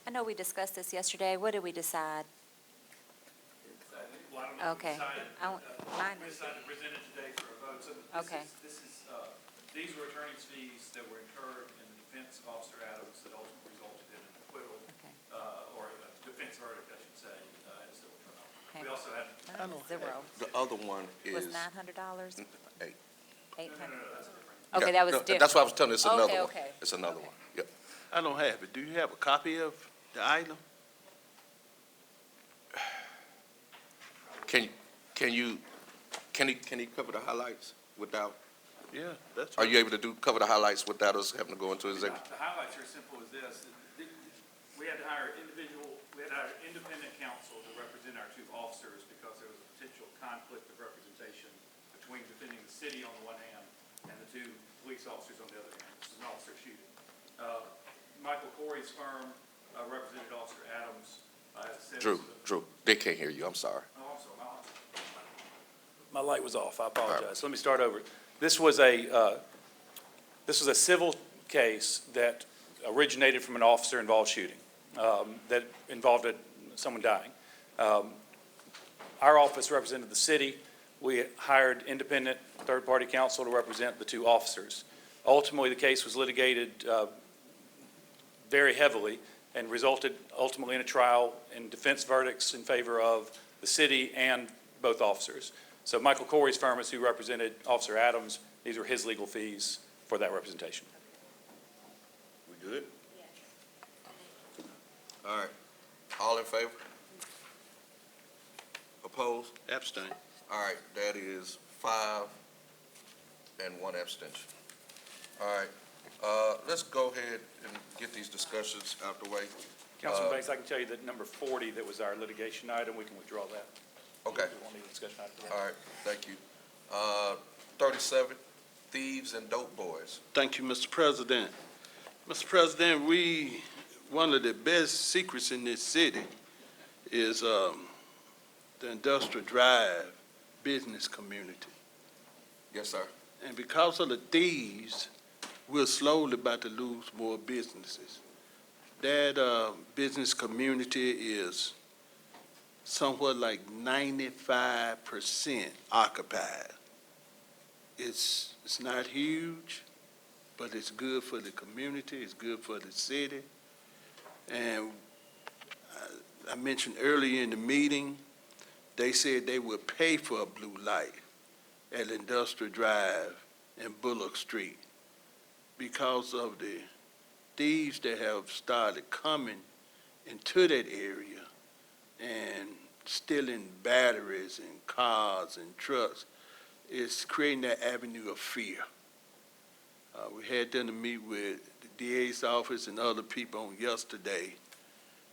I know we discussed this yesterday. What did we decide? Okay. Mine is, Decided to present it today for a vote. So Okay. these were attorney's fees that were incurred in the defense of Officer Adams that ultimately resulted in an acquittal, Okay. Or a defense verdict, I should say, in a civil trial. Okay. We also had, mine is zero. The other one Was is. $900? Eight. 800. that's different. Okay, Yeah, that was no, different. That's why I was telling you, it's another Okay, one. okay. It's another Okay. one. Yep. I don't have it. Do you have a copy of the item? Can he cover the highlights without, Yeah, that's. are you able to cover the highlights without us having to go into executive? The highlights are as simple as this. We had to hire independent counsel to represent our two officers because there was a potential conflict of representation between defending the city on the one hand and the two police officers on the other hand. This is an officer shooting. Michael Corey's firm represented Officer Adams. As I said, Drew, they can't hear you. I'm sorry. Oh, I'm sorry. My light was off. I apologize. Let me start over. This was a civil case that originated from an officer-involved shooting that involved someone dying. Our office represented the city. We hired independent third-party counsel to represent the two officers. Ultimately, the case was litigated very heavily and resulted ultimately in a trial and defense verdicts in favor of the city and both officers. So Michael Corey's firm is who represented Officer Adams. These were his legal fees for that representation. We good? All right. All in favor? Opposed? Abstain. All right, that is 5 and 1 abstention. All right, let's go ahead and get these discussions out the way. Councilman Banks, I can tell you that number 40, that was our litigation item, we can withdraw that. Okay. We won't need a discussion item for that. All right, thank you. 37, thieves and dope boys. Thank you, Mr. President. Mr. President, one of the best secrets in this city is the Industrial Drive business community. Yes, sir. And because of the thieves, we're slowly about to lose more businesses. That business community is somewhat like 95% occupied. It's not huge, but it's good for the community, it's good for the city. And I mentioned earlier in the meeting, they said they would pay for a blue light at Industrial Drive and Bullock Street because of the thieves that have started coming into that area and stealing batteries and cars and trucks. It's creating that avenue of fear. We had them to meet with the DA's office and other people on yesterday,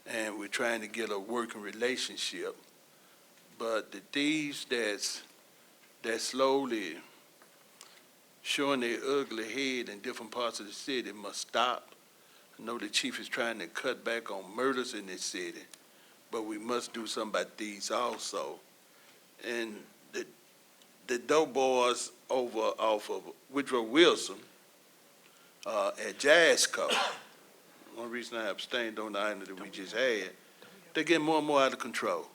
and we're trying to get a working relationship. But the thieves that's slowly showing their ugly head in different parts of the city must stop. I know the chief is trying to cut back on murders in this city, but we must do something about these also. And the dope boys off of Woodrow Wilson at Jazzco, one reason I abstained on the item that we just had, they get more and more out of control.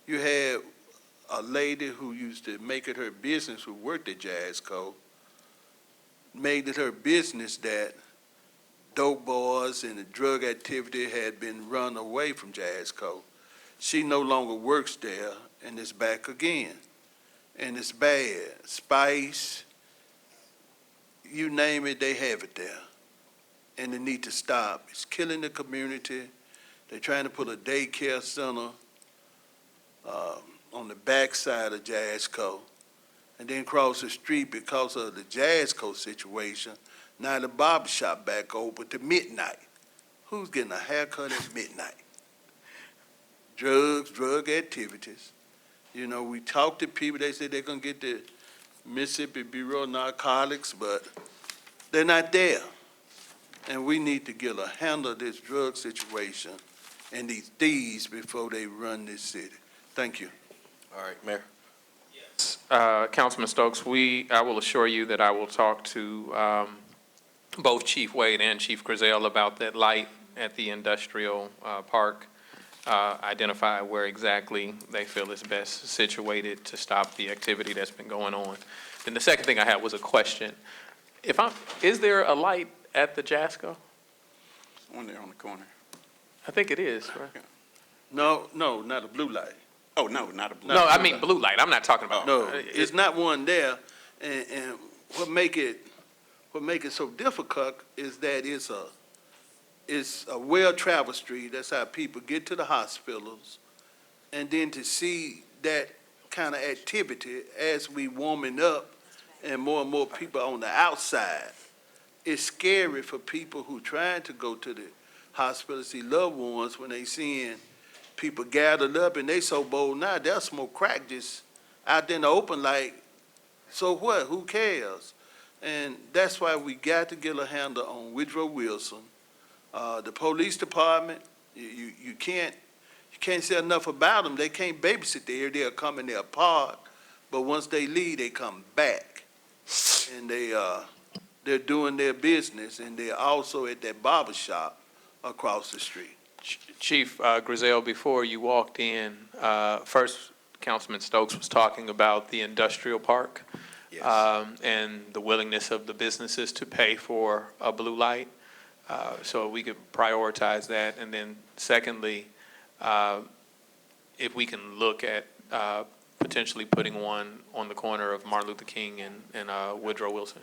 You had a lady who used to make it her business, who worked at Jazzco, made it her business that dope boys and the drug activity had been run away from Jazzco. She no longer works there, and it's back again. And it's bad. Spice, you name it, they have it there. And they need to stop. It's killing the community. They're trying to put a daycare center on the backside of Jazzco. And then cross the street because of the Jazzco situation. Now the barber shop back open to midnight. Who's getting a haircut at midnight? Drugs, drug activities. You know, we talk to people, they say they're gonna get the Mississippi Bureau of Narcotics, but they're not there. And we need to get a handle of this drug situation and these thieves before they run this city. Thank you. All right, Mayor. Councilman Stokes, I will assure you that I will talk to both Chief Wade and Chief Griselle about that light at the industrial park, identify where exactly they feel is best situated to stop the activity that's been going on. Then the second thing I had was a question. Is there a light at the Jazzco? One there on the corner. I think it is, right? No, not a blue light. Oh, no, not a blue. No, I mean blue light. I'm not talking about. No, it's not one there. And what make it so difficult is that it's a well-traveled street. That's how people get to the hospitals. And then to see that kind of activity as we warming up and more people on the outside, it's scary for people who trying to go to the hospital, see loved ones, when they seeing people gathered up and they so bold now, they'll smoke crack just out there in the open like, so what, who cares? And that's why we got to get a handle on Woodrow Wilson. The police department, you can't say enough about them. They can't babysit the area, they'll come and they'll park, but once they leave, they come back. And they're doing their business, and they're also at that barber shop across the street. Chief Griselle, before you walked in, first Councilman Stokes was talking about the industrial park. Yes. And the willingness of the businesses to pay for a blue light. So we could prioritize that. And then secondly, if we can look at potentially putting one on the corner of Martin Luther King and Woodrow Wilson.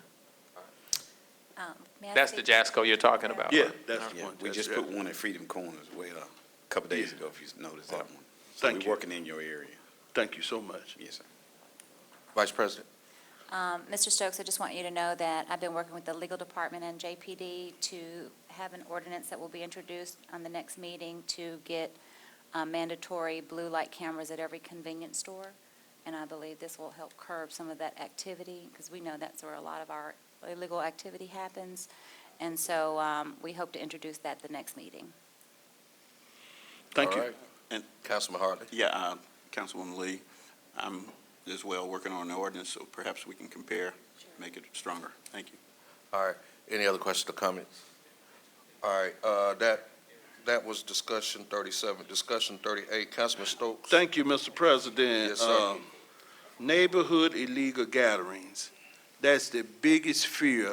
May I That's the speak? Jazzco you're talking about. Yeah, right? that's the Yeah, one. we just put one at Freedom Corner as well, a couple days ago, if you noticed that one. So Thank we're you. working in your area. Thank you so much. Yes, sir. Vice President. Mr. Stokes, I just want you to know that I've been working with the legal department and JPD to have an ordinance that will be introduced on the next meeting to get mandatory blue light cameras at every convenience store. And I believe this will help curb some of that activity, because we know that's where a lot of our illegal activity happens. And so we hope to introduce that at the next meeting. Thank All you. right. And- Councilman Hartley. Yeah, Councilwoman Lee, I'm as well working on the ordinance, so perhaps we can compare, make it stronger. Thank you. All right. Any other questions or comments? All right, that was discussion 37. Discussion 38, Councilman Stokes. Thank you, Mr. President. Yes, sir. Neighborhood illegal gatherings, that's the biggest fear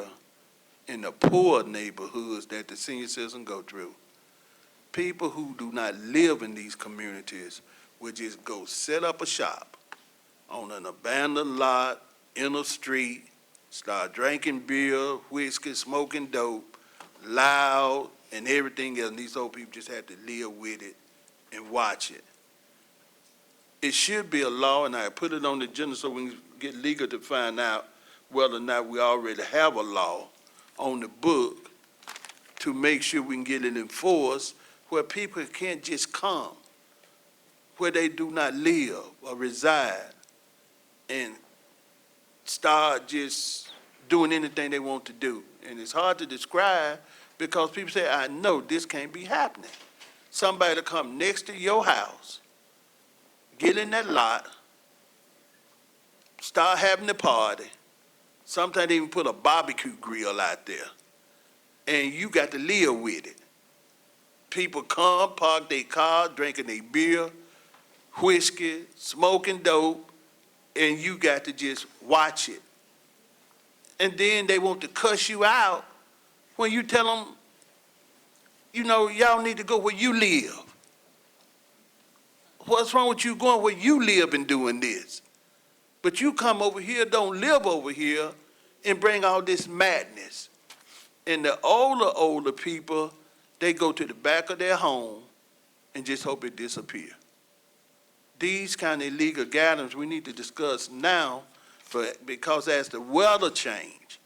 in the poor neighborhoods that the senior citizens go through. People who do not live in these communities would just go set up a shop on an abandoned lot, in a street, start drinking beer, whiskey, smoking dope, loud, and everything else. And these old people just have to live with it and watch it. It should be a law, and I put it on the agenda so we can get legal to find out whether or not we already have a law on the book to make sure we can get it enforced where people can't just come where they do not live or reside and start just doing anything they want to do. And it's hard to describe because people say, I know this can't be happening. Somebody to come next to your house, get in that lot, start having the party, sometimes even put a barbecue grill out there, and you got to live with it. People come, park their car, drinking their beer, whiskey, smoking dope, and you got to just watch it. And then they want to cuss you out when you tell them, you know, y'all need to go where you live. What's wrong with you going where you live and doing this? But you come over here, don't live over here, and bring all this madness. And the older people, they go to the back of their home and just hope it disappear. These kind of illegal gatherings we need to discuss now, but because as the weather change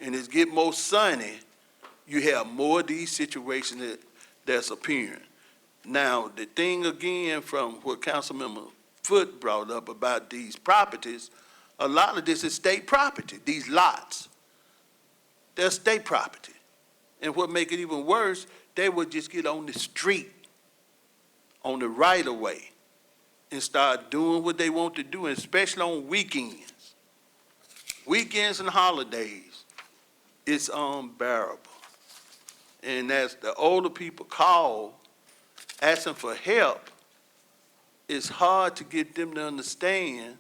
and it's get more sunny, you have more of these situations that's appearing. Now, the thing again from what Councilmember Foote brought up about these properties, a lot of this is state property, these lots. They're state property. And what make it even worse, they would just get on the street, on the right of way, and start doing what they want to do, and especially on weekends. Weekends and holidays, it's unbearable. And as the older people call, asking for help, it's hard to get them to understand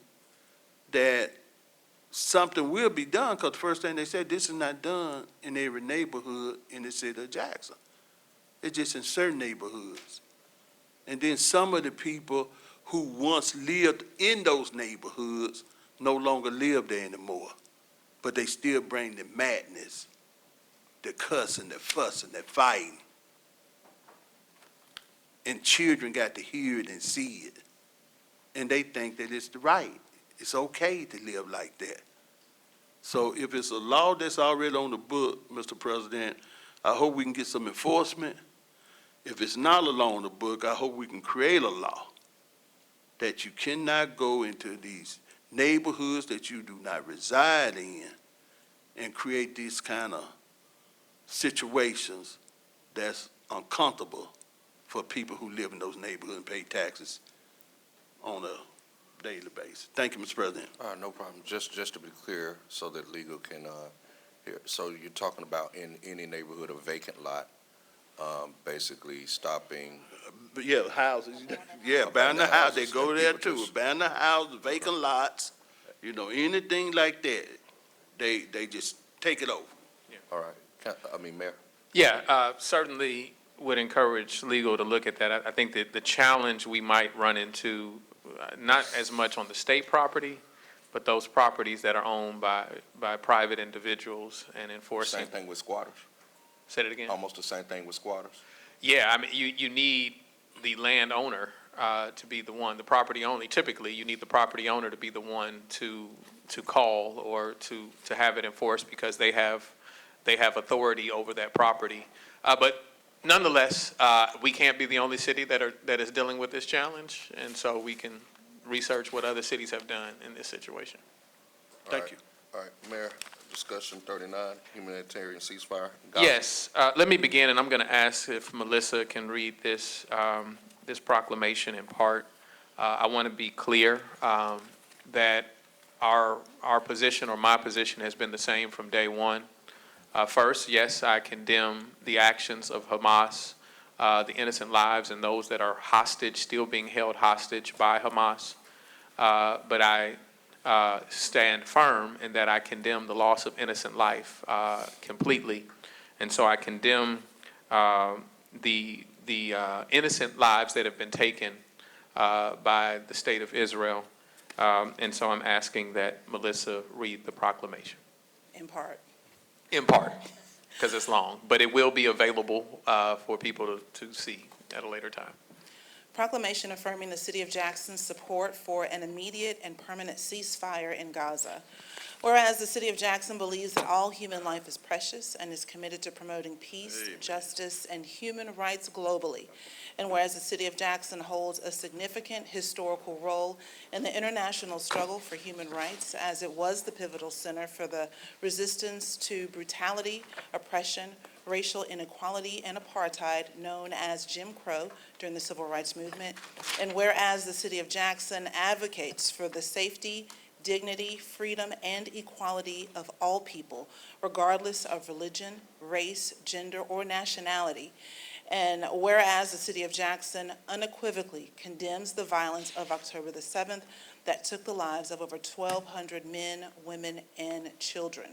that something will be done, because the first thing they said, this is not done in every neighborhood in the city of Jackson. It's just in certain neighborhoods. And then some of the people who once lived in those neighborhoods no longer live there anymore. But they still bring the madness, the cussing, the fussing, the fighting. And children got to hear it and see it. And they think that it's the right. It's okay to live like that. So if it's a law that's already on the book, Mr. President, I hope we can get some enforcement. If it's not a law on the book, I hope we can create a law that you cannot go into these neighborhoods that you do not reside in and create these kind of situations that's uncomfortable for people who live in those neighborhoods and pay taxes on a daily basis. Thank you, Mr. President. No problem. Just to be clear, so that legal can hear. So you're talking about in any neighborhood, a vacant lot, basically stopping. But yeah, houses, yeah, abandoned the house, they go there too, abandoned the house, vacant lots, anything like that, they just take it over. All right. Mayor? Yeah, certainly would encourage legal to look at that. I think that the challenge we might run into, not as much on the state property, but those properties that are owned by private individuals and enforcing. Same thing with squatters. Say it again? Almost the same thing with squatters. Yeah, you need the landowner to be the one, the property owner. Typically, you need the property owner to be the one to call or to have it enforced, because they have authority over that property. But nonetheless, we can't be the only city that is dealing with this challenge, and so we can research what other cities have done in this situation. Thank you. All right, Mayor, discussion 39, humanitarian ceasefire. Yes, let me begin, and I'm going to ask if Melissa can read this proclamation in part. I want to be clear that our position, or my position, has been the same from day one. First, yes, I condemn the actions of Hamas, the innocent lives and those that are hostage, still being held hostage by Hamas. But I stand firm in that I condemn the loss of innocent life completely. And so I condemn the innocent lives that have been taken by the state of Israel. And so I'm asking that Melissa read the proclamation. In part. In part, because it's long, but it will be available for people to see at a later time. Proclamation affirming the City of Jackson's support for an immediate and permanent ceasefire in Gaza. Whereas the City of Jackson believes that all human life is precious and is committed to promoting peace, justice, and human rights globally. And whereas the City of Jackson holds a significant historical role in the international struggle for human rights, as it was the pivotal center for the resistance to brutality, oppression, racial inequality, and apartheid, known as Jim Crow, during the Civil Rights Movement. And whereas the City of Jackson advocates for the safety, dignity, freedom, and equality of all people, regardless of religion, race, gender, or nationality. And whereas the City of Jackson unequivocally condemns the violence of October the 7th, that took the lives of over 1,200 men, women, and children.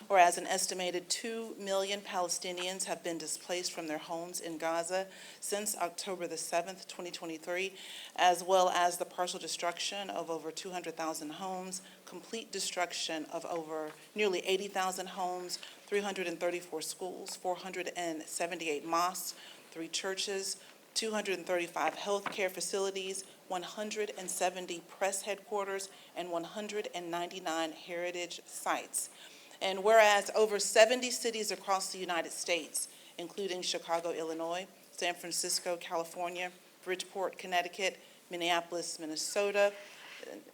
Whereas an estimated 2 million Palestinians have been displaced from their homes in Gaza since October the 7th, 2023, as well as the partial destruction of over 200,000 homes, complete destruction of over nearly 80,000 homes, 334 schools, 478 mosques, 3 churches, 235 healthcare facilities, 170 press headquarters, and 199 heritage sites. And whereas over 70 cities across the United States, including Chicago, Illinois, San Francisco, California, Bridgeport, Connecticut, Minneapolis, Minnesota,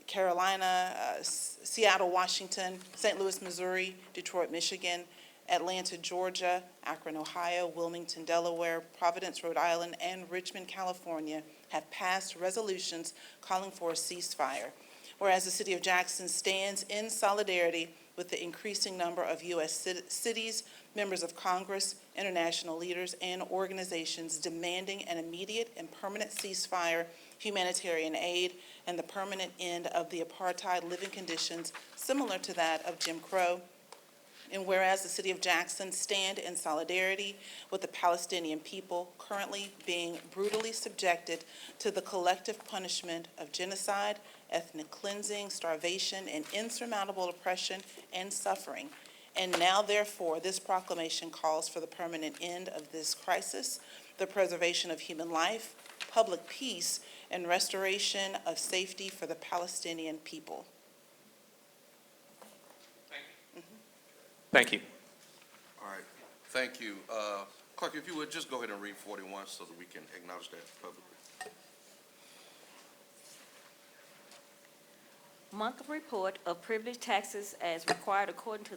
Carolina, Seattle, Washington, St. Louis, Missouri, Detroit, Michigan, Atlanta, Georgia, Akron, Ohio, Wilmington, Delaware, Providence, Rhode Island, and Richmond, California have passed resolutions calling for a ceasefire. Whereas the City of Jackson stands in solidarity with the increasing number of U.S. cities, members of Congress, international leaders, and organizations demanding an immediate and permanent ceasefire, humanitarian aid, and the permanent end of the apartheid living conditions similar to that of Jim Crow. And whereas the City of Jackson stand in solidarity with the Palestinian people currently being brutally subjected to the collective punishment of genocide, ethnic cleansing, starvation, and insurmountable oppression and suffering. And now, therefore, this proclamation calls for the permanent end of this crisis, the preservation of human life, public peace, and restoration of safety for the Palestinian people. Thank you. All right, thank you. Clerk, if you would, just go ahead and read 41 so that we can acknowledge that publicly. Monthly report of privilege taxes as required according to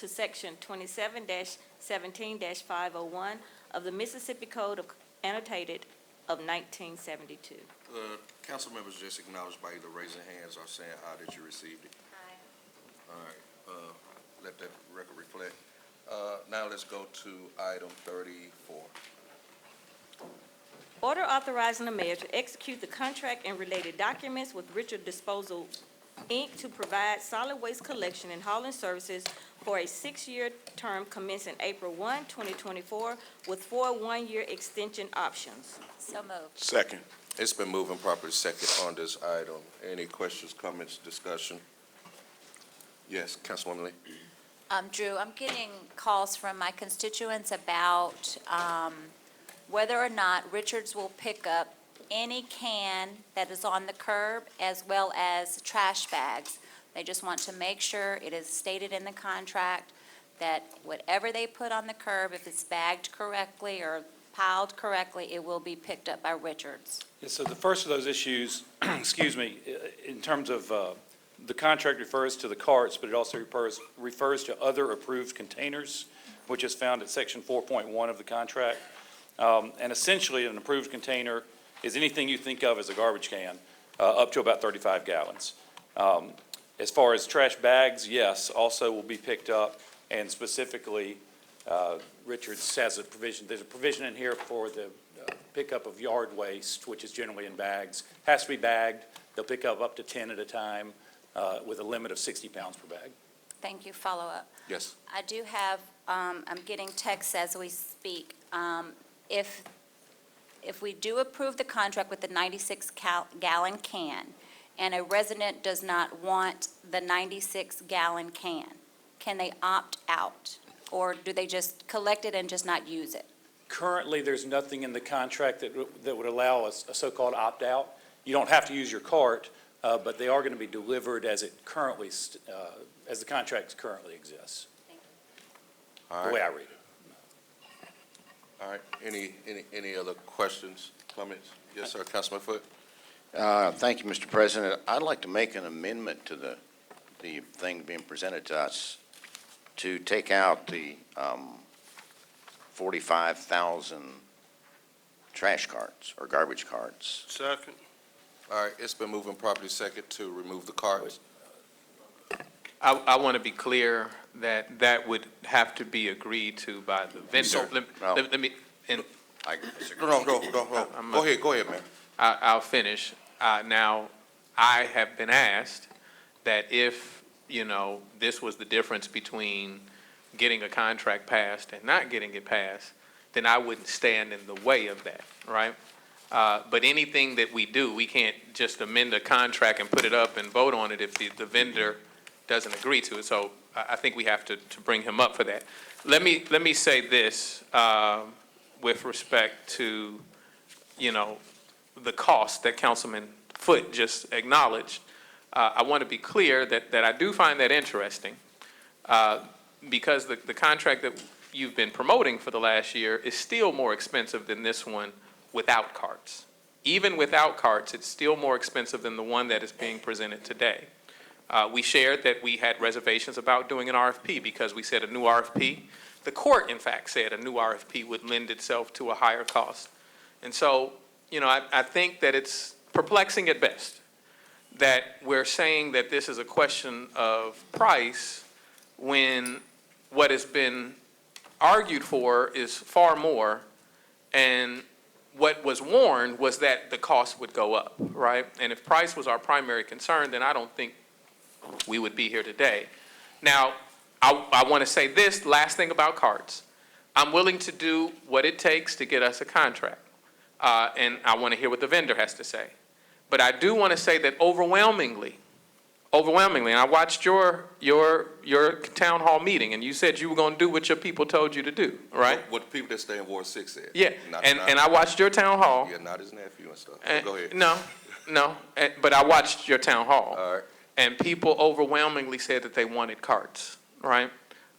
section 27-17-501 of the Mississippi Code of Annotated of 1972. Council members just acknowledged by either raising hands or saying aye that you received it. All right, let that record reflect. Now let's go to item 34. Order authorizing the mayor to execute the contract and related documents with Richard Disposal, Inc. to provide solid waste collection and hauling services for a 6-year term commencing April 1, 2024, with 4 one-year extension options. So moved. Second. It's been moved and properly second on this item. Any questions, comments, discussion? Yes, Councilwoman Lee. Drew, I'm getting calls from my constituents about whether or not Richards will pick up any can that is on the curb as well as trash bags. They just want to make sure it is stated in the contract that whatever they put on the curb, if it's bagged correctly or piled correctly, it will be picked up by Richards. Yeah, so the first of those issues, excuse me, in terms of the contract refers to the carts, but it also refers to other approved containers, which is found at section 4.1 of the contract. And essentially, an approved container is anything you think of as a garbage can, up to about 35 gallons. As far as trash bags, yes, also will be picked up, and specifically, Richards has a provision, there's a provision in here for the pickup of yard waste, which is generally in bags. Has to be bagged. They'll pick up to 10 at a time, with a limit of 60 pounds per bag. Thank you. Follow-up. Yes. I do have, I'm getting texts as we speak. If we do approve the contract with the 96-gallon can, and a resident does not want the 96-gallon can they opt out? Or do they just collect it and just not use it? Currently, there's nothing in the contract that would allow a so-called opt-out. You don't have to use your cart, but they are going to be delivered as it currently, as the contract currently exists. All The way right. I read it. All right, any other questions, comments? Yes, sir, Councilman Foote. Thank you, Mr. President. I'd like to make an amendment to the thing being presented to us to take out the 45,000 trash carts or garbage carts. Second. All right, it's been moved and properly second to remove the carts. I want to be clear that that would have to be agreed to by the vendor. So- Let me, and I disagree. No, go ahead, man. I'll finish. Now, I have been asked that if, this was the difference between getting a contract passed and not getting it passed, then I wouldn't stand in the way of that, right? But anything that we do, we can't just amend a contract and put it up and vote on it if the vendor doesn't agree to it. So I think we have to bring him up for that. Let me say this with respect to, the cost that Councilman Foote just acknowledged. I want to be clear that I do find that interesting because the contract that you've been promoting for the last year is still more expensive than this one without carts. Even without carts, it's still more expensive than the one that is being presented today. We shared that we had reservations about doing an RFP because we said a new RFP. The court, in fact, said a new RFP would lend itself to a higher cost. And so, I think that it's perplexing at best that we're saying that this is a question of price when what has been argued for is far more, and what was warned was that the cost would go up, right? And if price was our primary concern, then I don't think we would be here today. Now, I want to say this last thing about carts. I'm willing to do what it takes to get us a contract, and I want to hear what the vendor has to say. But I do want to say that overwhelmingly, and I watched your town hall meeting, and you said you were going to do what your people told you to do, right? What the people that stay in Ward 6 said. Yeah, and I watched your town hall. Yeah, not his nephew and stuff. Go ahead. No, but I watched your town hall. All right. And people overwhelmingly said that they wanted carts, right?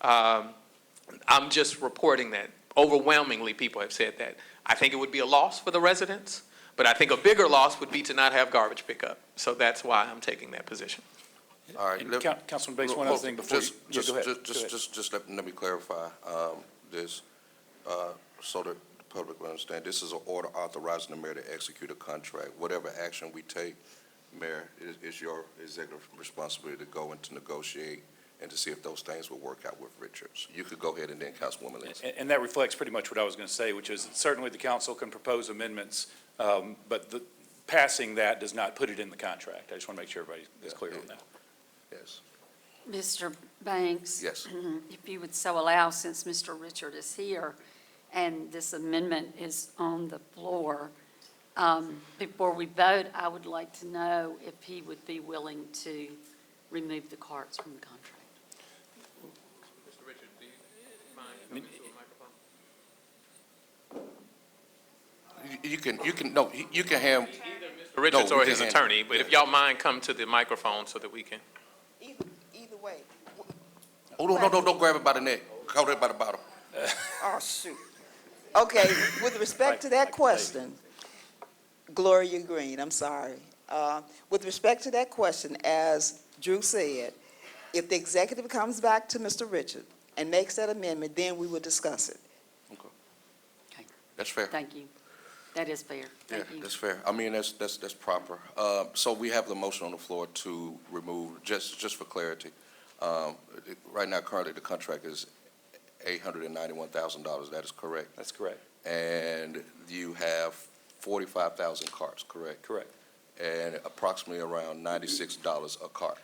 I'm just reporting that. Overwhelmingly, people have said that. I think it would be a loss for the residents, but I think a bigger loss would be to not have garbage pickup. So that's why I'm taking that position. All right. And Councilman Bates, one other thing before you, go ahead. Just let me clarify this so that the public will understand. This is an order authorizing the mayor to execute a contract. Whatever action we take, Mayor, it's your executive responsibility to go and to negotiate and to see if those things will work out with Richards. You could go ahead and then Councilwoman Lindsay. And that reflects pretty much what I was going to say, which is certainly the council can propose amendments, but passing that does not put it in the contract. I just want to make sure everybody is clear on that. Yes. Mr. Banks? Yes. If you would so allow, since Mr. Richard is here and this amendment is on the floor, before we vote, I would like to know if he would be willing to remove the carts from the contract. Mr. Richard, do you mind coming to a microphone? You can have. Mr. Richards or his attorney, but if y'all mind, come to the microphone so that we can. Either way. Oh, no, don't grab it by the neck. Hold it by the bottom. Oh, shoot. Okay, with respect to that question, Gloria Green, I'm sorry. With respect to that question, as Drew said, if the executive comes back to Mr. Richard and makes that amendment, then we will discuss it. Okay, That's fair. thank you. That is fair. Thank you. That's fair. I mean, that's proper. So we have the motion on the floor to remove, just for clarity. Right now, currently, the contract is $891,000. That is correct? That's correct. And you have 45,000 carts, correct? Correct. And approximately around $96 a cart.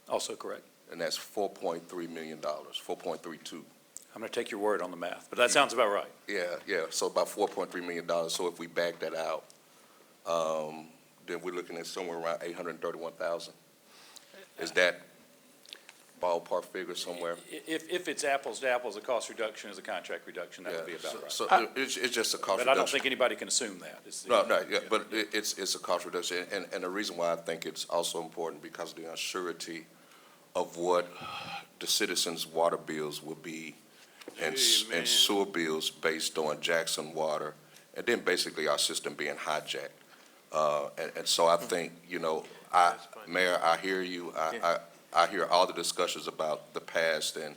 Also correct. And that's $4.3 million, 4.32. I'm going to take your word on the math, but that sounds about right. Yeah, so about $4.3 million. So if we back that out, then we're looking at somewhere around $831,000. Is that ballpark figure somewhere? If it's apples to apples, a cost reduction is a contract reduction, that would be about right. So it's just a cost reduction. But I don't think anybody can assume that. But it's a cost reduction. And the reason why I think it's also important because of the uncertainty of what the citizens' water bills will be and sewer bills based on Jackson Water, and then basically our system being hijacked. And so I think, Mayor, I hear you. I hear all the discussions about the past and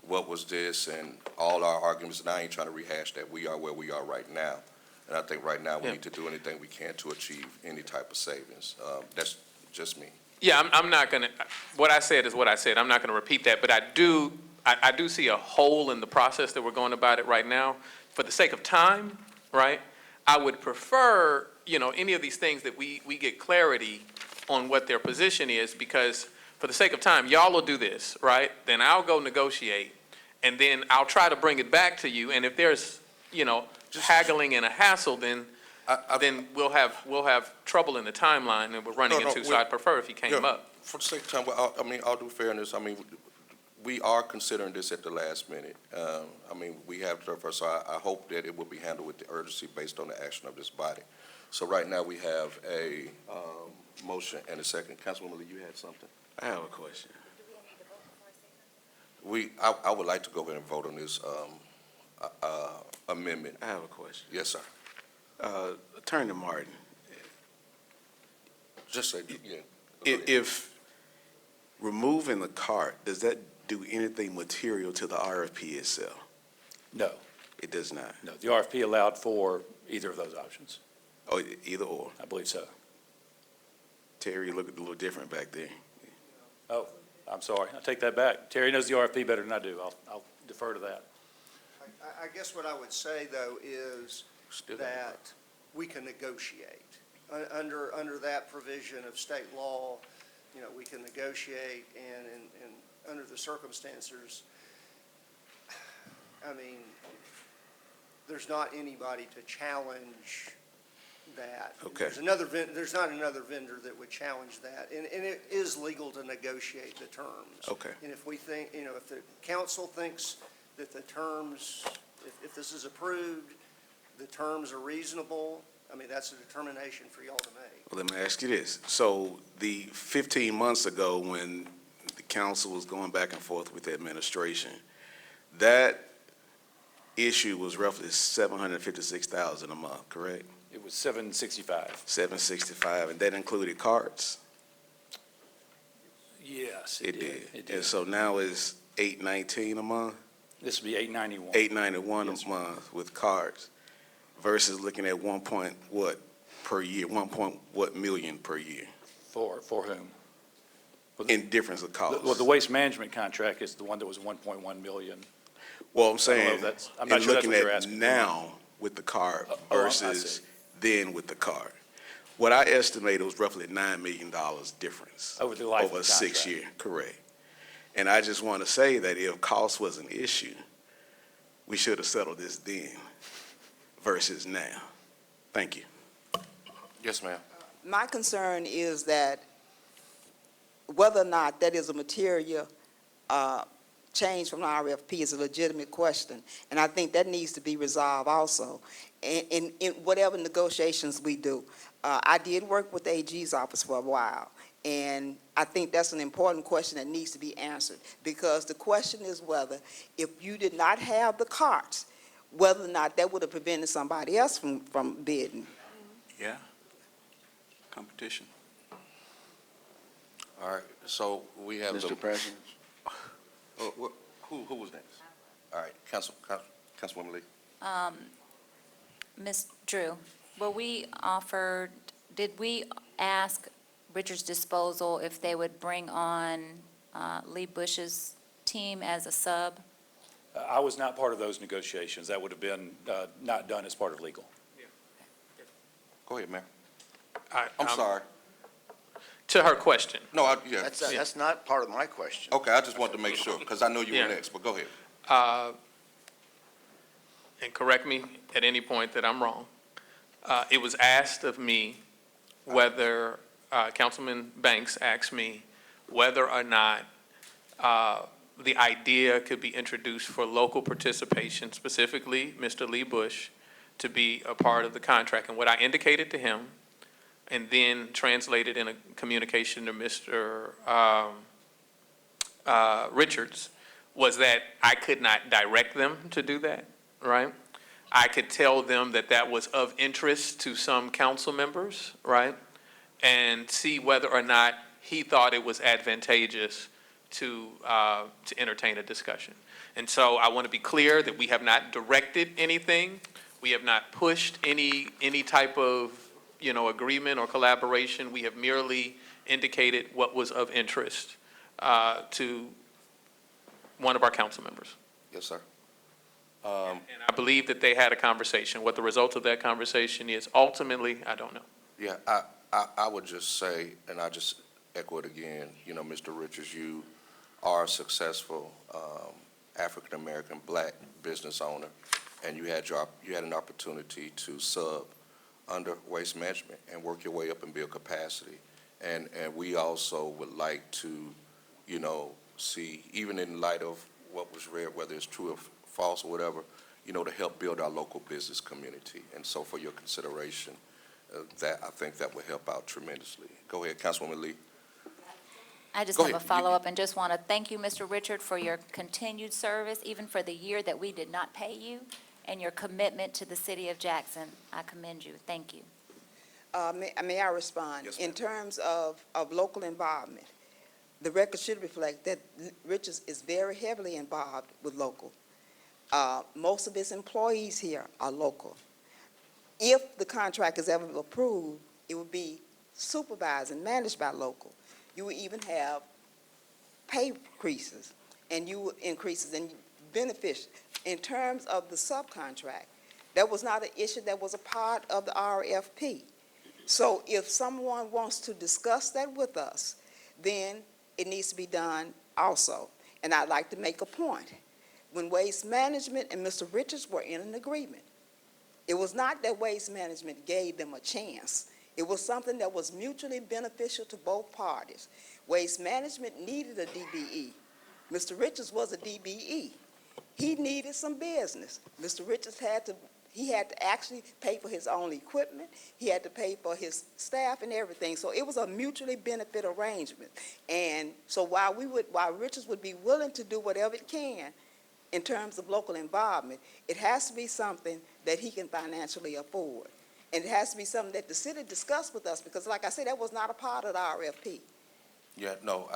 what was this and all our arguments, and I ain't trying to rehash that. We are where we are right now. And I think right now we need to do anything we can to achieve any type of savings. That's just me. Yeah, I'm not going to, what I said is what I said. I'm not going to repeat that, but I do see a hole in the process that we're going about it right now. For the sake of time, right, I would prefer, any of these things that we get clarity on what their position is, because for the sake of time, y'all will do this, right? Then I'll go negotiate, and then I'll try to bring it back to you, and if there's, haggling and a hassle, then we'll have trouble in the timeline that we're running No, into, so I'd prefer if you came Yeah, up. For the sake of time, well, all due fairness, we are considering this at the last minute. We have to, so I hope that it will be handled with the urgency based on the action of this body. So right now, we have a motion and a second. Councilwoman Lee, you had something? I have a question. I would like to go ahead and vote on this amendment. I have a question. Yes, sir. Attorney Martin, Just say, yeah. if removing the cart, does that do anything material to the RFP itself? No, It does not. no, the RFP allowed for either of those options. Oh, either or. I believe so. Terry looked a little different back there. Oh, I'm sorry, I take that back. Terry knows the RFP better than I do. I'll defer to that. I guess what I would say, though, is that we can negotiate. Under that provision of state law, we can negotiate, and under the circumstances, there's not anybody to challenge that. Okay. There's not another vendor that would challenge that, and it is legal to negotiate the terms. Okay. And if we think, if the council thinks that the terms, if this is approved, the terms are reasonable, that's a determination for y'all to make. Well, let me ask you this. So the 15 months ago, when the council was going back and forth with the administration, that issue was roughly $756,000 a month, correct? It was 765. $765, and that included carts? Yes, It did. And so now it's $819 a month? This would be 891. $891 Yes, a sir. month with carts versus looking at 1 point what per year, 1 point what million per year For whom? in difference of costs? Well, the waste management contract is the one that was 1.1 million. Well, I'm I don't know saying, if that's- I'm not sure that's what you're asking. now with the cart I versus see. then with the cart. What I estimated was roughly $9 million difference. Over the life of Over a the contract. 6 year, correct. And I just want to say that if cost was an issue, we should have settled this then versus now. Thank you. Yes, ma'am. My concern is that whether or not that is a material change from the RFP is a legitimate question, and I think that needs to be resolved also in whatever negotiations we do. I did work with the AG's office for a while, and I think that's an important question that needs to be answered, because the question is whether, if you did not have the carts, whether or not that would have prevented somebody else from bidding. Yeah. Competition. All right, so we have the. Mr. President? Who was next? All right, Councilwoman Lee. Ms. Drew, did we ask Richards Disposal if they would bring on Lee Bush's team as a sub? I was not part of those negotiations. That would have been not done as part of legal. Go ahead, Mayor. I- I'm sorry. To her question, No, That's not part of my question. Okay, I just wanted to make sure, because I know you Yeah. were next, but go ahead. and correct me at any point that I'm wrong, it was asked of me whether, Councilman Banks asked me whether or not the idea could be introduced for local participation, specifically Mr. Lee Bush, to be a part of the contract. And what I indicated to him, and then translated in a communication to Mr. Richards, was that I could not direct them to do that, right? I could tell them that that was of interest to some council members, right? And see whether or not he thought it was advantageous to entertain a discussion. And so I want to be clear that we have not directed anything. We have not pushed any type of, agreement or collaboration. We have merely indicated what was of interest to one of our council members. Yes, sir. And I believe that they had a conversation. What the result of that conversation is ultimately, I don't know. Yeah, I would just say, and I just echo it again, Mr. Richards, you are a successful African-American black business owner, and you had an opportunity to sub under Waste Management and work your way up and build capacity. And we also would like to, see, even in light of what was read, whether it's true or false or whatever, to help build our local business community. And so for your consideration, that I think that would help out tremendously. Go ahead, Councilwoman Lee. I just Go have a ahead. follow-up and just want to thank you, Mr. Richard, for your continued service, even for the year that we did not pay you, and your commitment to the city of Jackson. I commend you. Thank you. May I respond? Yes, In ma'am. terms of local involvement, the record should reflect that Richards is very heavily involved with local. Most of his employees here are local. If the contract is ever approved, it would be supervised and managed by local. You would even have pay increases and benefits. In terms of the subcontract, that was not an issue that was a part of the RFP. So if someone wants to discuss that with us, then it needs to be done also. And I'd like to make a point. When Waste Management and Mr. Richards were in an agreement, it was not that Waste Management gave them a chance. It was something that was mutually beneficial to both parties. Waste Management needed a DBE. Mr. Richards was a DBE. He needed some business. Mr. Richards had to actually pay for his own equipment. He had to pay for his staff and everything. So it was a mutually benefit arrangement. And so while Richards would be willing to do whatever it can in terms of local involvement, it has to be something that he can financially afford. And it has to be something that the city discussed with us, because like I said, that was not a part of the RFP. Yeah, no,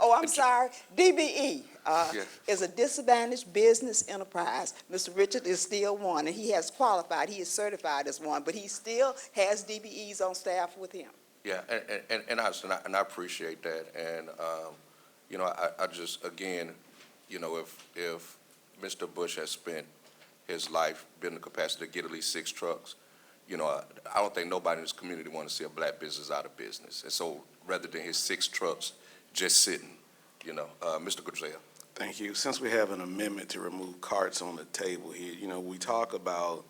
I'm sorry, DBE Yes. is a disadvantaged business enterprise. Mr. Richard is still one, and he has qualified, he is certified as one, but he still has DBEs on staff with him. Yeah, and I appreciate that. And, I just, again, if Mr. Bush has spent his life building the capacity to get at least 6 trucks, I don't think nobody in this community wants to see a black business out of business. And so rather than his 6 trucks just sitting, Mr. Griselle. Thank you. Since we have an amendment to remove carts on the table here, we talk about,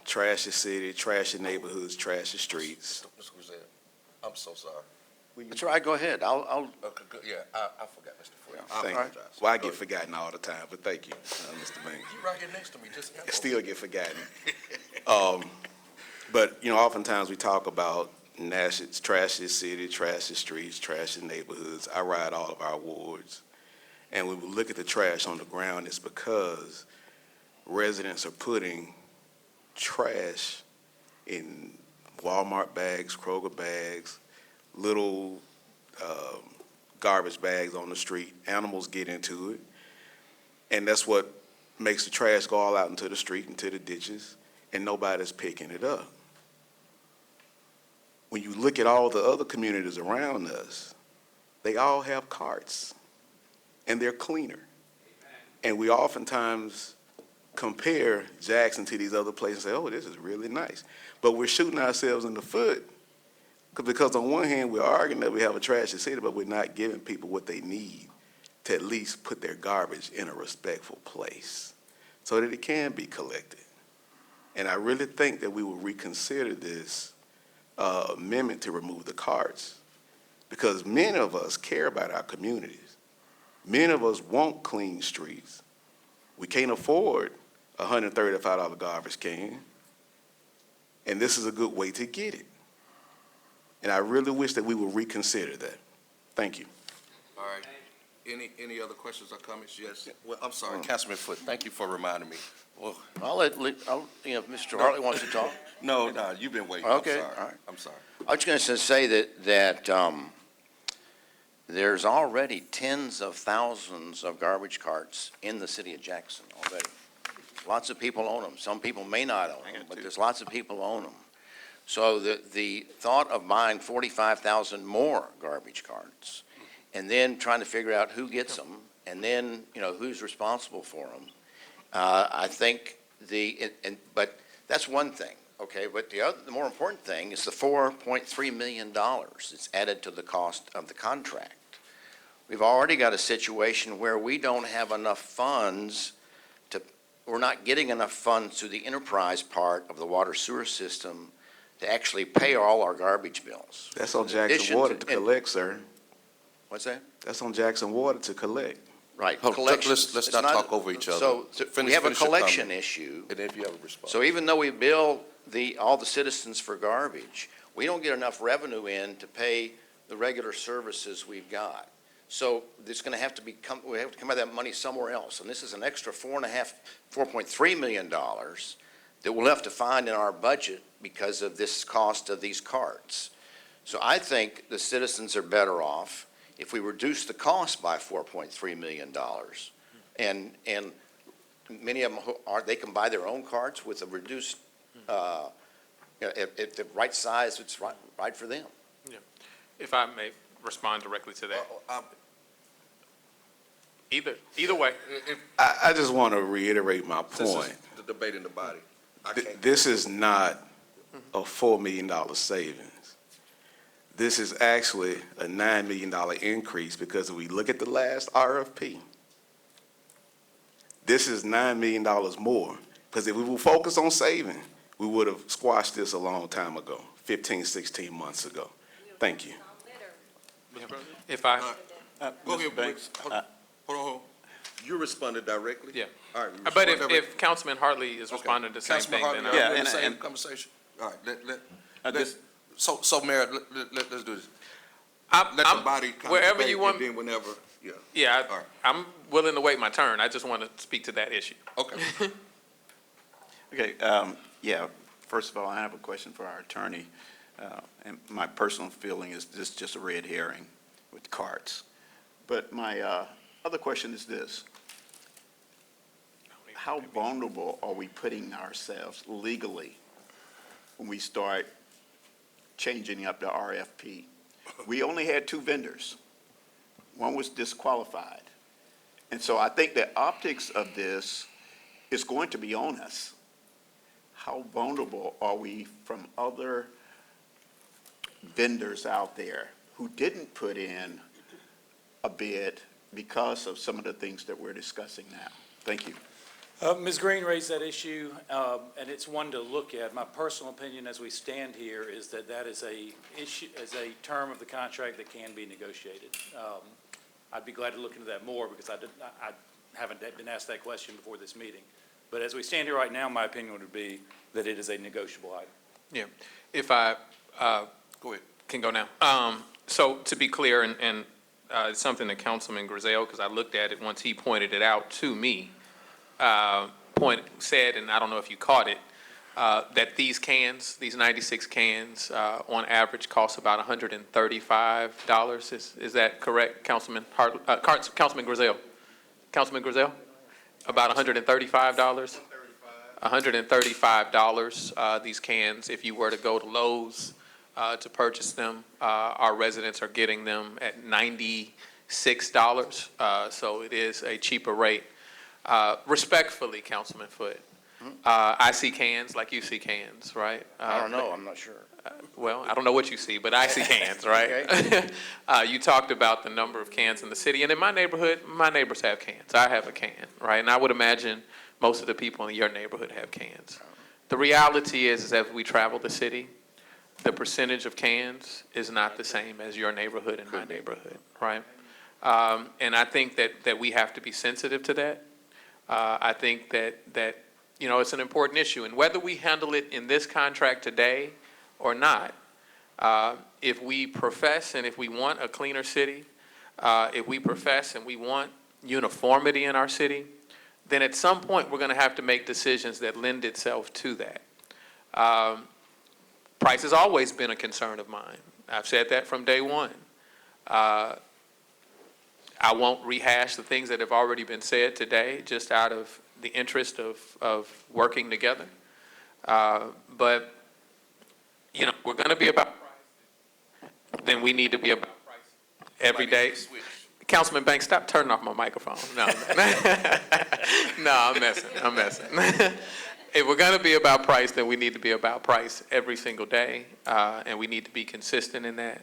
trash the city, trash the neighborhoods, trash the streets. Mr. Griselle, I'm so sorry. That's right, go ahead. I'll, Okay, good. Yeah, I forgot, Mr. Freeman. I Thank you. apologize. Well, I Go get ahead. forgotten all the time, but thank you, Mr. Banks. You right here next to me, just. I still get forgotten. But, oftentimes we talk about trash the city, trash the streets, trash the neighborhoods. I ride all of our wards. And when we look at the trash on the ground, it's because residents are putting trash in Walmart bags, Kroger bags, little garbage bags on the street. Animals get into it. And that's what makes the trash go all out into the street, into the ditches, and nobody's picking it up. When you look at all the other communities around us, they all have carts, and they're cleaner. And we oftentimes compare Jackson to these other places and say, oh, this is really nice. But we're shooting ourselves in the foot because on one hand, we're arguing that we have a trashy city, but we're not giving people what they need to at least put their garbage in a respectful place so that it can be collected. And I really think that we will reconsider this amendment to remove the carts, because many of us care about our communities. Many of us want clean streets. We can't afford a $135 garbage can, and this is a good way to get it. And I really wish that we would reconsider that. Thank you. All right. Any other questions or comments? Yes. Well, I'm sorry, Councilman Foote, thank you for reminding me. Well, if Mr. Hartley wants to talk. No, you've been waiting. Okay, I'm sorry. all right. I'm sorry. I was going to say that there's already tens of thousands of garbage carts in the city of Jackson already. Lots of people own them. Some people may not own them, but there's lots of people who own them. So the thought of buying 45,000 more garbage carts and then trying to figure out who gets them and then, who's responsible for them, I think but that's one thing. Okay, but the more important thing is the $4.3 million that's added to the cost of the contract. We've already got a situation where we don't have enough funds we're not getting enough funds through the enterprise part of the water sewer system to actually pay all our garbage bills. That's on In addition Jackson Water to collect, sir. What's that? That's on Jackson Water to collect. Right, Hold on, collections. let's It's not talk over each other. So Finish- we have a finish your collection comment. issue. And if you have a response. So even though we bill all the citizens for garbage, we don't get enough revenue in to pay the regular services we've got. So it's going to have to we have to come out of that money somewhere else. And this is an extra $4.3 million that we'll have to find in our budget because of this cost of these carts. So I think the citizens are better off if we reduce the cost by $4.3 million. And many of them they can buy their own carts with a reduced, if the right size, it's right for them. If I may respond directly to that. Either way. I just want to reiterate my This is point. the debate in the body. I can't. This is not a $4 million savings. This is actually a $9 million increase because if we look at the last RFP, this is $9 million more. Because if we were focused on saving, we would have squashed this a long time ago, 15, 16 months ago. Thank you. If I, Go ahead, Banks. Hold on. You responded directly? Yeah. All right. you but responded if directly. Councilman Hartley is Okay. responding to the same Councilman thing, then Hartley, I'll. y'all in the same conversation? All right, so Mayor, let's do this. Let the body kind of wherever debate, you want- and then whenever, yeah. Yeah, All right. I'm willing to wait my turn. I just want to speak to that issue. Okay. Okay, yeah, first of all, I have a question for our attorney. And my personal feeling is this is just a red herring with carts. But my other question is this. How vulnerable are we putting ourselves legally when we start changing up the RFP? We only had 2 vendors. One was disqualified. And so I think the optics of this is going to be on us. How vulnerable are we from other vendors out there who didn't put in a bid because of some of the things that we're discussing now? Thank you. Ms. Green raised that issue, and it's one to look at. My personal opinion as we stand here is that that is a issue, as a term of the contract that can be negotiated. I'd be glad to look into that more because I haven't been asked that question before this meeting. But as we stand here right now, my opinion would be that it is a negotiable item. Yeah. If I Go ahead. can go now. So to be clear, and it's something that Councilman Griselle, because I looked at it once he pointed it out to me, said, and I don't know if you caught it, that these cans, these 96 cans, on average cost about $135. Is that correct, Councilman Councilman Griselle? Councilman Griselle? About $135? $135, these cans, if you were to go to Lowe's to purchase them, our residents are getting them at $96, so it is a cheaper rate. Respectfully, Councilman Foote, I see cans like you see cans, right? I don't know, I'm not sure. Well, I don't know what you see, but I see cans, right? You talked about the number of cans in the city, and in my neighborhood, my neighbors have cans. I have a can, right? And I would imagine most of the people in your neighborhood have cans. The reality is as we travel the city, the percentage of cans is not the same as your neighborhood and my neighborhood, right? And I think that we have to be sensitive to that. I think that you know, it's an important issue. And whether we handle it in this contract today or not, if we profess and if we want a cleaner city, if we profess and we want uniformity in our city, then at some point we're going to have to make decisions that lend itself to that. Price has always been a concern of mine. I've said that from day one. I won't rehash the things that have already been said today, just out of the interest of working together. But, you know, we're going to be about price. Then we need to be about price every day. Councilman Banks, stop turning off my microphone. No, no, I'm messing. if we're going to be about price, then we need to be about price every single day, and we need to be consistent in that.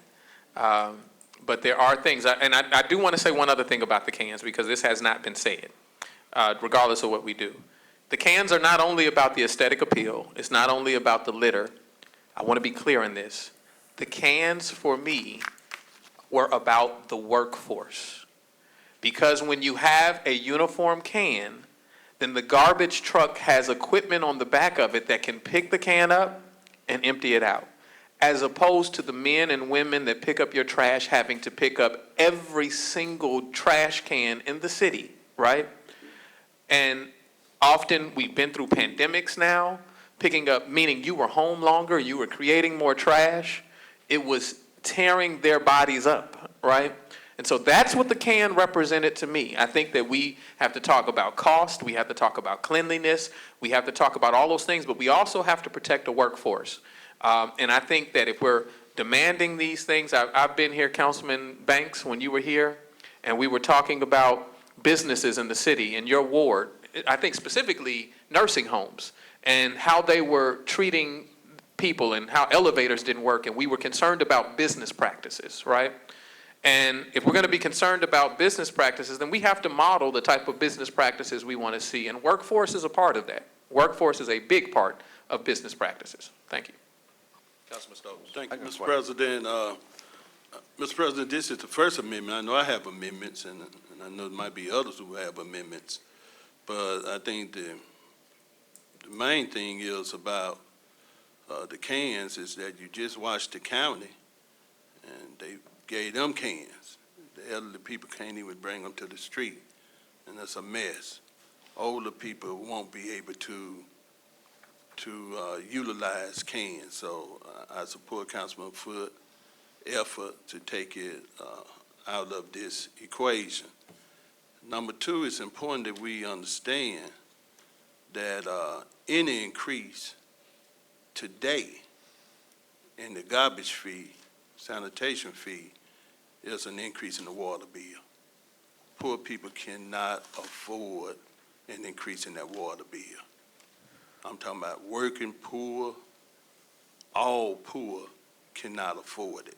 But there are things, and I do want to say one other thing about the cans, because this has not been said, regardless of what we do. The cans are not only about the aesthetic appeal. It's not only about the litter. I want to be clear on this. The cans, for me, were about the workforce. Because when you have a uniform can, then the garbage truck has equipment on the back of it that can pick the can up and empty it out, as opposed to the men and women that pick up your trash having to pick up every single trash can in the city, right? And often, we've been through pandemics now, picking up, meaning you were home longer, you were creating more trash. It was tearing their bodies up, right? And so that's what the can represented to me. I think that we have to talk about cost, we have to talk about cleanliness, we have to talk about all those things, but we also have to protect the workforce. And I think that if we're demanding these things, I've been here, Councilman Banks, when you were here, and we were talking about businesses in the city, in your ward, I think specifically nursing homes, and how they were treating people and how elevators didn't work, and we were concerned about business practices, right? And if we're going to be concerned about business practices, then we have to model the type of business practices we want to see, and workforce is a part of that. Workforce is a big part of business practices. Thank you. Councilman Stokes. Thank you, Mr. President. Mr. President, this is the first amendment. I know I have amendments, and I know there might be others who have amendments. But I think the main thing is about the cans is that you just watched the county, and they gave them cans. The elderly people can't even bring them to the street, and that's a mess. Older people won't be able to utilize cans. So I support Councilman Foote's effort to take it out of this equation. Number two, it's important that we understand that any increase today in the garbage fee, sanitation fee, is an increase in the water bill. Poor people cannot afford an increase in that water bill. I'm talking about working poor, all poor cannot afford it.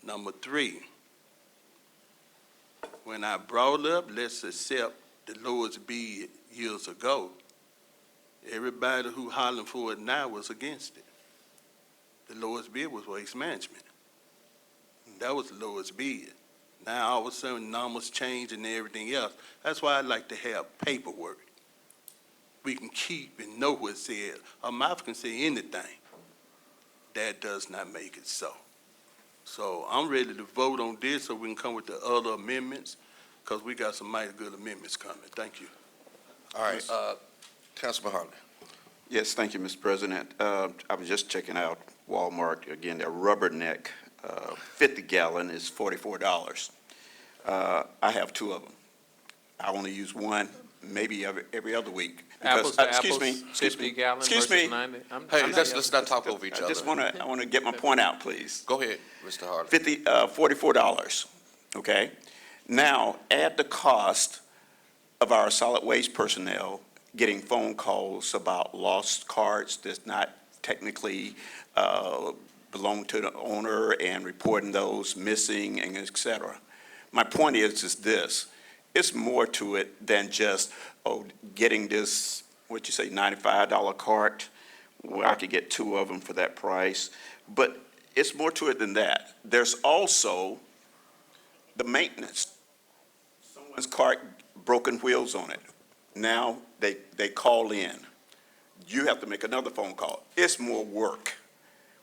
Number three, when I brought up, let's accept the lowest bid years ago, everybody who hollering for it now was against it. The lowest bid was Waste Management. That was the lowest bid. Now, all of a sudden, numbers change and everything else. That's why I like to have paperwork. We can keep and know what it says. A mouth can say anything. That does not make it so. So I'm ready to vote on this so we can come with the other amendments, because we got some mighty good amendments coming. Thank you. All right, Councilman Hartley. Yes, thank you, Mr. President. I was just checking out Walmart. Again, their rubberneck 50-gallon is $44. I have two of them. I only use one, maybe every other week. Apples to Excuse apples, me, 50 gallon excuse versus me. 90. Hey, let's not talk over each other. I want to get my point out, please. Go ahead, Mr. Hartley. $44, okay? Now, add the cost of our solid waste personnel getting phone calls about lost carts that's not technically belong to the owner and reporting those missing and et cetera. My point is this. It's more to it than just, getting this, what'd you say, $95 cart, where I could get two of them for that price. But it's more to it than that. There's also the maintenance. Someone's cart, broken wheels on it. Now they call in. You have to make another phone call. It's more work.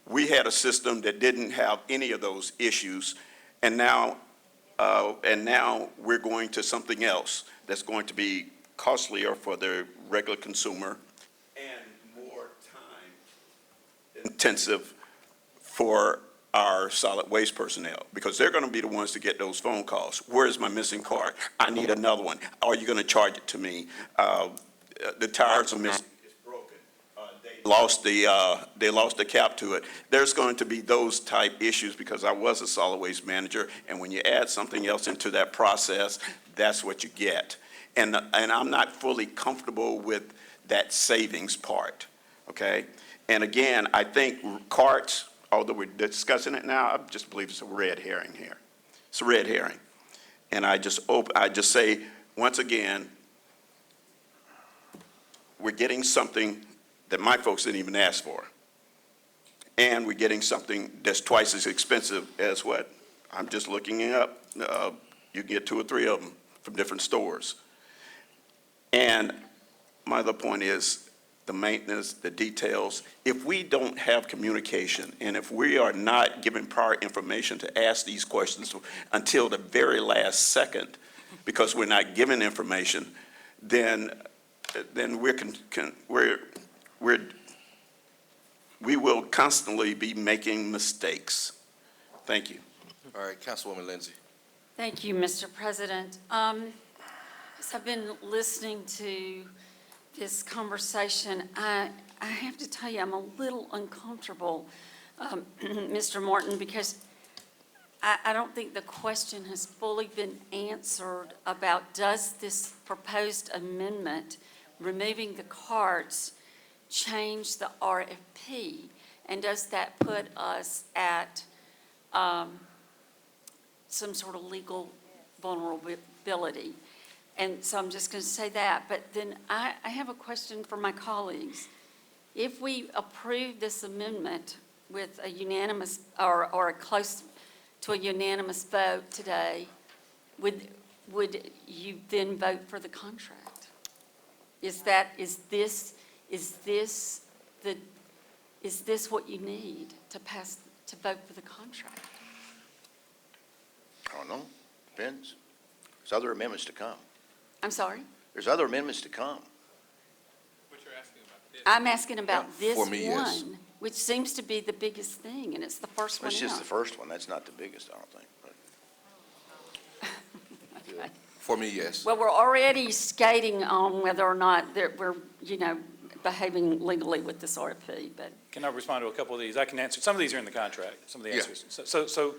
We had a system that didn't have any of those issues, and now we're going to something else that's going to be costlier for the regular consumer and more time intensive for our solid waste personnel, because they're going to be the ones to get those phone calls. Where's my missing card? I need another one. Are you going to charge it to me? The tires are missing. It's broken. They lost the cap to it. There's going to be those type issues, because I was a solid waste manager, and when you add something else into that process, that's what you get. And I'm not fully comfortable with that savings part, okay? And again, I think carts, although we're discussing it now, I just believe it's a red herring here. It's a red herring. And I just say, once again, we're getting something that my folks didn't even ask for. And we're getting something that's twice as expensive as what I'm just looking it up. You can get 2 or 3 of them from different stores. And my other point is the maintenance, the details. If we don't have communication, and if we are not given prior information to ask these questions until the very last second, because we're not given information, then we will constantly be making mistakes. Thank you. All right, Councilwoman Lindsay. Thank you, Mr. President. As I've been listening to this conversation, I have to tell you, I'm a little uncomfortable, Mr. Martin, because I don't think the question has fully been answered about, does this proposed amendment, removing the carts, change the RFP? And does that put us at some sort of legal vulnerability? And so I'm just going to say that. But then I have a question for my colleagues. If we approve this amendment with a unanimous or a close to a unanimous vote today, would you then vote for the contract? Is this what you need to vote for the contract? I don't know, depends. There's other amendments to come. I'm sorry? There's other amendments to come. What you're asking about this? I'm asking about this for me, yes. one, which seems to be the biggest thing, and it's the first one It's just the out. first one, that's not the biggest, I don't think. But Okay. For me, yes. Well, we're already skating on whether or not we're, behaving legally with this RFP, but Can I respond to a couple of these? I can answer, some of these are in the contract, some of the Yeah. answers. So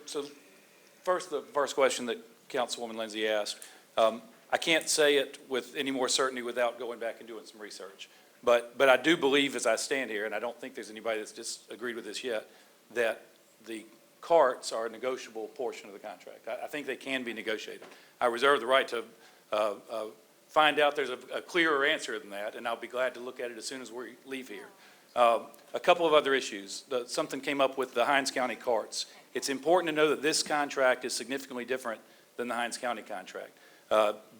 first, the first question that Councilwoman Lindsay asked, I can't say it with any more certainty without going back and doing some research. But I do believe as I stand here, and I don't think there's anybody that's disagreed with this yet, that the carts are a negotiable portion of the contract. I think they can be negotiated. I reserve the right to find out there's a clearer answer than that, and I'll be glad to look at it as soon as we leave here. A couple of other issues. Something came up with the Hinds County carts. It's important to know that this contract is significantly different than the Hinds County contract.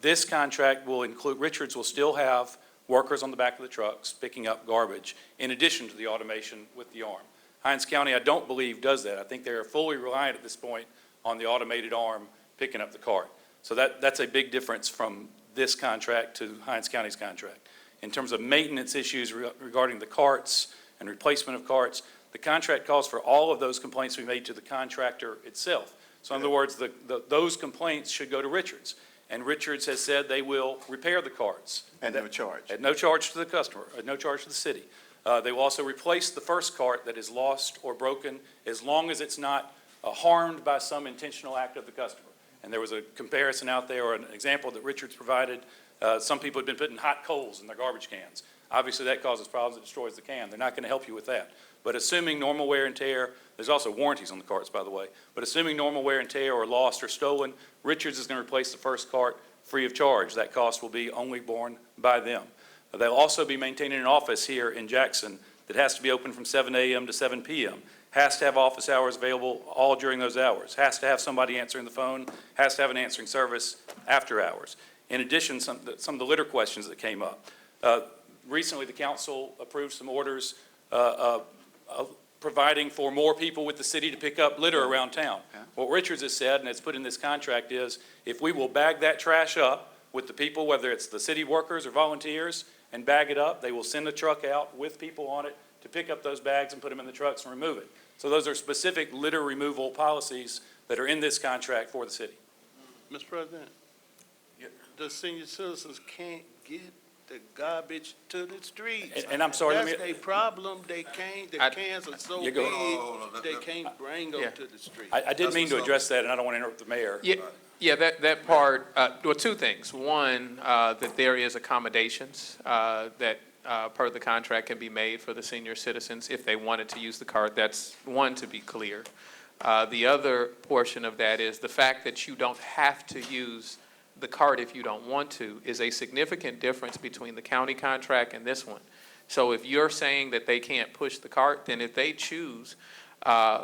This contract will include, Richards will still have workers on the back of the trucks picking up garbage, in addition to the automation with the arm. Hinds County, I don't believe, does that. I think they're fully reliant at this point on the automated arm picking up the cart. So that's a big difference from this contract to Hinds County's contract. In terms of maintenance issues regarding the carts and replacement of carts, the contract calls for all of those complaints we made to the contractor itself. So in other words, those complaints should go to Richards. And Richards has said they will repair the carts. At no charge. At no charge to the customer, at no charge to the city. They will also replace the first cart that is lost or broken, as long as it's not harmed by some intentional act of the customer. And there was a comparison out there, or an example that Richards provided. Some people had been putting hot coals in their garbage cans. Obviously, that causes problems. It destroys the can. They're not going to help you with that. But assuming normal wear and tear, there's also warranties on the carts, by the way. But assuming normal wear and tear or lost or stolen, Richards is going to replace the first cart free of charge. That cost will be only borne by them. They'll also be maintaining an office here in Jackson that has to be open from 7 a.m. to 7 p.m., has to have office hours available all during those hours, has to have somebody answering the phone, has to have an answering service after hours. In addition, some of the litter questions that came up. Recently, the council approved some orders providing for more people with the city to pick up litter around town. What Richards has said, and it's put in this contract, is if we will bag that trash up with the people, whether it's the city workers or volunteers, and bag it up, they will send a truck out with people on it to pick up those bags and put them in the trucks and remove it. So those are specific litter removal policies that are in this contract for the city. Mr. President, the senior citizens can't get the garbage to the streets. And I'm sorry, That's a problem. They can't, the cans are so big, they can't bring them to the street. I did mean to address that, and I don't want to interrupt the mayor. Yeah, Yeah, that part, well, two things. One, that there is accommodations that, per the contract, can be made for the senior citizens if they wanted to use the card. That's one, to be clear. The other portion of that is the fact that you don't have to use the card if you don't want to is a significant difference between the county contract and this one. So if you're saying that they can't push the cart, then if they choose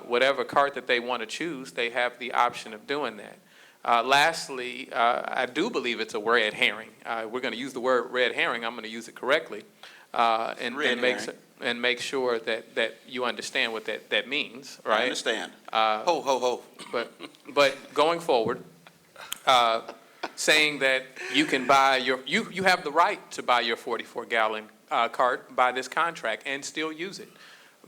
whatever cart that they want to choose, they have the option of doing that. Lastly, I do believe it's a red herring. We're going to use the word red herring. I'm going to use it correctly, and make sure that you understand what that means, right? I understand. Ho, ho, ho. But going forward, saying that you can buy you have the right to buy your 44-gallon cart by this contract and still use it.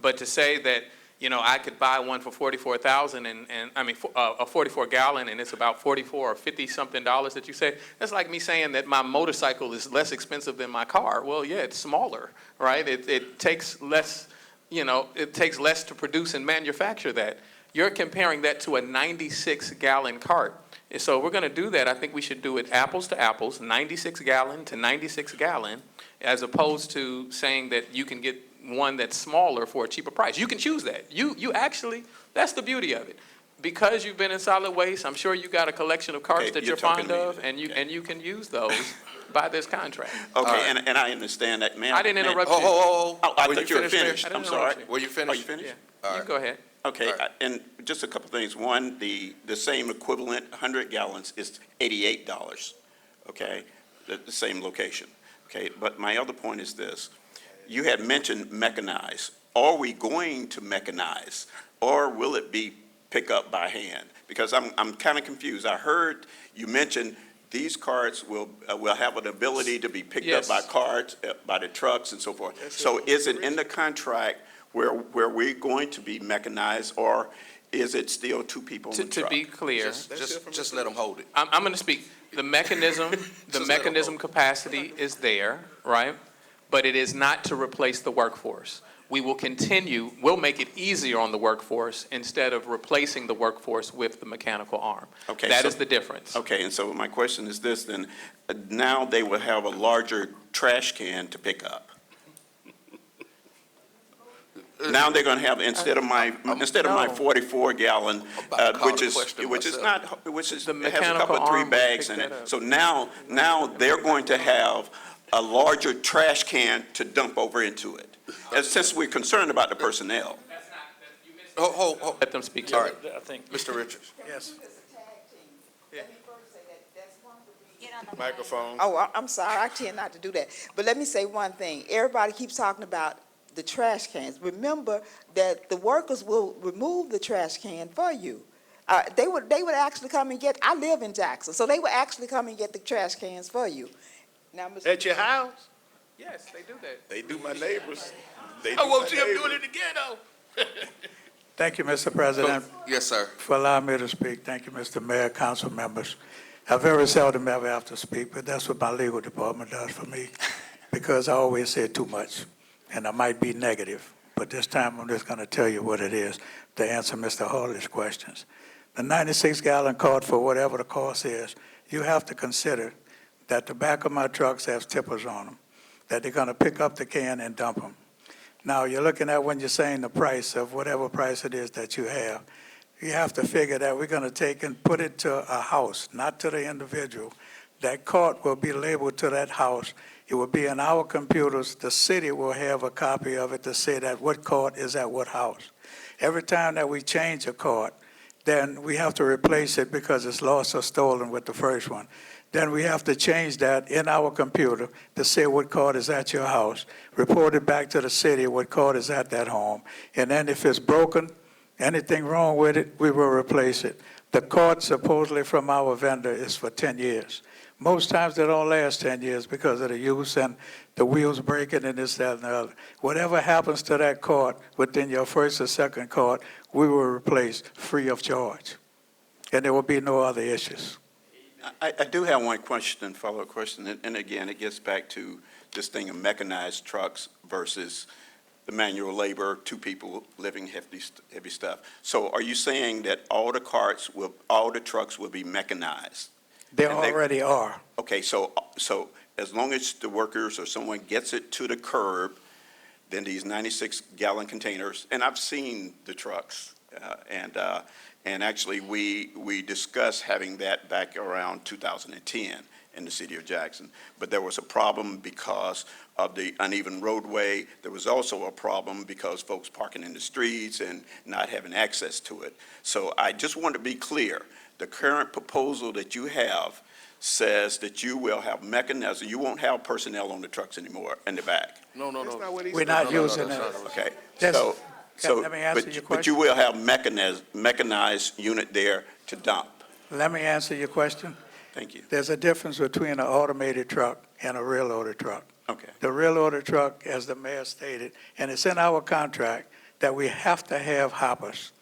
But to say that, I could buy one for $44,000 and I mean, a 44-gallon and it's about 44 or 50 something dollars that you say, that's like me saying that my motorcycle is less expensive than my car. Well, yeah, it's smaller, right? It takes less, it takes less to produce and manufacture that. You're comparing that to a 96-gallon cart. So we're going to do that. I think we should do it apples to apples, 96-gallon to 96-gallon, as opposed to saying that you can get one that's smaller for a cheaper price. You can choose that. You actually, that's the beauty of it. Because you've been in solid waste, I'm sure you got a collection of carts that you're fond of, and you can use those by this contract. Okay, and I understand that, ma'am. I didn't interrupt you. Oh, I thought you were finished. I'm sorry. Were you finished? Are you finished? Yeah, you go ahead. Okay, and just a couple things. One, the same equivalent 100 gallons is $88, okay? The same location, okay? But my other point is this. You had mentioned mechanized. Are we going to mechanize, or will it be pick up by hand? Because I'm kind of confused. I heard you mention these carts will have an ability to be picked up by carts, by the trucks and so forth. So is it in the contract where we're going to be mechanized, or is it still two people in the truck? To be clear, Just let them hold it. I'm going to speak. The mechanism capacity is there, right? But it is not to replace the workforce. We'll make it easier on the workforce instead of replacing the workforce with the mechanical arm. Okay, That is the difference. Okay, and so my question is this then, now they will have a larger trash can to pick up. Now they're gonna have, instead of my 44-gallon, which is The it has a couple of mechanical 3 arm will bags pick in it. that up. So now they're going to have a larger trash can to dump over into it. And since we're concerned about the personnel. Ho. Let them speak. All right, I think. Mr. Richards. Yes. Microphone. Oh, I'm sorry, I tend not to do that. But let me say one thing. Everybody keeps talking about the trash cans. Remember that the workers will remove the trash can for you. They would actually come and I live in Jackson, so they would actually come and get the trash cans for you. Now, Mr. At your house? Yes, they do that. They do my neighbors. I won't see them doing it again, though. Thank you, Mr. President, Yes, sir. for allowing me to speak. Thank you, Mr. Mayor, council members. I very seldom ever have to speak, but that's what my legal department does for me, because I always say too much, and I might be negative. But this time, I'm just going to tell you what it is to answer Mr. Hawley's questions. The 96-gallon cart, for whatever the cost is, you have to consider that the back of my trucks have tippers on them, that they're going to pick up the can and dump them. Now, you're looking at when you're saying the price of whatever price it is that you have, you have to figure that we're going to take and put it to a house, not to the individual. That cart will be labeled to that house. It will be in our computers. The city will have a copy of it to say that what cart is at what house. Every time that we change a cart, then we have to replace it because it's lost or stolen with the first one. Then we have to change that in our computer to say what card is at your house, report it back to the city what card is at that home. And then if it's broken, anything wrong with it, we will replace it. The card supposedly from our vendor is for 10 years. Most times they don't last 10 years because of the use and the wheels breaking and this, that, and the other. Whatever happens to that card within your first or second card, we will replace free of charge. And there will be no other issues. I do have one question, follow-up question, and again, it gets back to this thing of mechanized trucks versus the manual labor, 2 people lifting heavy stuff. So are you saying that all the trucks will be mechanized? They And they- already are. Okay, so as long as the workers or someone gets it to the curb, then these 96-gallon containers, and I've seen the trucks, and actually, we discussed having that back around 2010 in the city of Jackson. But there was a problem because of the uneven roadway. There was also a problem because folks parking in the streets and not having access to it. So I just want to be clear, the current proposal that you have says that you will have mechanism, you won't have personnel on the trucks anymore in the back. No. We're not using it. Okay, That's- so, let me answer your but you question. will have mechanized unit there to dump. Let me answer your question. Thank you. There's a difference between an automated truck and a rear-loaded truck. Okay. The rear-loaded truck, as the mayor stated, and it's in our contract, that we have to have hoppers.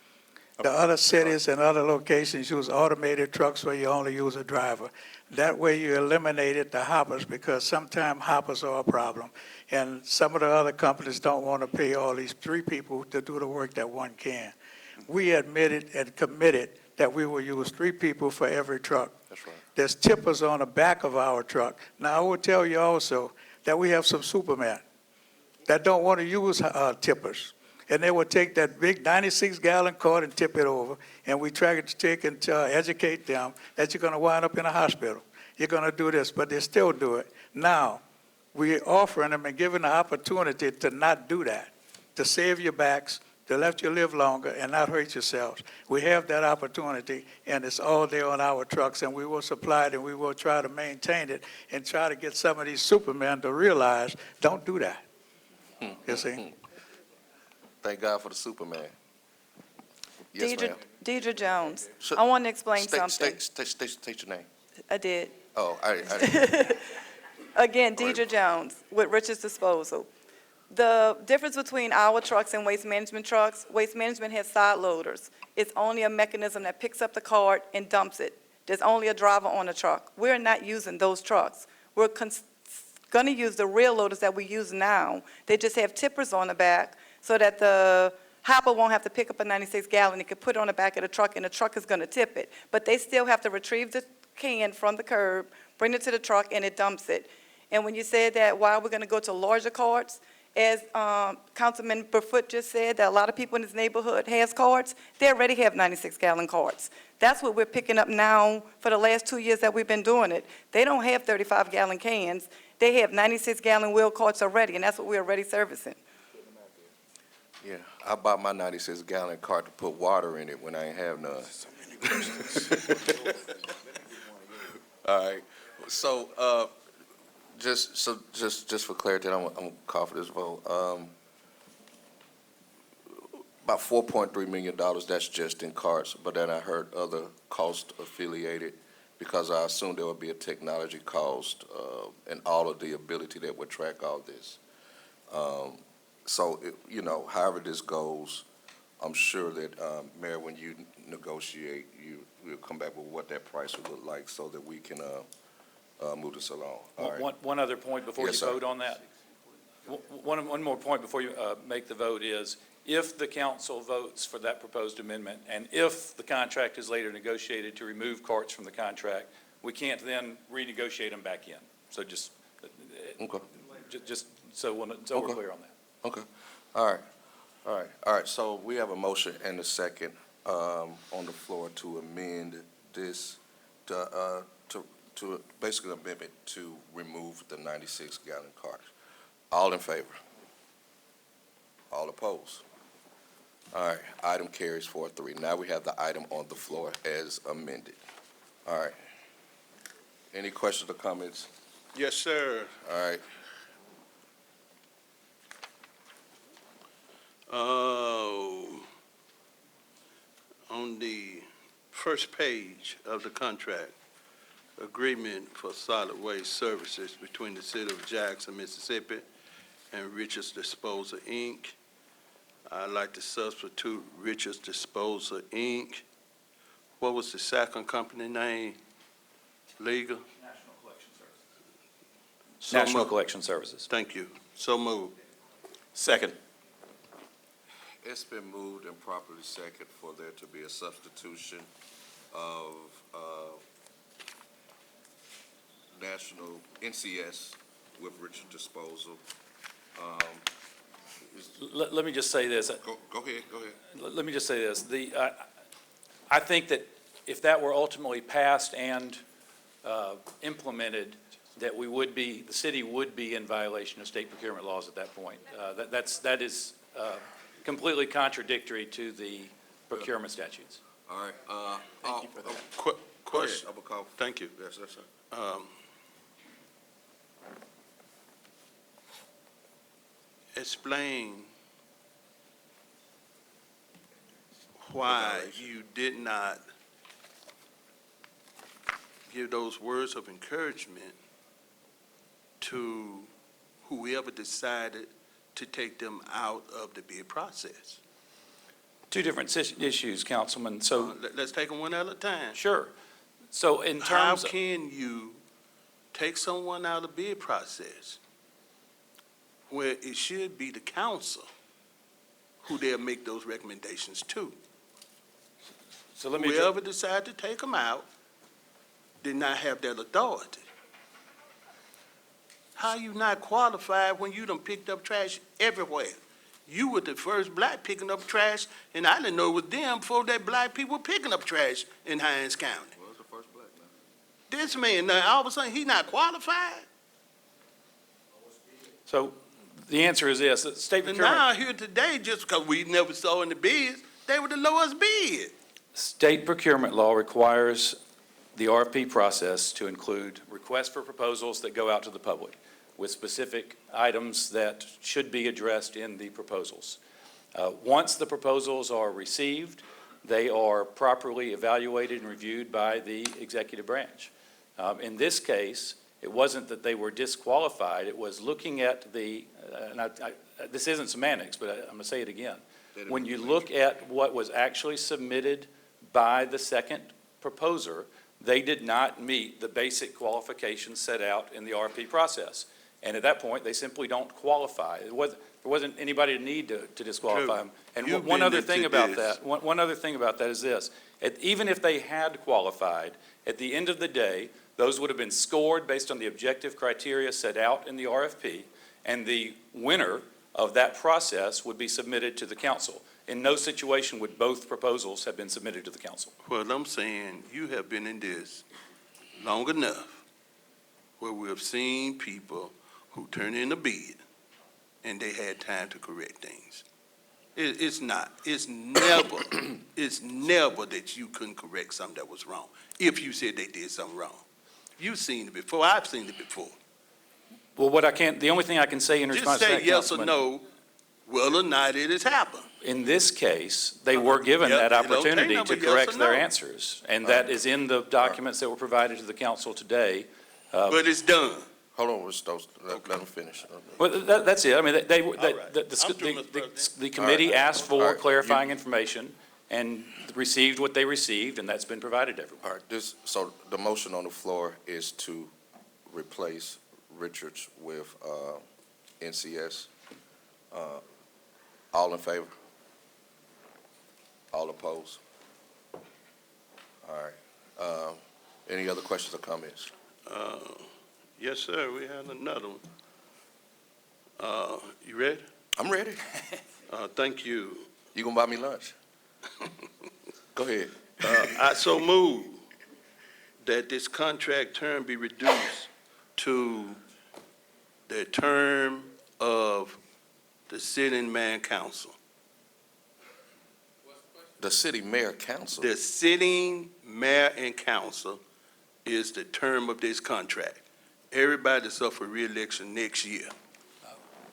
The other cities and other locations use automated trucks where you only use a driver. That way you eliminated the hoppers because sometimes hoppers are a problem. And some of the other companies don't want to pay all these 3 people to do the work that one can. We admitted and committed that we will use 3 people for every truck. That's right. There's tippers on the back of our truck. Now, I will tell you also that we have some supermen that don't want to use tippers. And they will take that big 96-gallon cart and tip it over, and we try to take and educate them that you're going to wind up in a hospital. You're going to do this, but they still do it. Now, we're offering them and giving the opportunity to not do that, to save your backs, to let you live longer and not hurt yourselves. We have that opportunity, and it's all there on our trucks, and we will supply it, and we will try to maintain it and try to get some of these supermen to realize, don't do that. You see? Thank God for the Superman. Yes, ma'am. Deidre Jones, So- I want to explain State something. state your name. I did. Oh, I Again, All right. Deidre Jones with Richards Disposal. The difference between our trucks and Waste Management trucks, Waste Management has side loaders. It's only a mechanism that picks up the cart and dumps it. There's only a driver on the truck. We're not using those trucks. We're going to use the rear loaders that we use now. They just have tippers on the back so that the hopper won't have to pick up a 96-gallon. It can put it on the back of the truck, and the truck is going to tip it. But they still have to retrieve the can from the curb, bring it to the truck, and it dumps it. And when you said that, why we're going to go to larger carts, as Councilman Burfoot just said, that a lot of people in this neighborhood has carts, they already have 96-gallon carts. That's what we're picking up now for the last 2 years that we've been doing it. They don't have 35-gallon cans. They have 96-gallon wheel carts already, and that's what we're already servicing. Yeah, I bought my 96-gallon cart to put water in it when I ain't have none. All right, so, just for clarity, I'm gonna call for this vote. About $4.3 million, that's just in carts, but then I heard other costs affiliated, because I assume there would be a technology cost, and all of the ability that would track all this. So, however this goes, I'm sure that, Mayor, when you negotiate, you'll come back with what that price would look like so that we can, move this along. All right. One other point before you Yes, sir. vote on that. One more point before you make the vote is, if the council votes for that proposed amendment, and if the contract is later negotiated to remove carts from the contract, we can't then renegotiate them back in. So just so we're Okay. clear on that. Okay, all right, so we have a motion and a second, on the floor to amend this, to basically amendment to remove the 96-gallon cart. All in favor? All opposed? All right, item carries 4-3. Now we have the item on the floor as amended. All right. Any questions or comments? Yes, sir. All right, On the first page of the contract, agreement for solid waste services between the city of Jackson, Mississippi, and Richards Disposal, Inc. I'd like to substitute Richards Disposal, Inc. What was the second company name? Legal? National Collection Services. So National moved. Collection Services. Thank you. So moved. Second. It's been moved and properly second for there to be a substitution of National NCS with Richard Disposal. Let me just say this. Go ahead. Let me just say this. I think that if that were ultimately passed and implemented, that the city would be in violation of state procurement laws at that point. That is completely contradictory to the procurement statutes. All right. Thank you for that. Question. Go ahead, Thank you. Yes, sir. Explain why you did not give those words of encouragement to whoever decided to take them out of the bid process. Two different issues, Councilman. So, Let's take them one at a time. sure. So in How terms, can you take someone out of the bid process where it should be the council who they'll make those recommendations to? so let me, Whoever decided to take them out did not have that authority. How you not qualified when you done picked up trash everywhere? You were the first black picking up trash, and I didn't know it was them before that black people were picking up trash in Hines County. Well, it's the first black man. This man, now, all of a sudden, he not qualified? so the answer is this, that state And procurement. now here today, just because we never saw in the bids, they were the lowest bid. State procurement law requires the RFP process to include requests for proposals that go out to the public with specific items that should be addressed in the proposals. Once the proposals are received, they are properly evaluated and reviewed by the executive branch. In this case, it wasn't that they were disqualified, it was looking at this isn't semantics, but I'm going to say it again. When you look at what was actually submitted by the second proposer, they did not meet the basic qualifications set out in the RFP process. And at that point, they simply don't qualify. There wasn't anybody to need to disqualify them. And You've one been other thing into about this. that, one other thing about that is this. Even if they had qualified, at the end of the day, those would have been scored based on the objective criteria set out in the RFP, and the winner of that process would be submitted to the council. In no situation would both proposals have been submitted to the council. Well, I'm saying, you have been in this long enough where we have seen people who turn in a bid and they had time to correct things. It's never, it's never that you couldn't correct something that was wrong, if you said they did something wrong. You've seen it before, I've seen it before. Well, the only thing I can say in response to Just that, say yes or Councilman, no, whether or not it has happened. in this case, they were given Yep, that it don't take opportunity no to but yes correct or their no. answers. And that is in the documents that were provided to the council today. But it's done. Hold on, Mr. Stokes, let him finish. Well, that's it. I mean, right. I'm through, Mr. the President. committee asked All for right. clarifying information and received what they received, and that's been provided to everyone. All right, so the motion on the floor is to replace Richards with NCS. All in favor? All opposed? All right. Any other questions or comments? Yes, sir, we had another one. You ready? I'm ready. Thank you. You gonna buy me lunch? Go ahead. I so move that this contract term be reduced to the term of the sitting man council. The city mayor council. The sitting mayor and council is the term of this contract. Everybody that's up for reelection next year.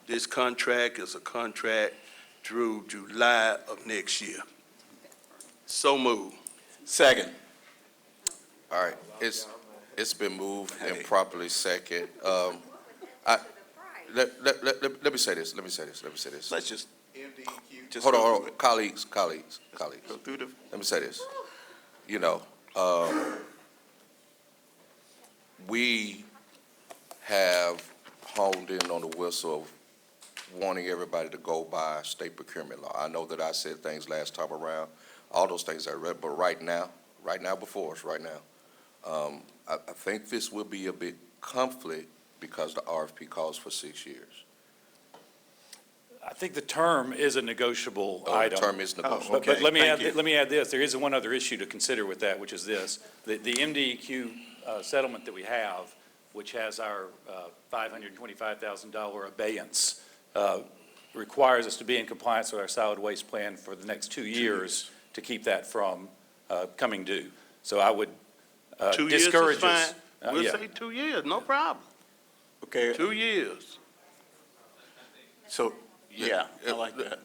This contract is a contract through July of next year. So move. Second. All right, it's been moved and properly second. Let me say this. Let's just. Hold on, colleagues. Go through the. Let me say this. We have honed in on the whistle of wanting everybody to go by state procurement law. I know that I said things last time around, all those things I read, but right now before us, right now, I think this will be a big conflict because the RFP calls for 6 years. I think the term is a negotiable The item. term is negotiable. But let me Thank you. let me add this, there is one other issue to consider with that, which is this. The MDEQ settlement that we have, which has our $525,000 abeyance, requires us to be in compliance with our solid waste plan for the next 2 years to keep that from coming due. So I would 2 years is discourage fine. us. We'll Yeah. say 2 years, no problem. Okay, 2 years. so, yeah, I like that.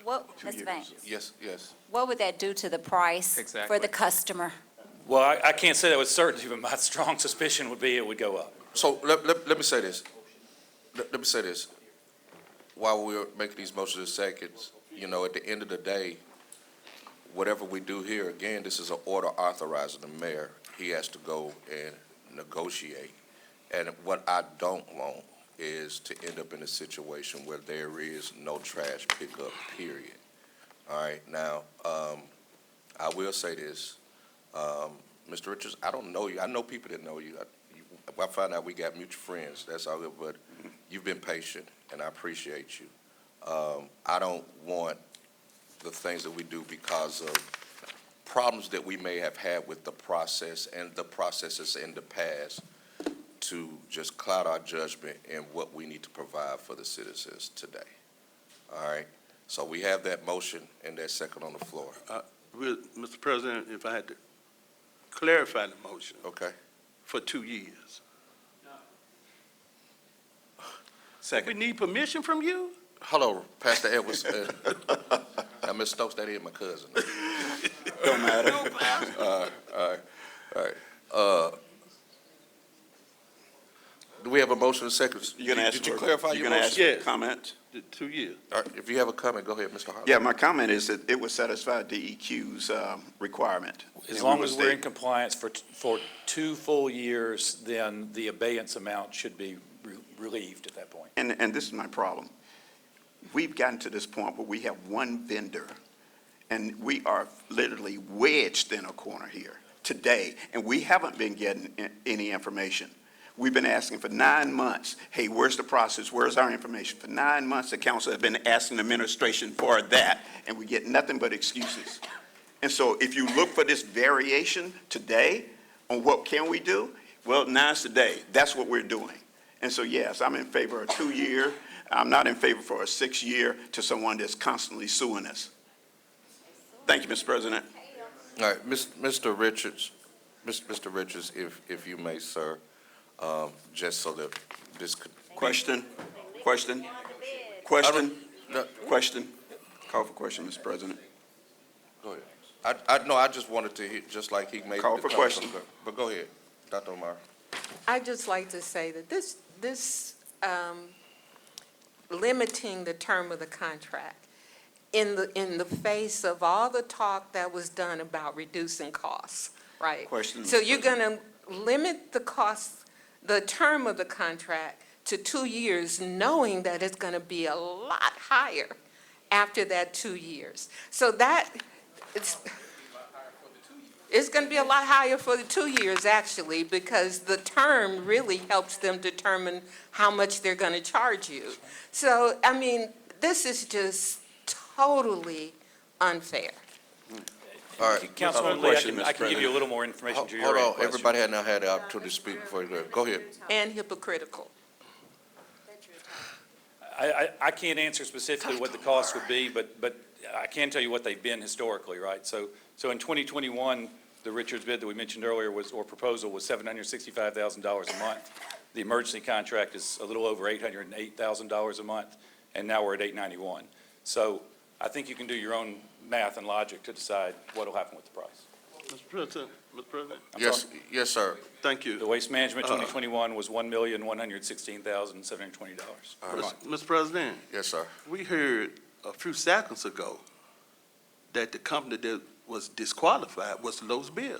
What, Ms. Banks, Yes. what would that do to the price for Exactly. the customer? Well, I can't say that with certainty, but my strong suspicion would be it would go up. So let me say this. Let me say this. While we're making these motions in seconds, at the end of the day, whatever we do here, again, this is an order authorizing the mayor. He has to go and negotiate. And what I don't want is to end up in a situation where there is no trash pickup, period. All right, now, I will say this. Mr. Richards, I don't know you. I know people that know you. I find out we got mutual friends, that's all good, but you've been patient, and I appreciate you. I don't want the things that we do because of problems that we may have had with the process and the processes in the past to just cloud our judgment in what we need to provide for the citizens today. All right? So we have that motion and that second on the floor. Mr. President, if I had to clarify the motion. Okay? For 2 years. Second. We need permission from you? Hello, Pastor Edwards. Now, Ms. Stokes, that is my cousin. Don't matter. All right. Do we have a motion in seconds? You're gonna ask Did you for- clarify you're your gonna motion? ask Yes. Comment? The 2 years. All right, if you have a comment, go ahead, Mr. Hartley. Yeah, my comment is that it would satisfy DEQ's requirement. As long as we're in compliance for 2 full years, then the abeyance amount should be relieved at that point. And this is my problem. We've gotten to this point where we have one vendor, and we are literally wedged in a corner here today, and we haven't been getting any information. We've been asking for 9 months, hey, where's the process? Where's our information? For 9 months, the council has been asking the administration for that, and we get nothing but excuses. And so if you look for this variation today on what can we do, well, now's the day. That's what we're doing. And so, yes, I'm in favor of 2 year. I'm not in favor for a 6 year to someone that's constantly suing us. Thank you, Mr. President. All right, Mr. Richards, Mr. Richards, if you may, sir, just so that this could. Question? Question? Call for question, Mr. President. Go ahead. No, I just wanted to hear, just like he made. Call the for comment. question. But go ahead, Dr. Omar. I'd just like to say that this limiting the term of the contract in the face of all the talk that was done about reducing costs, right? Question. So you're going to limit the cost, the term of the contract to 2 years, knowing that it's going to be a lot higher after that 2 years. So that, it's going to be a lot higher for the 2 years, actually, because the term really helps them determine how much they're going to charge you. So, I mean, this is just totally unfair. All right. Councilman Lee, I can give you a little more information to your Hold on, question. everybody had not had the opportunity to speak before you go. Go ahead. And hypocritical. I can't answer specifically what the cost would be, but I can tell you what they've been historically, right? So in 2021, the Richards bid that we mentioned earlier or proposal was $765,000 a month. The emergency contract is a little over $808,000 a month, and now we're at $891. So I think you can do your own math and logic to decide what will happen with the price. Mr. President? Yes, sir. Thank you. The Waste Management 2021 was $1,116,720 per month. Mr. President? Yes, sir. We heard a few seconds ago that the company that was disqualified was the lowest bidder.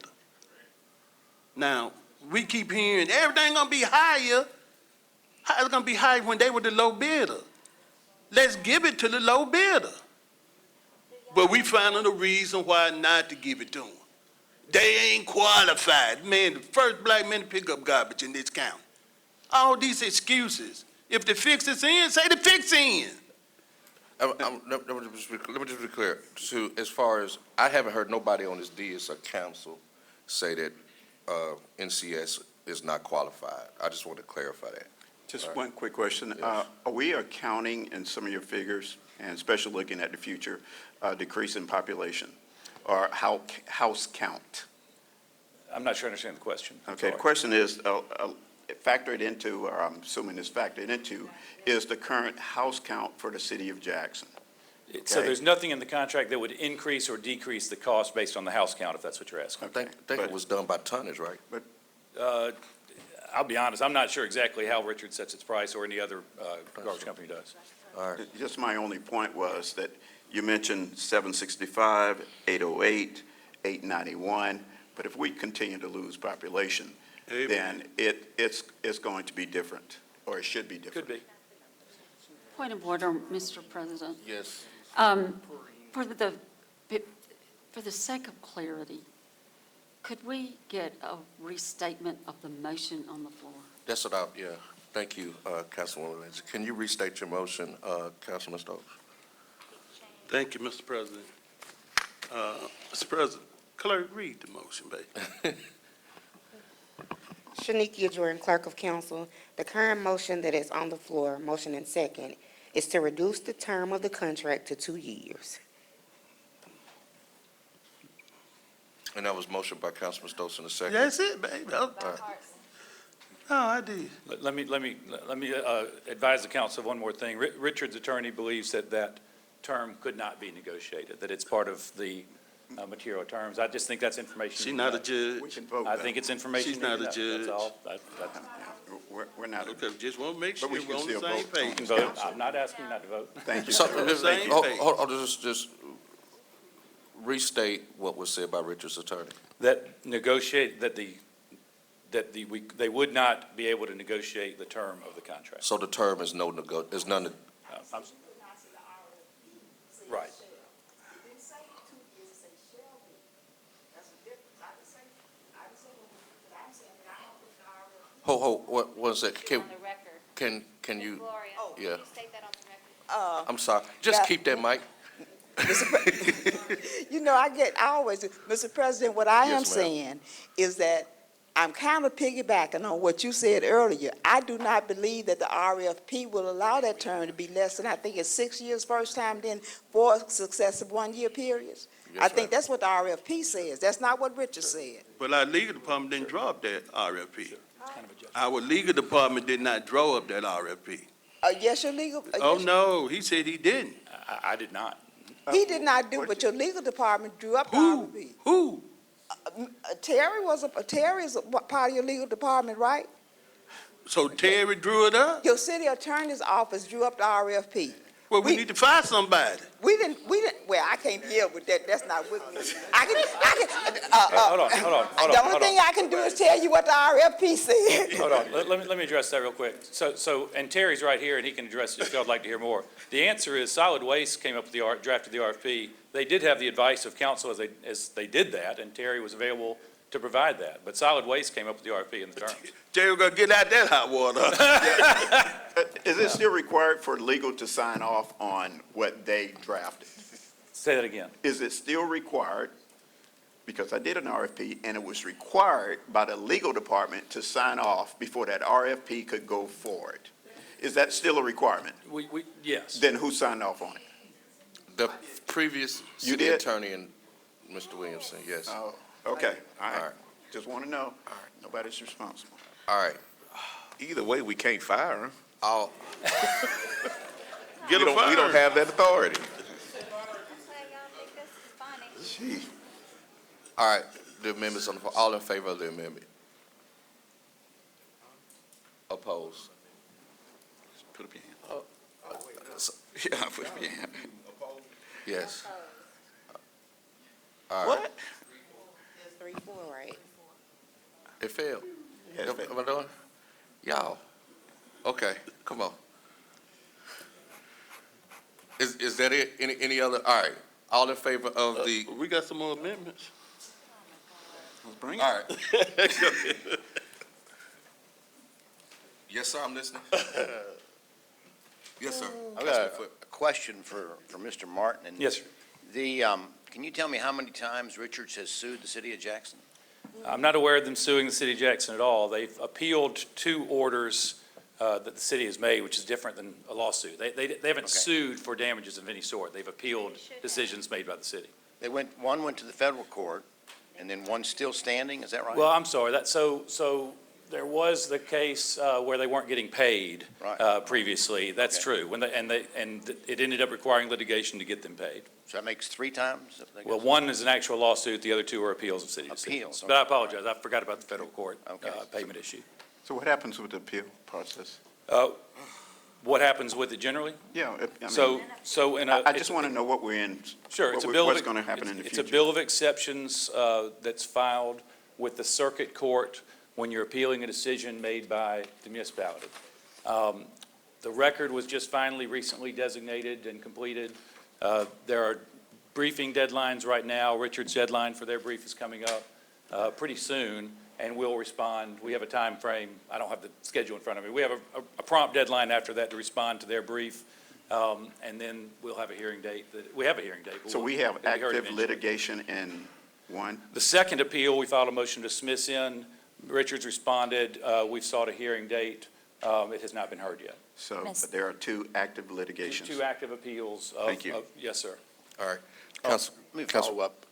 Now, we keep hearing everything gonna be higher. How is it gonna be higher when they were the low bidder? Let's give it to the low bidder. But we finding a reason why not to give it to them. They ain't qualified. Man, the first black man to pick up garbage in this county. All these excuses. If the fix is in, say the fix in. Let me just be clear. So as far as, I haven't heard nobody on this DS or council say that NCS is not qualified. I just want to clarify that. Just one quick question. Yes. Are we accounting in some of your figures, and especially looking at the future, decrease in population or house count? I'm not sure I understand the question. I'm Okay, the sorry. question is, factored into, or I'm assuming is factored into, is the current house count for the city of Jackson. So Okay. there's nothing in the contract that would increase or decrease the cost based on the house count, if that's what you're asking. I think it was done by tonnage, right? I'll be honest, I'm not sure exactly how Richard sets its price or any other garbage company does. All right. Just my only point was that you mentioned 765, 808, 891, but if we continue to lose population, then it's going to be different, or it should be different. Could be. Point of order, Mr. President. Yes. For the sake of clarity, could we get a restatement of the motion on the floor? That's what yeah. Thank you, Councilwoman Lindsay. Can you restate your motion, Councilman Stokes? Thank you, Mr. President. Mr. President, clerk, read the motion, baby. Shanikia Jordan, Clerk of Council. The current motion that is on the floor, motion and second, is to reduce the term of the contract to 2 years. And that was motion by Councilman Stokes in the second. That's it, baby. All right. No, I did. Let me advise the council of one more thing. Richard's attorney believes that that term could not be negotiated, that it's part of the material terms. I just think that's information. She's not a judge. We can vote. I think it's information. She's not a judge. That's all. We're not. Okay, just want to make sure But we we're can on the still same vote. You can page. vote. I'm not asking you not to vote. Thank you. So, Same page. just restate what was said by Richard's attorney. That negotiate, they would not be able to negotiate the term of the contract. So the term is is none, I'm- Right. what was it? Can you, yeah, I'm sorry. Just keep that mic. You know, I always, Mr. President, what I am Yes, ma'am. saying is that I'm kind of piggybacking on what you said earlier. I do not believe that the RFP will allow that term to be less than, I think it's 6 years first time, then 4 successive one-year periods. Yes, I think ma'am. that's what the RFP says. That's not what Richard said. But our legal department didn't draw up that RFP. Our legal department did not draw up that RFP. Yes, your legal, Oh, no, he said he didn't. I did not. he did not do, but your legal department drew up the Who? RFP. Who? Terry is a part of your legal department, right? So Terry drew it up? Your city attorney's office drew up the RFP. Well, we need to find somebody. We didn't, well, I can't deal with that, that's not with me. Hold on. The only thing I can do is tell you what the RFP said. Hold on, let me address that real quick. So, and Terry's right here, and he can address it if y'all would like to hear more. The answer is Solid Waste came up with drafted the RFP. They did have the advice of council as they did that, and Terry was available to provide that. But Solid Waste came up with the RFP in the terms. Terry gonna get out that hot water. Is it still required for legal to sign off on what they drafted? Say that again. Is it still required, because I did an RFP, and it was required by the legal department to sign off before that RFP could go forward? Is that still a requirement? Yes. Then who signed off on it? The previous You city did? attorney and Mr. Williamson, yes. Oh, okay, all All right. right. Just want to know. Nobody's responsible. All right. Either way, we can't fire him. I'll, Get We him don't fired. have that authority. Gee. all right, the amendments on the floor, all in favor of the amendment? Opposed? Put up your hand. Yeah, put up your hand. Yes. All right. What? It's 3-4, right? It failed. Yes, Am I doing? Y'all. Okay, come on. Is that it? Any other, all right, all in favor of the, We got some more amendments. Let's bring all right. Yes, sir, I'm listening. Yes, sir. I've got a question for Mr. Martin. And Yes, sir. The, can you tell me how many times Richards has sued the city of Jackson? I'm not aware of them suing the city of Jackson at all. They've appealed 2 orders that the city has made, which is different than a lawsuit. They haven't sued for damages of any sort. They've appealed decisions made by the city. One went to the federal court, and then one's still standing, is that right? Well, I'm sorry, so there was the case where they weren't getting paid Right. previously. That's true. And it ended up requiring litigation to get them paid. So that makes 3 times? Well, one is an actual lawsuit, the other 2 are appeals of city decisions. Appeals, But I okay. apologize, I forgot about the federal court Okay. payment issue. So what happens with the appeal process? What happens with it generally? Yeah, So in a. I just want to know what we're in. Sure, it's a bill of. What's going to happen in the future? It's a bill of exceptions that's filed with the circuit court when you're appealing a decision made by the municipality. The record was just finally recently designated and completed. There are briefing deadlines right now. Richard's deadline for their brief is coming up pretty soon, and we'll respond. We have a time frame. I don't have the schedule in front of me. We have a prompt deadline after that to respond to their brief, and then we'll have a hearing date. We have a hearing date. but So we have it'll be heard active eventually. litigation in one? The second appeal, we filed a motion to dismiss in. Richards responded. We've sought a hearing date. It has not been heard yet. So Miss- but there are 2 active litigations. Two active appeals of. Thank you. Yes, sir. All right. Oh, Council, Let me Council, follow up.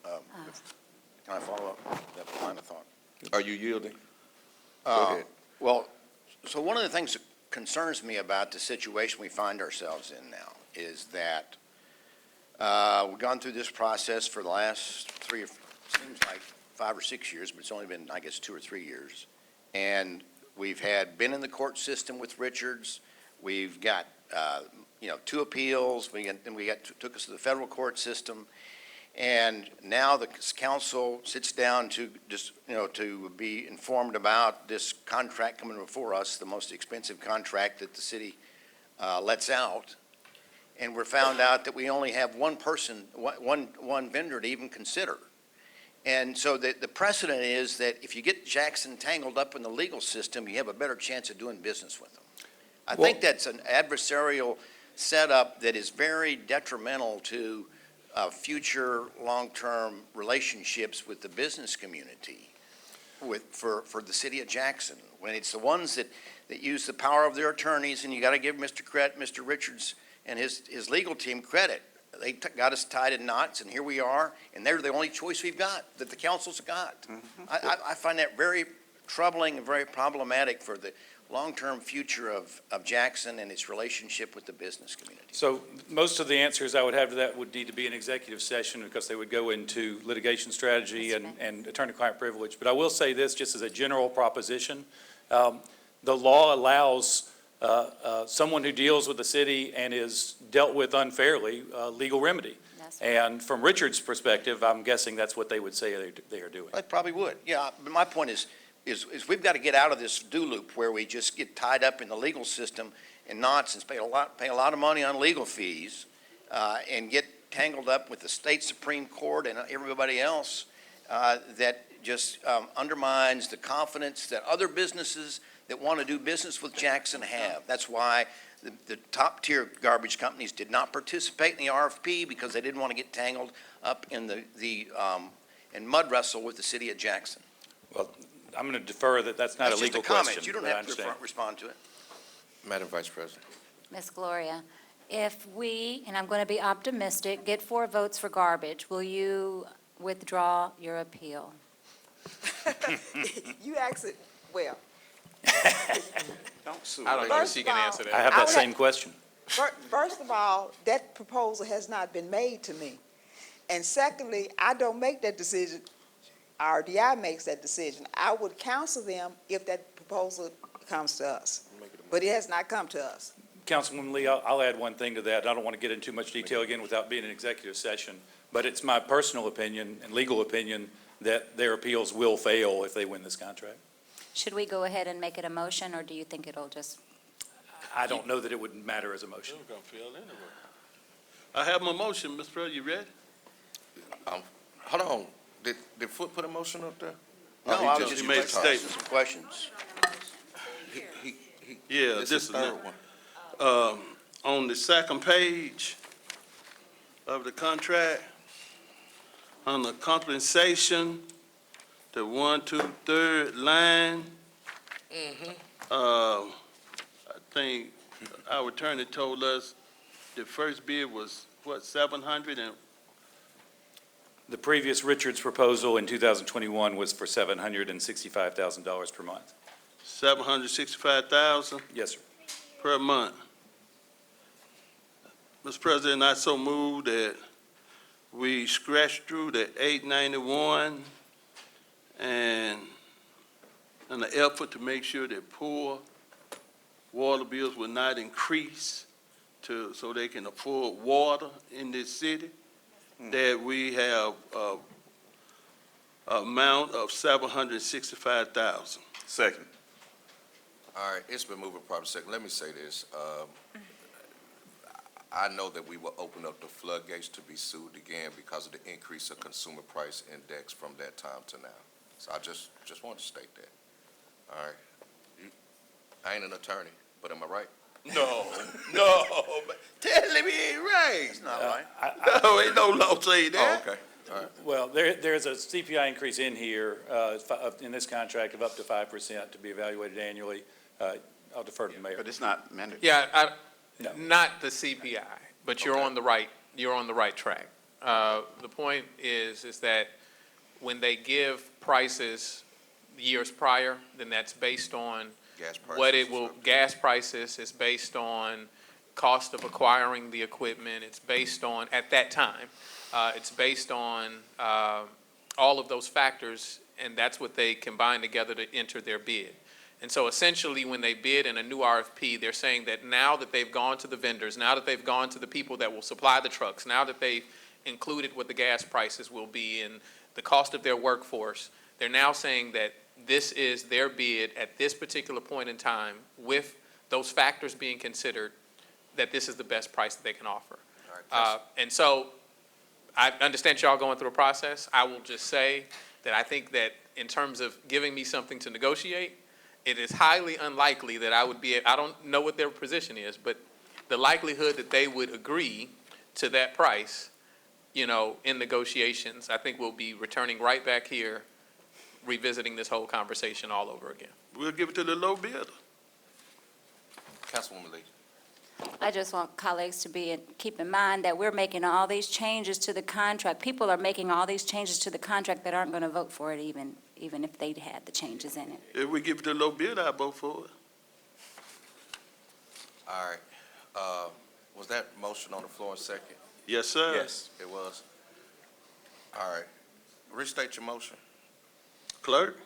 Can I follow up that line of thought? are you yielding? Uh, Well, so one of the things that concerns me about the situation we find ourselves in now is that we've gone through this process for the last seems like 5 or 6 years, but it's only been, I guess, 2 or 3 years. And we've been in the court system with Richards. We've got, 2 appeals. Took us to the federal court system. And now the council sits down to just, to be informed about this contract coming before us, the most expensive contract that the city lets out. And we're found out that we only have one person, one vendor to even consider. And so the precedent is that if you get Jackson tangled up in the legal system, you have a better chance of doing business with them. I think that's an adversarial setup that is very detrimental to future long-term relationships with the business community for the city of Jackson. When it's the ones that use the power of their attorneys, and you got to give Mr. Richards and his legal team credit. They got us tied in knots, and here we are, and they're the only choice we've got, that the council's got. I find that very troubling and very problematic for the long-term future of Jackson and its relationship with the business community. So most of the answers I would have to that would need to be an executive session because they would go into litigation strategy and attorney-client privilege. But I will say this, just as a general proposition, the law allows someone who deals with the city and is dealt with unfairly, legal remedy. And from Richard's perspective, I'm guessing that's what they would say they are doing. I probably would, yeah. But my point is we've got to get out of this do loop where we just get tied up in the legal system in knots and pay a lot of money on legal fees and get tangled up with the state Supreme Court and everybody else that just undermines the confidence that other businesses that want to do business with Jackson have. That's why the top-tier garbage companies did not participate in the RFP because they didn't want to get tangled up in in mud wrestle with the city of Jackson. Well, I'm going to defer that's not a legal question. That's just a comment. You don't have to respond to it. Madam Vice President. Ms. Gloria, if we, and I'm going to be optimistic, get 4 votes for garbage, will you withdraw your appeal? You asked it, well. Don't sue. I don't know if she can answer that. I have that same question. First of all, that proposal has not been made to me. And secondly, I don't make that decision. RDI makes that decision. I would counsel them if that proposal comes to us. But it has not come to us. Councilwoman Lee, I'll add one thing to that. I don't want to get into too much detail again without being an executive session, but it's my personal opinion and legal opinion that their appeals will fail if they win this contract. Should we go ahead and make it a motion, or do you think it'll just? I don't know that it would matter as a motion. I have my motion, Mr. President, you ready? Hold on, did Foot put a motion up there? No, Oh, he I was just just made a asking statement. some questions. Yeah, This this is is the now. third one. On the second page of the contract, on the compensation, the 1, 2, 3rd line, I think our attorney told us the first bid was, what, 700 and, The previous Richards proposal in 2021 was for $765,000 per month. 765,000 Yes, sir. per month. Mr. President, I so move that we scratch through the 891 and in the effort to make sure that poor water bills will not increase so they can afford water in this city, that we have a amount of 765,000. Second. All right, it's been moving properly second. Let me say this. I know that we will open up the floodgates to be sued again because of the increase of consumer price index from that time to now. So I just want to state that. All right. I ain't an attorney, but am I right? No, but tell him he ain't right. It's not right. No, ain't no law saying Oh, that. okay, all right. Well, there's a CPI increase in here, in this contract of up to 5% to be evaluated annually. I'll defer to the mayor. But it's not mandatory. Yeah, No. not the CPI, but you're on the right track. The point is that when they give prices years prior, then that's based on Gas prices. what it will, gas prices is based on cost of acquiring the equipment. It's based on, at that time, it's based on all of those factors, and that's what they combine together to enter their bid. And so essentially, when they bid in a new RFP, they're saying that now that they've gone to the vendors, now that they've gone to the people that will supply the trucks, now that they've included what the gas prices will be and the cost of their workforce, they're now saying that this is their bid at this particular point in time, with those factors being considered, that this is the best price that they can offer. All right, And so I understand y'all going through a process. I will just say that I think that in terms of giving me something to negotiate, it is highly unlikely that I would be, I don't know what their position is, but the likelihood that they would agree to that price, in negotiations, I think we'll be returning right back here, revisiting this whole conversation all over again. We'll give it to the low bidder. Councilwoman Lee. I just want colleagues to keep in mind that we're making all these changes to the contract. People are making all these changes to the contract that aren't going to vote for it even if they had the changes in it. If we give it to the low bidder, I vote for it. All right. Was that motion on the floor in second? Yes, sir. Yes. It was. All right. Restate your motion. Clerk?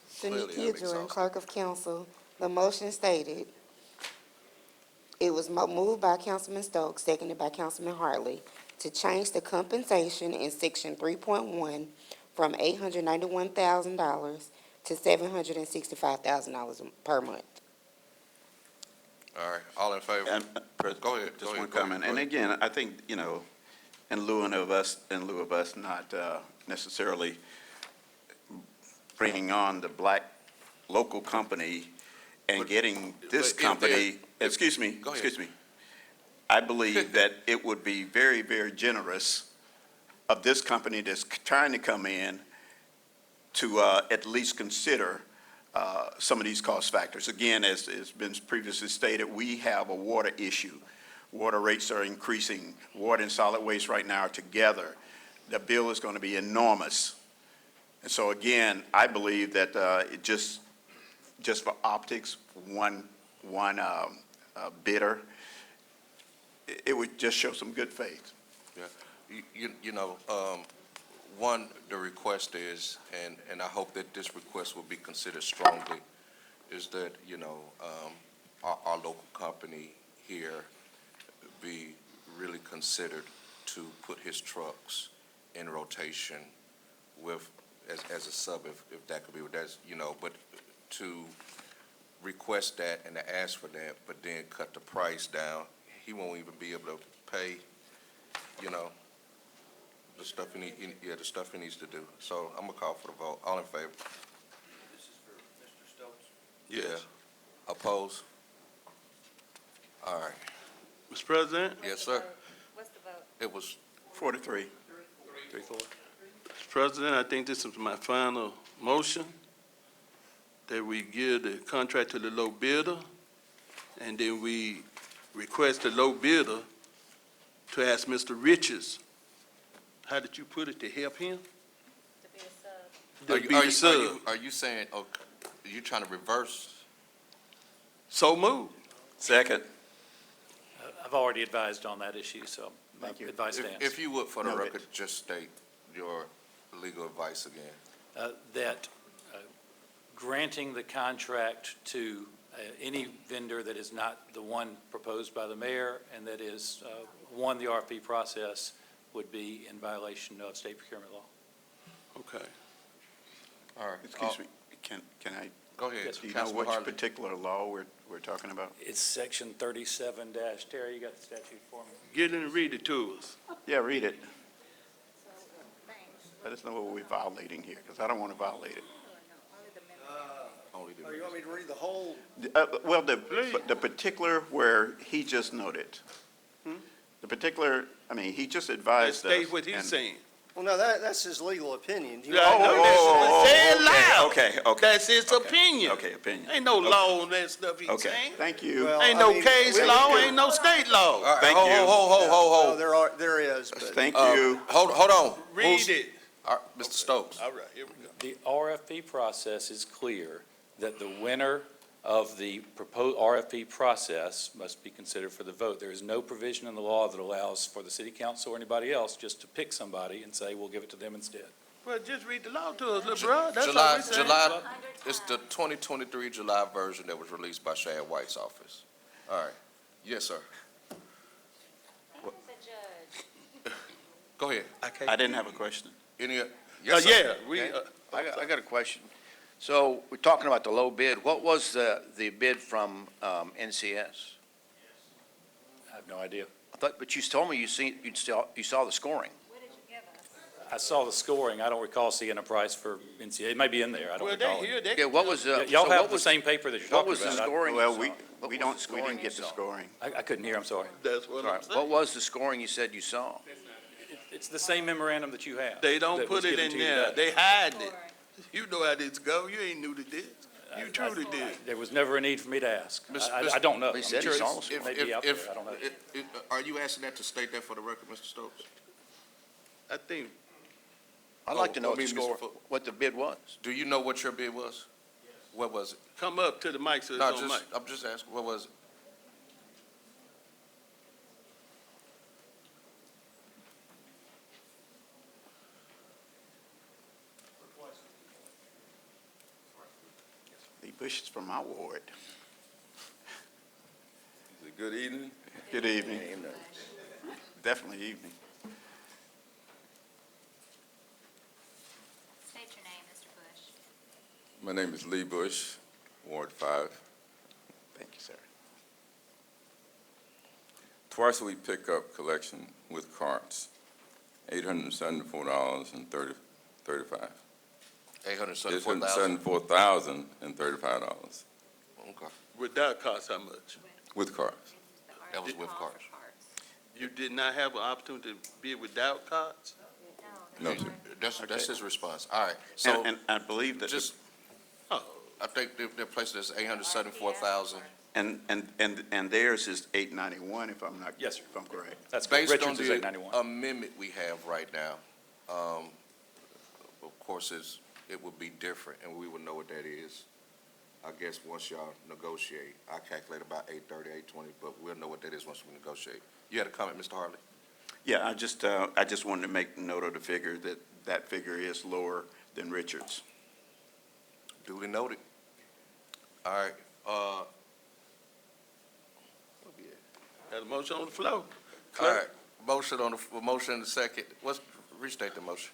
Cindy Clearly, I'm Kidron, exhausted. Clerk of Council, the motion stated, it was moved by Councilman Stokes, seconded by Councilman Hartley, to change the compensation in Section 3.1 from $891,000 to $765,000 per month. All right. All in favor? And, President, Go ahead. just one comment. And again, I think, in lieu of us not necessarily bringing on the black local company and getting this but if company, there- excuse me. I believe that it would be very, very generous of this company that's trying to come in to at least consider some of these cost factors. Again, as has been previously stated, we have a water issue. Water rates are increasing. Water and solid waste right now are together. The bill is going to be enormous. And so again, I believe that it just for optics, one bidder, it would just show some good faith. One, the request is, and I hope that this request will be considered strongly, is that, our local company here be really considered to put his trucks in rotation with, as a sub, if that could be, that's, but to request that and to ask for that, but then cut the price down he won't even be able to pay, you know, the stuff the stuff he needs to do. So I'm gonna call for the vote. All in favor? This is for Mr. Stokes. Yes. Oppose? All right. Mr. President, Yes, sir. What's the vote? It was 43. 3-4. Mr. President, I think this is my final motion, that we give the contract to the low bidder, and then we request the low bidder to ask Mr. Richards, how did you put it, to help him? Are To you, be are the you, sub. are you saying, okay, you trying to reverse? So moved. Second. I've already advised on that issue, so my advice If, stands. if you would, for the Noted. record, just state your legal advice again. That granting the contract to any vendor that is not the one proposed by the mayor and that is won the RFP process would be in violation of state procurement law. Okay. All right. Excuse me, can I, Go ahead. Yes, do you know Councilman which Hartley. particular law we're talking about? It's section 37 Terry, you got the statute for me? Get in and read it to us. Yeah, read it. Let us know what we're violating here, because I don't want to violate it. Only the- Oh, you want me to read the whole? Well, the particular where he just noted, the particular, I mean, he just advised us. State what he's and- saying. Well, no, that's his legal opinion. You- Yeah, I know. Say it loud. Okay. That's his opinion. Okay, opinion. Ain't no law on that stuff he's Okay, saying. thank you. Well, Ain't I no mean, case we- law, ain't no state law. All right, Thank ho, you. ho, ho, ho, No, ho. there is, but. Thank you. Hold on. Read Who's- it. All right, Mr. Stokes. All right, here we go. The RFP process is clear that the winner of the proposed RFP process must be considered for the vote. There is no provision in the law that allows for the city council or anybody else just to pick somebody and say, we'll give it to them instead. Well, just read the law to us, little bro. That's all July, we saying. July, it's the 2023 July version that was released by Shad White's office. All right. Yes, sir. Go ahead. I didn't have a question. Any, yes, sir. Yeah, we, I got a question. So we're talking about the low bid. What was the bid from NCS? I have no idea. I thought, but you told me you saw the scoring. I saw the scoring. I don't recall seeing a price for NCA. It may be in there. I don't well, recall they it. here, they. Yeah, what was the? Y'all so have what the was- same paper that you're What talking was the about. scoring? Well, you we saw? What we was don't, the we scoring didn't you get the saw? scoring. I couldn't hear, I'm sorry. That's what All I'm right, saying. what was the scoring you said you saw? It's the same memorandum that you have. They don't that was put it given in to you there. today. They hide it. You know how this go. You ain't new to this. You truly did. There was never a need for me to ask. Mr. I don't know. He I'm said he sure saw it's- the it may be out there. I don't know. Are you asking that to state that for the record, Mr. Stokes? I think, I'd like to know I mean, Mr. the score, Fo- what the bid was. Do you know what your bid was? What was it? come up to the mic so it's No, on mic. I'm just asking, what was it? Lee Bush is from my ward. Good evening. Good evening. Definitely evening. State your name, Mr. Bush. My name is Lee Bush, Ward 5. Thank you, sir. Twice a week pickup collection with carts, $874.35. $874,000. $874,035 Okay. Without cost, how much? with cars. That was with cars. You did not have an opportunity to bid without cost? No, sir. That's his response. All right. So And I believe that, just, I think they're placed as 874,000. and theirs is 891, if I'm not. Yes, sir. If I'm correct. That's correct. Based on Richards is the 891. amendment we have right now, of course, it would be different, and we would know what that is. I guess once y'all negotiate, I calculate about 830, 820, but we'll know what that is once we negotiate. You had a comment, Mr. Hartley? Yeah, I just wanted to make note of the figure, that figure is lower than Richards. Duly noted. All right, Got a motion on the floor. all right. Motion and a second. Restate the motion.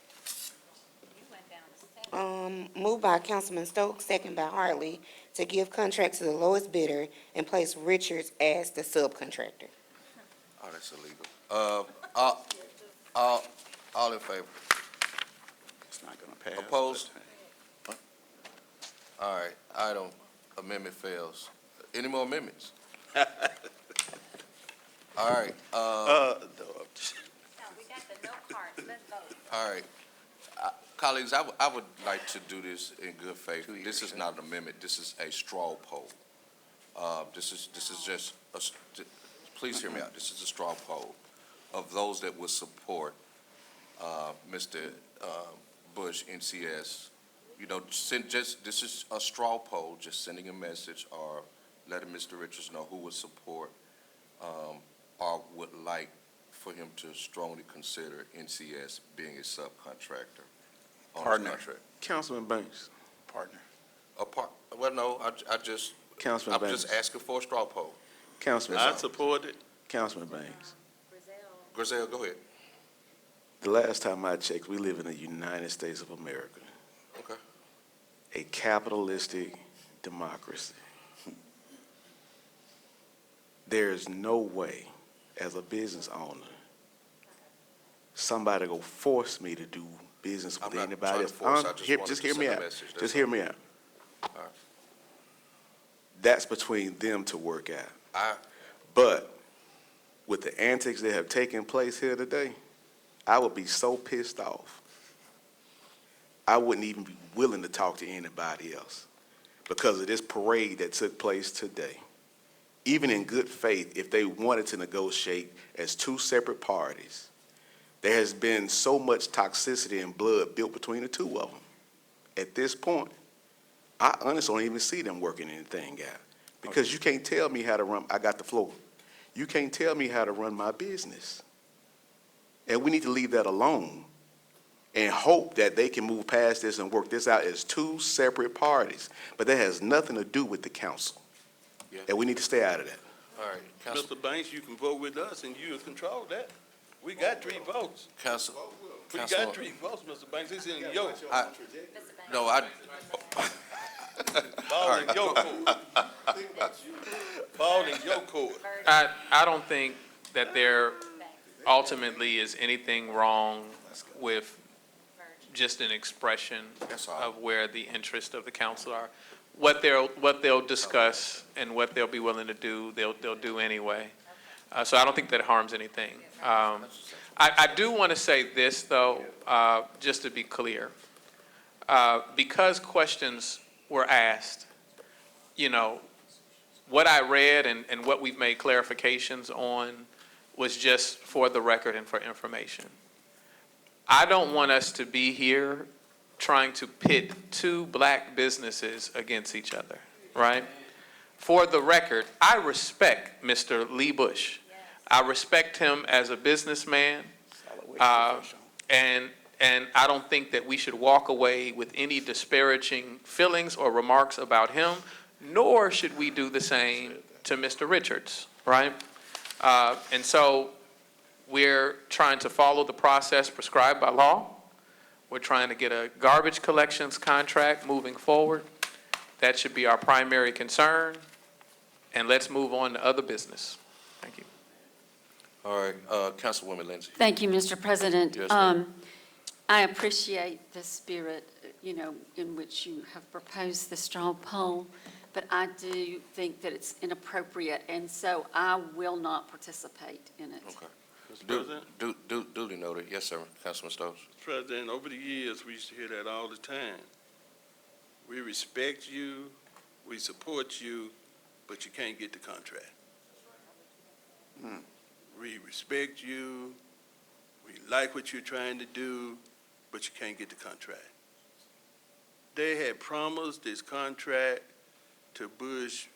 Moved by Councilman Stokes, second by Hartley, to give contract to the lowest bidder and place Richards as the subcontractor. Oh, that's illegal. All in favor? It's not going to pass. Opposed? All right, amendment fails. Any more amendments? All right, We got the no cards, let's vote. all right. Colleagues, I would like to do this in good faith. This is not an amendment, this is a straw poll. This is just, please hear me out, this is a straw poll of those that would support Mr. Bush, NCS. You know, this is a straw poll, just sending a message or letting Mr. Richards know who would support or would like for him to strongly consider NCS being a subcontractor on his Partner. contract. Councilman Banks, Partner. Well, no, I'm just Councilman Banks, asking for a straw poll. Councilman, I support it. Councilman Banks. Griselle, go ahead. The last time I checked, we live in the United States of America, Okay. a capitalistic democracy. There's no way, as a business owner, somebody go force me to do business with I'm not anybody trying else. to force, I just wanted Just to hear me send a out. message, that's Just all. hear me out. All right. That's between them to work out. I, But with the antics that have taken place here today, I would be so pissed off. I wouldn't even be willing to talk to anybody else because of this parade that took place today. Even in good faith, if they wanted to negotiate as two separate parties, there has been so much toxicity and blood built between the two of them. At this point, I honestly don't even see them working anything out because you can't tell me how to run. I got the floor. You can't tell me how to run my business. And we need to leave that alone and hope that they can move past this and work this out as two separate parties. But that has nothing to do with the council. Yeah. And we need to stay out of that. all right, Council, Mr. Banks, you can vote with us and you control that. We got 3 votes. Council, We Council- got 3 votes, Mr. Banks. It's in your, no, I, ball in your court. Ball in your court. I don't think that there ultimately is anything wrong with just an expression That's all. of where the interests of the council are. What they'll discuss and what they'll be willing to do, they'll do anyway. So I don't think that harms anything. I do want to say this, though, just to be clear. Because questions were asked, you know, what I read and what we've made clarifications on was just for the record and for information. I don't want us to be here trying to pit two black businesses against each other, right? For the record, I respect Mr. Lee Bush. I respect him as a businessman, and I don't think that we should walk away with any disparaging feelings or remarks about him, nor should we do the same to Mr. Richards, right? And so we're trying to follow the process prescribed by law. We're trying to get a garbage collections contract moving forward. That should be our primary concern. And let's move on to other business. Thank you. all right, Councilwoman Lindsay. Thank you, Mr. President. Yes, ma'am. I appreciate the spirit, in which you have proposed the straw poll, but I do think that it's inappropriate, and so I will not participate in it. Okay. Mr. President? Duly noted. Yes, sir, Councilman Stokes. President, over the years, we used to hear that all the time. We respect you, we support you, but you can't get the contract. We respect you, we like what you're trying to do, but you can't get the contract. They had promised this contract to Bush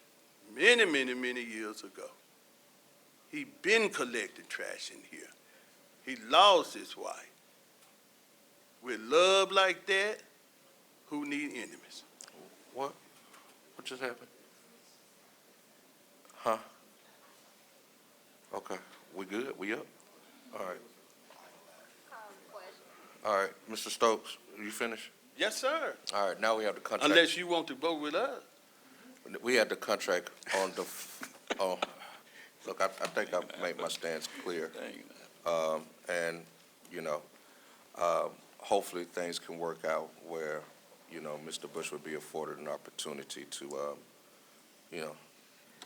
many, many, many years ago. He been collecting trash in here. He lost his wife. With love like that, who need enemies? What? What just happened? Huh? Okay, we good? We up? All right. All right, Mr. Stokes, you finished? Yes, sir. All right, now we have the contract. Unless you want to vote with us. We had the contract on the, Look, I think I've made my stance clear. And, you know, hopefully things can work out where, you know, Mr. Bush would be afforded an opportunity to, you know,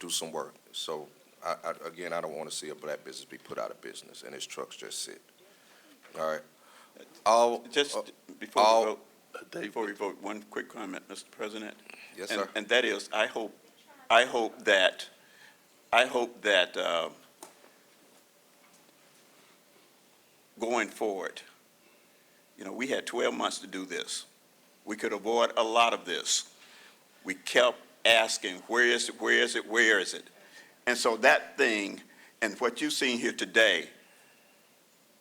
do some work. So, again, I don't want to see a black business be put out of business and its trucks just sit. All right. Before we vote, one quick comment, Mr. President. Yes, sir. And that is, I hope that going forward, you know, we had 12 months to do this. We could avoid a lot of this. We kept asking, where is it, where is it, where is it? And so that thing, and what you've seen here today,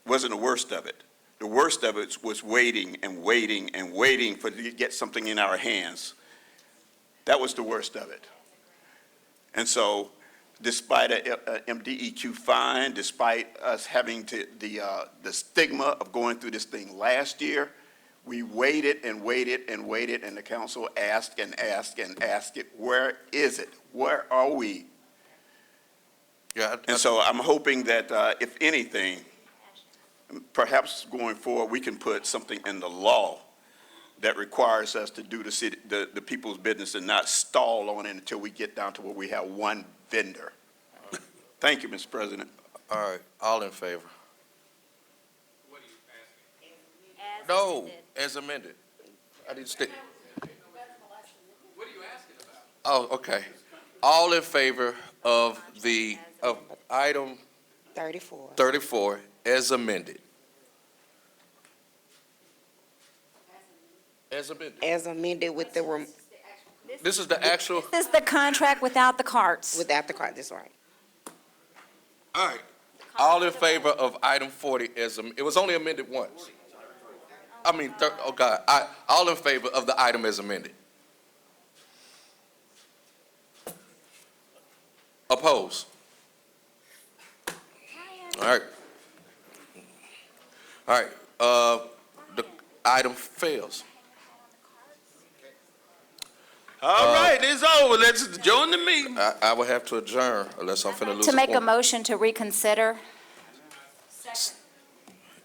wasn't the worst of it. The worst of it was waiting and waiting and waiting for to get something in our hands. That was the worst of it. And so despite a MDEQ fine, despite us having the stigma of going through this thing last year, we waited and waited and waited, and the council asked and asked and asked it, where is it? Where are we? Yeah. And so I'm hoping that if anything, perhaps going forward, we can put something in the law that requires us to do the people's business and not stall on it until we get down to where we have one vendor. Thank you, Mr. President. All right, all in favor? As No, amended. as amended. I need to stay. What are you asking about? Oh, okay. All in favor of item 34. 34 as amended? As amended. As amended with the, This is the actual, This is the contract without the carts. without the card, that's right. all right. All in favor of item 40 as, it was only amended once. I mean, oh God, all in favor of the item as amended? Oppose? All right. All right, the item fails. All right, it's over. Let's join the meeting. I will have to adjourn unless I'm finna lose To make a point. motion to reconsider.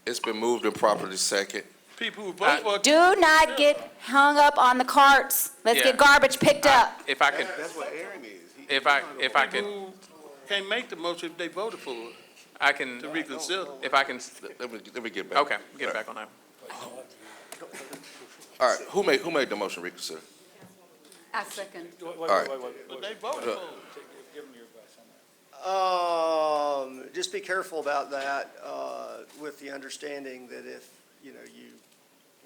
It's been moved and properly second. People who vote for it. Do not get hung up on the carts. Let's Yeah. get garbage picked up. If I could, That's what Aaron is. if I could, People who can't make the motion if they voted for it, I can, to reconsider. if I can, Let me get back. okay, get back on that. All right, who made the motion reconsider? I second. All right. But they voted for it. Give them your advice on that. Just be careful about that, with the understanding that if, you know, you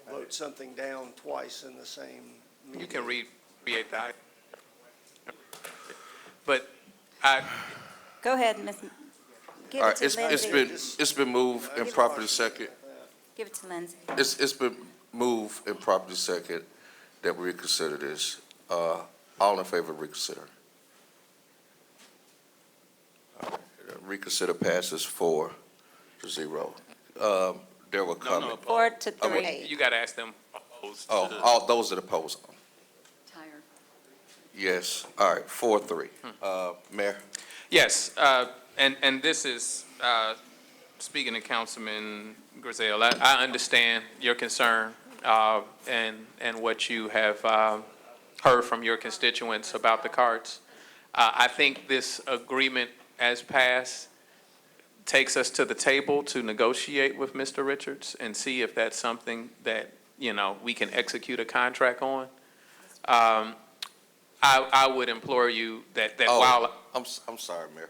vote something down twice in the same meeting. You can recreate that. But Go ahead, Ms. Give All it right, to Lindsay. it's been moved and properly second. Give it to Lindsay. It's been moved and properly second that we reconsider this. All in favor of reconsider? Reconsider passes 4-0. There were comments. 4 to I mean, 3. you got to ask them opposed. Oh, all those that oppose. Tired. Yes, all right, 4-3. Mayor? Yes, and this is, speaking to Councilman Griselle, I understand your concern, and what you have, heard from your constituents about the carts. I think this agreement as passed takes us to the table to negotiate with Mr. Richards and see if that's something that, you know, we can execute a contract on. I would implore you that while. I'm sorry, Mayor.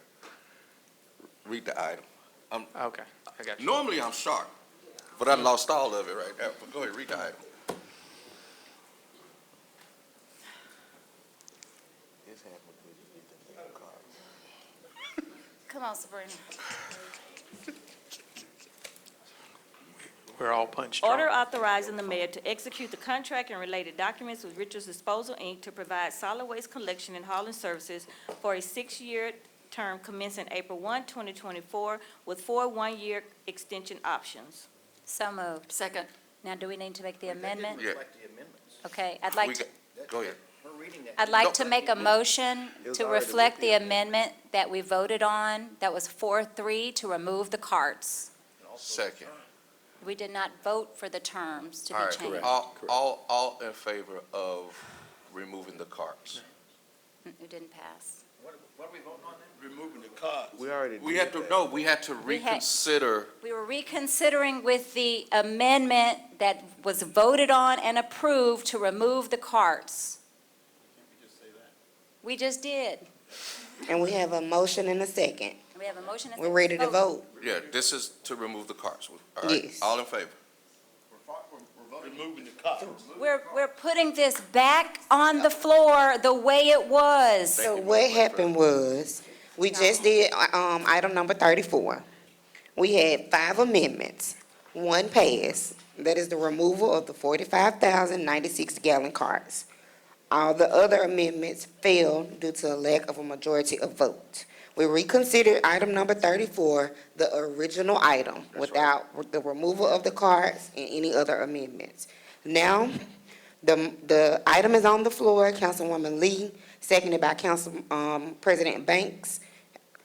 Read the item. Okay, I got you. Normally I'm sharp, but I lost all of it right there. But go ahead, read the item. Come on, Sabrina. We're all punched drunk. Order authorizing the mayor to execute the contract and related documents with Richards Disposal, Inc. to provide solid waste collection and hauling services for a 6-year term commencing April 1, 2024, with 4 one-year extension options. So moved. Second. Now, do we need to make the amendment? Yeah. Okay, I'd like We to, got- Go ahead. Her reading I'd like to make a motion to reflect the amendment that we voted on, that was 4-3, to remove the carts. Second. We did not vote for the terms to All be right, changed. all in favor of removing the carts? It didn't pass. Removing the cards. We already We had to reconsider. We were reconsidering with the amendment that was voted on and approved to remove the carts. We just did. And we have a motion and a second. We have a motion and a We're ready to vote. Yeah, this is to remove the carts. All right, Yes. all in favor? Removing the cards. We're putting this back on the floor the way it was. So what happened was, we just did, item number 34. We had 5 amendments. One passed, that is the removal of the 45,096 gallon carts. All the other amendments failed due to a lack of a majority of votes. We reconsidered item number 34, the original item, without the removal of the cards and any other amendments. Now, the item is on the floor, Councilwoman Lee, seconded by Council, President Banks,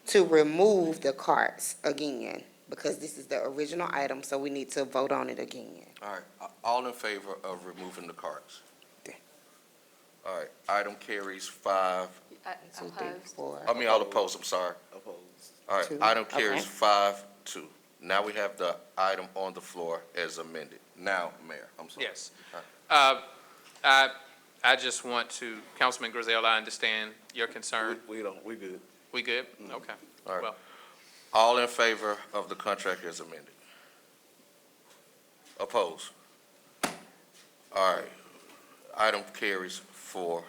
to remove the cards again, because this is the original item, so we need to vote on it again. All right, all in favor of removing the carts? All right, item carries 5. Two, three, four. All opposed, I'm sorry. All right, Two. item carries Okay. 5-2. Now we have the item on the floor as amended. Now, Mayor, I'm sorry. Yes. I just want to, Councilman Griselle, I understand your concern. We don't, we good. We good? Okay. All right. Well, All in favor of the contract as amended? Opposed? All right, item carries 4-3.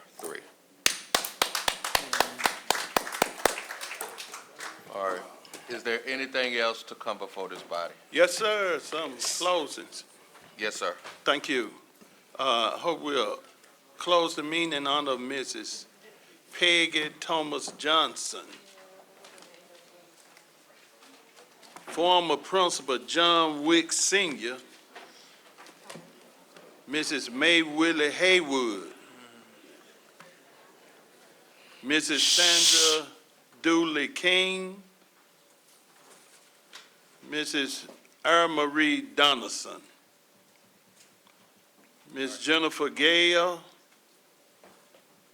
All right, is there anything else to come before this body? Yes, sir, some closings. Yes, sir. Thank you. Hope we'll close the meeting in honor of Mrs. Peggy Thomas Johnson. Former Principal John Wick Sr., Mrs. May Willie Haywood, Mrs. Sandra Dooley King, Mrs. Marie Donaldson, Ms. Jennifer Gale.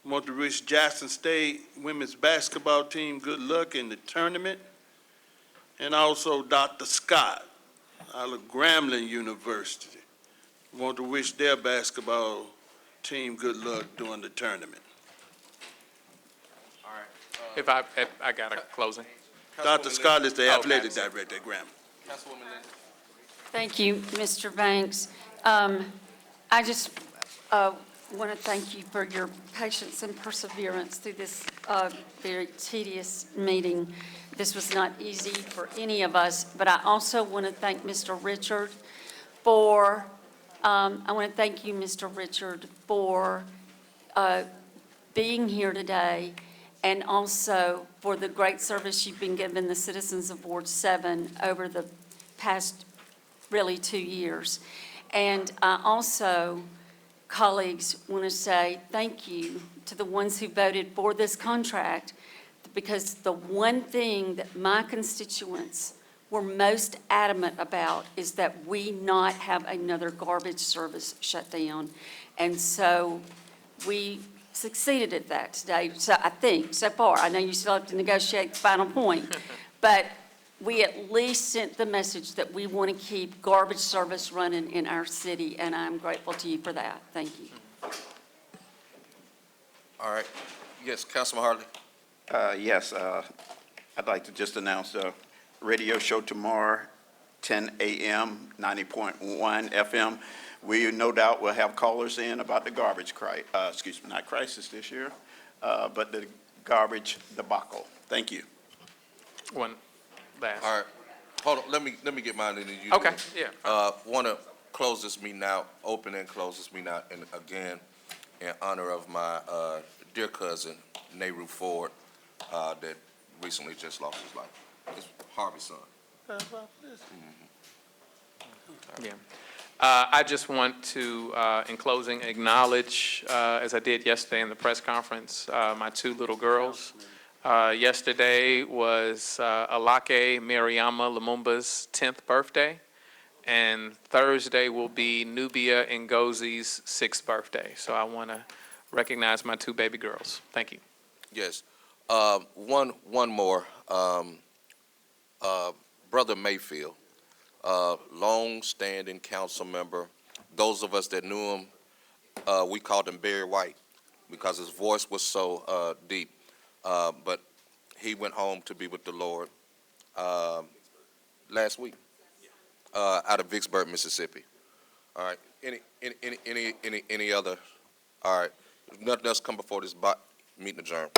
Want to wish Jackson State women's basketball team good luck in the tournament. And also Dr. Scott out of Grambling University. Want to wish their basketball team good luck during the tournament. all right. If I got a closing. Dr. Scott is the Oh, athletic Madison. director at Grambling. Councilwoman Lindsay. Thank you, Mr. Banks. I just want to thank you for your patience and perseverance through this very tedious meeting. This was not easy for any of us, but I also want to thank Mr. Richard for, I want to thank you, Mr. Richard, for being here today, and also for the great service you've been giving the citizens of Ward 7 over the past, really, 2 years. And I also, colleagues, want to say thank you to the ones who voted for this contract, because the one thing that my constituents were most adamant about is that we not have another garbage service shut down. And so we succeeded at that today, so I think, so far. I know you still have to negotiate the final point, but we at least sent the message that we want to keep garbage service running in our city, and I'm grateful to you for that. Thank you. All right, yes, Councilman Hartley. Yes, I'd like to just announce a radio show tomorrow, 10 a.m., 90.1 FM. We no doubt will have callers in about the garbage not crisis this year, but the garbage debacle. Thank you. One last. All right, hold on, let me get mine and then you. Okay, yeah. Want to close this meeting out, open and close this meeting out, and again, in honor of my dear cousin, Nehru Ford, that recently just lost his life. It's Harvey's son. Yeah. I just want to, in closing, acknowledge, as I did yesterday in the press conference, my two little girls. Yesterday was Alake Mariama Lumumba's 10th birthday, and Thursday will be Nubia Ngozi's 6th birthday. So I want to recognize my two baby girls. Thank you. Yes. One more. Brother Mayfield, long-standing council member. Those of us that knew him, we called him Barry White because his voice was so deep. But he went home to be with the Lord last week out of Vicksburg, Mississippi. All right. Any other? All right. Nothing else come before this meeting adjourned.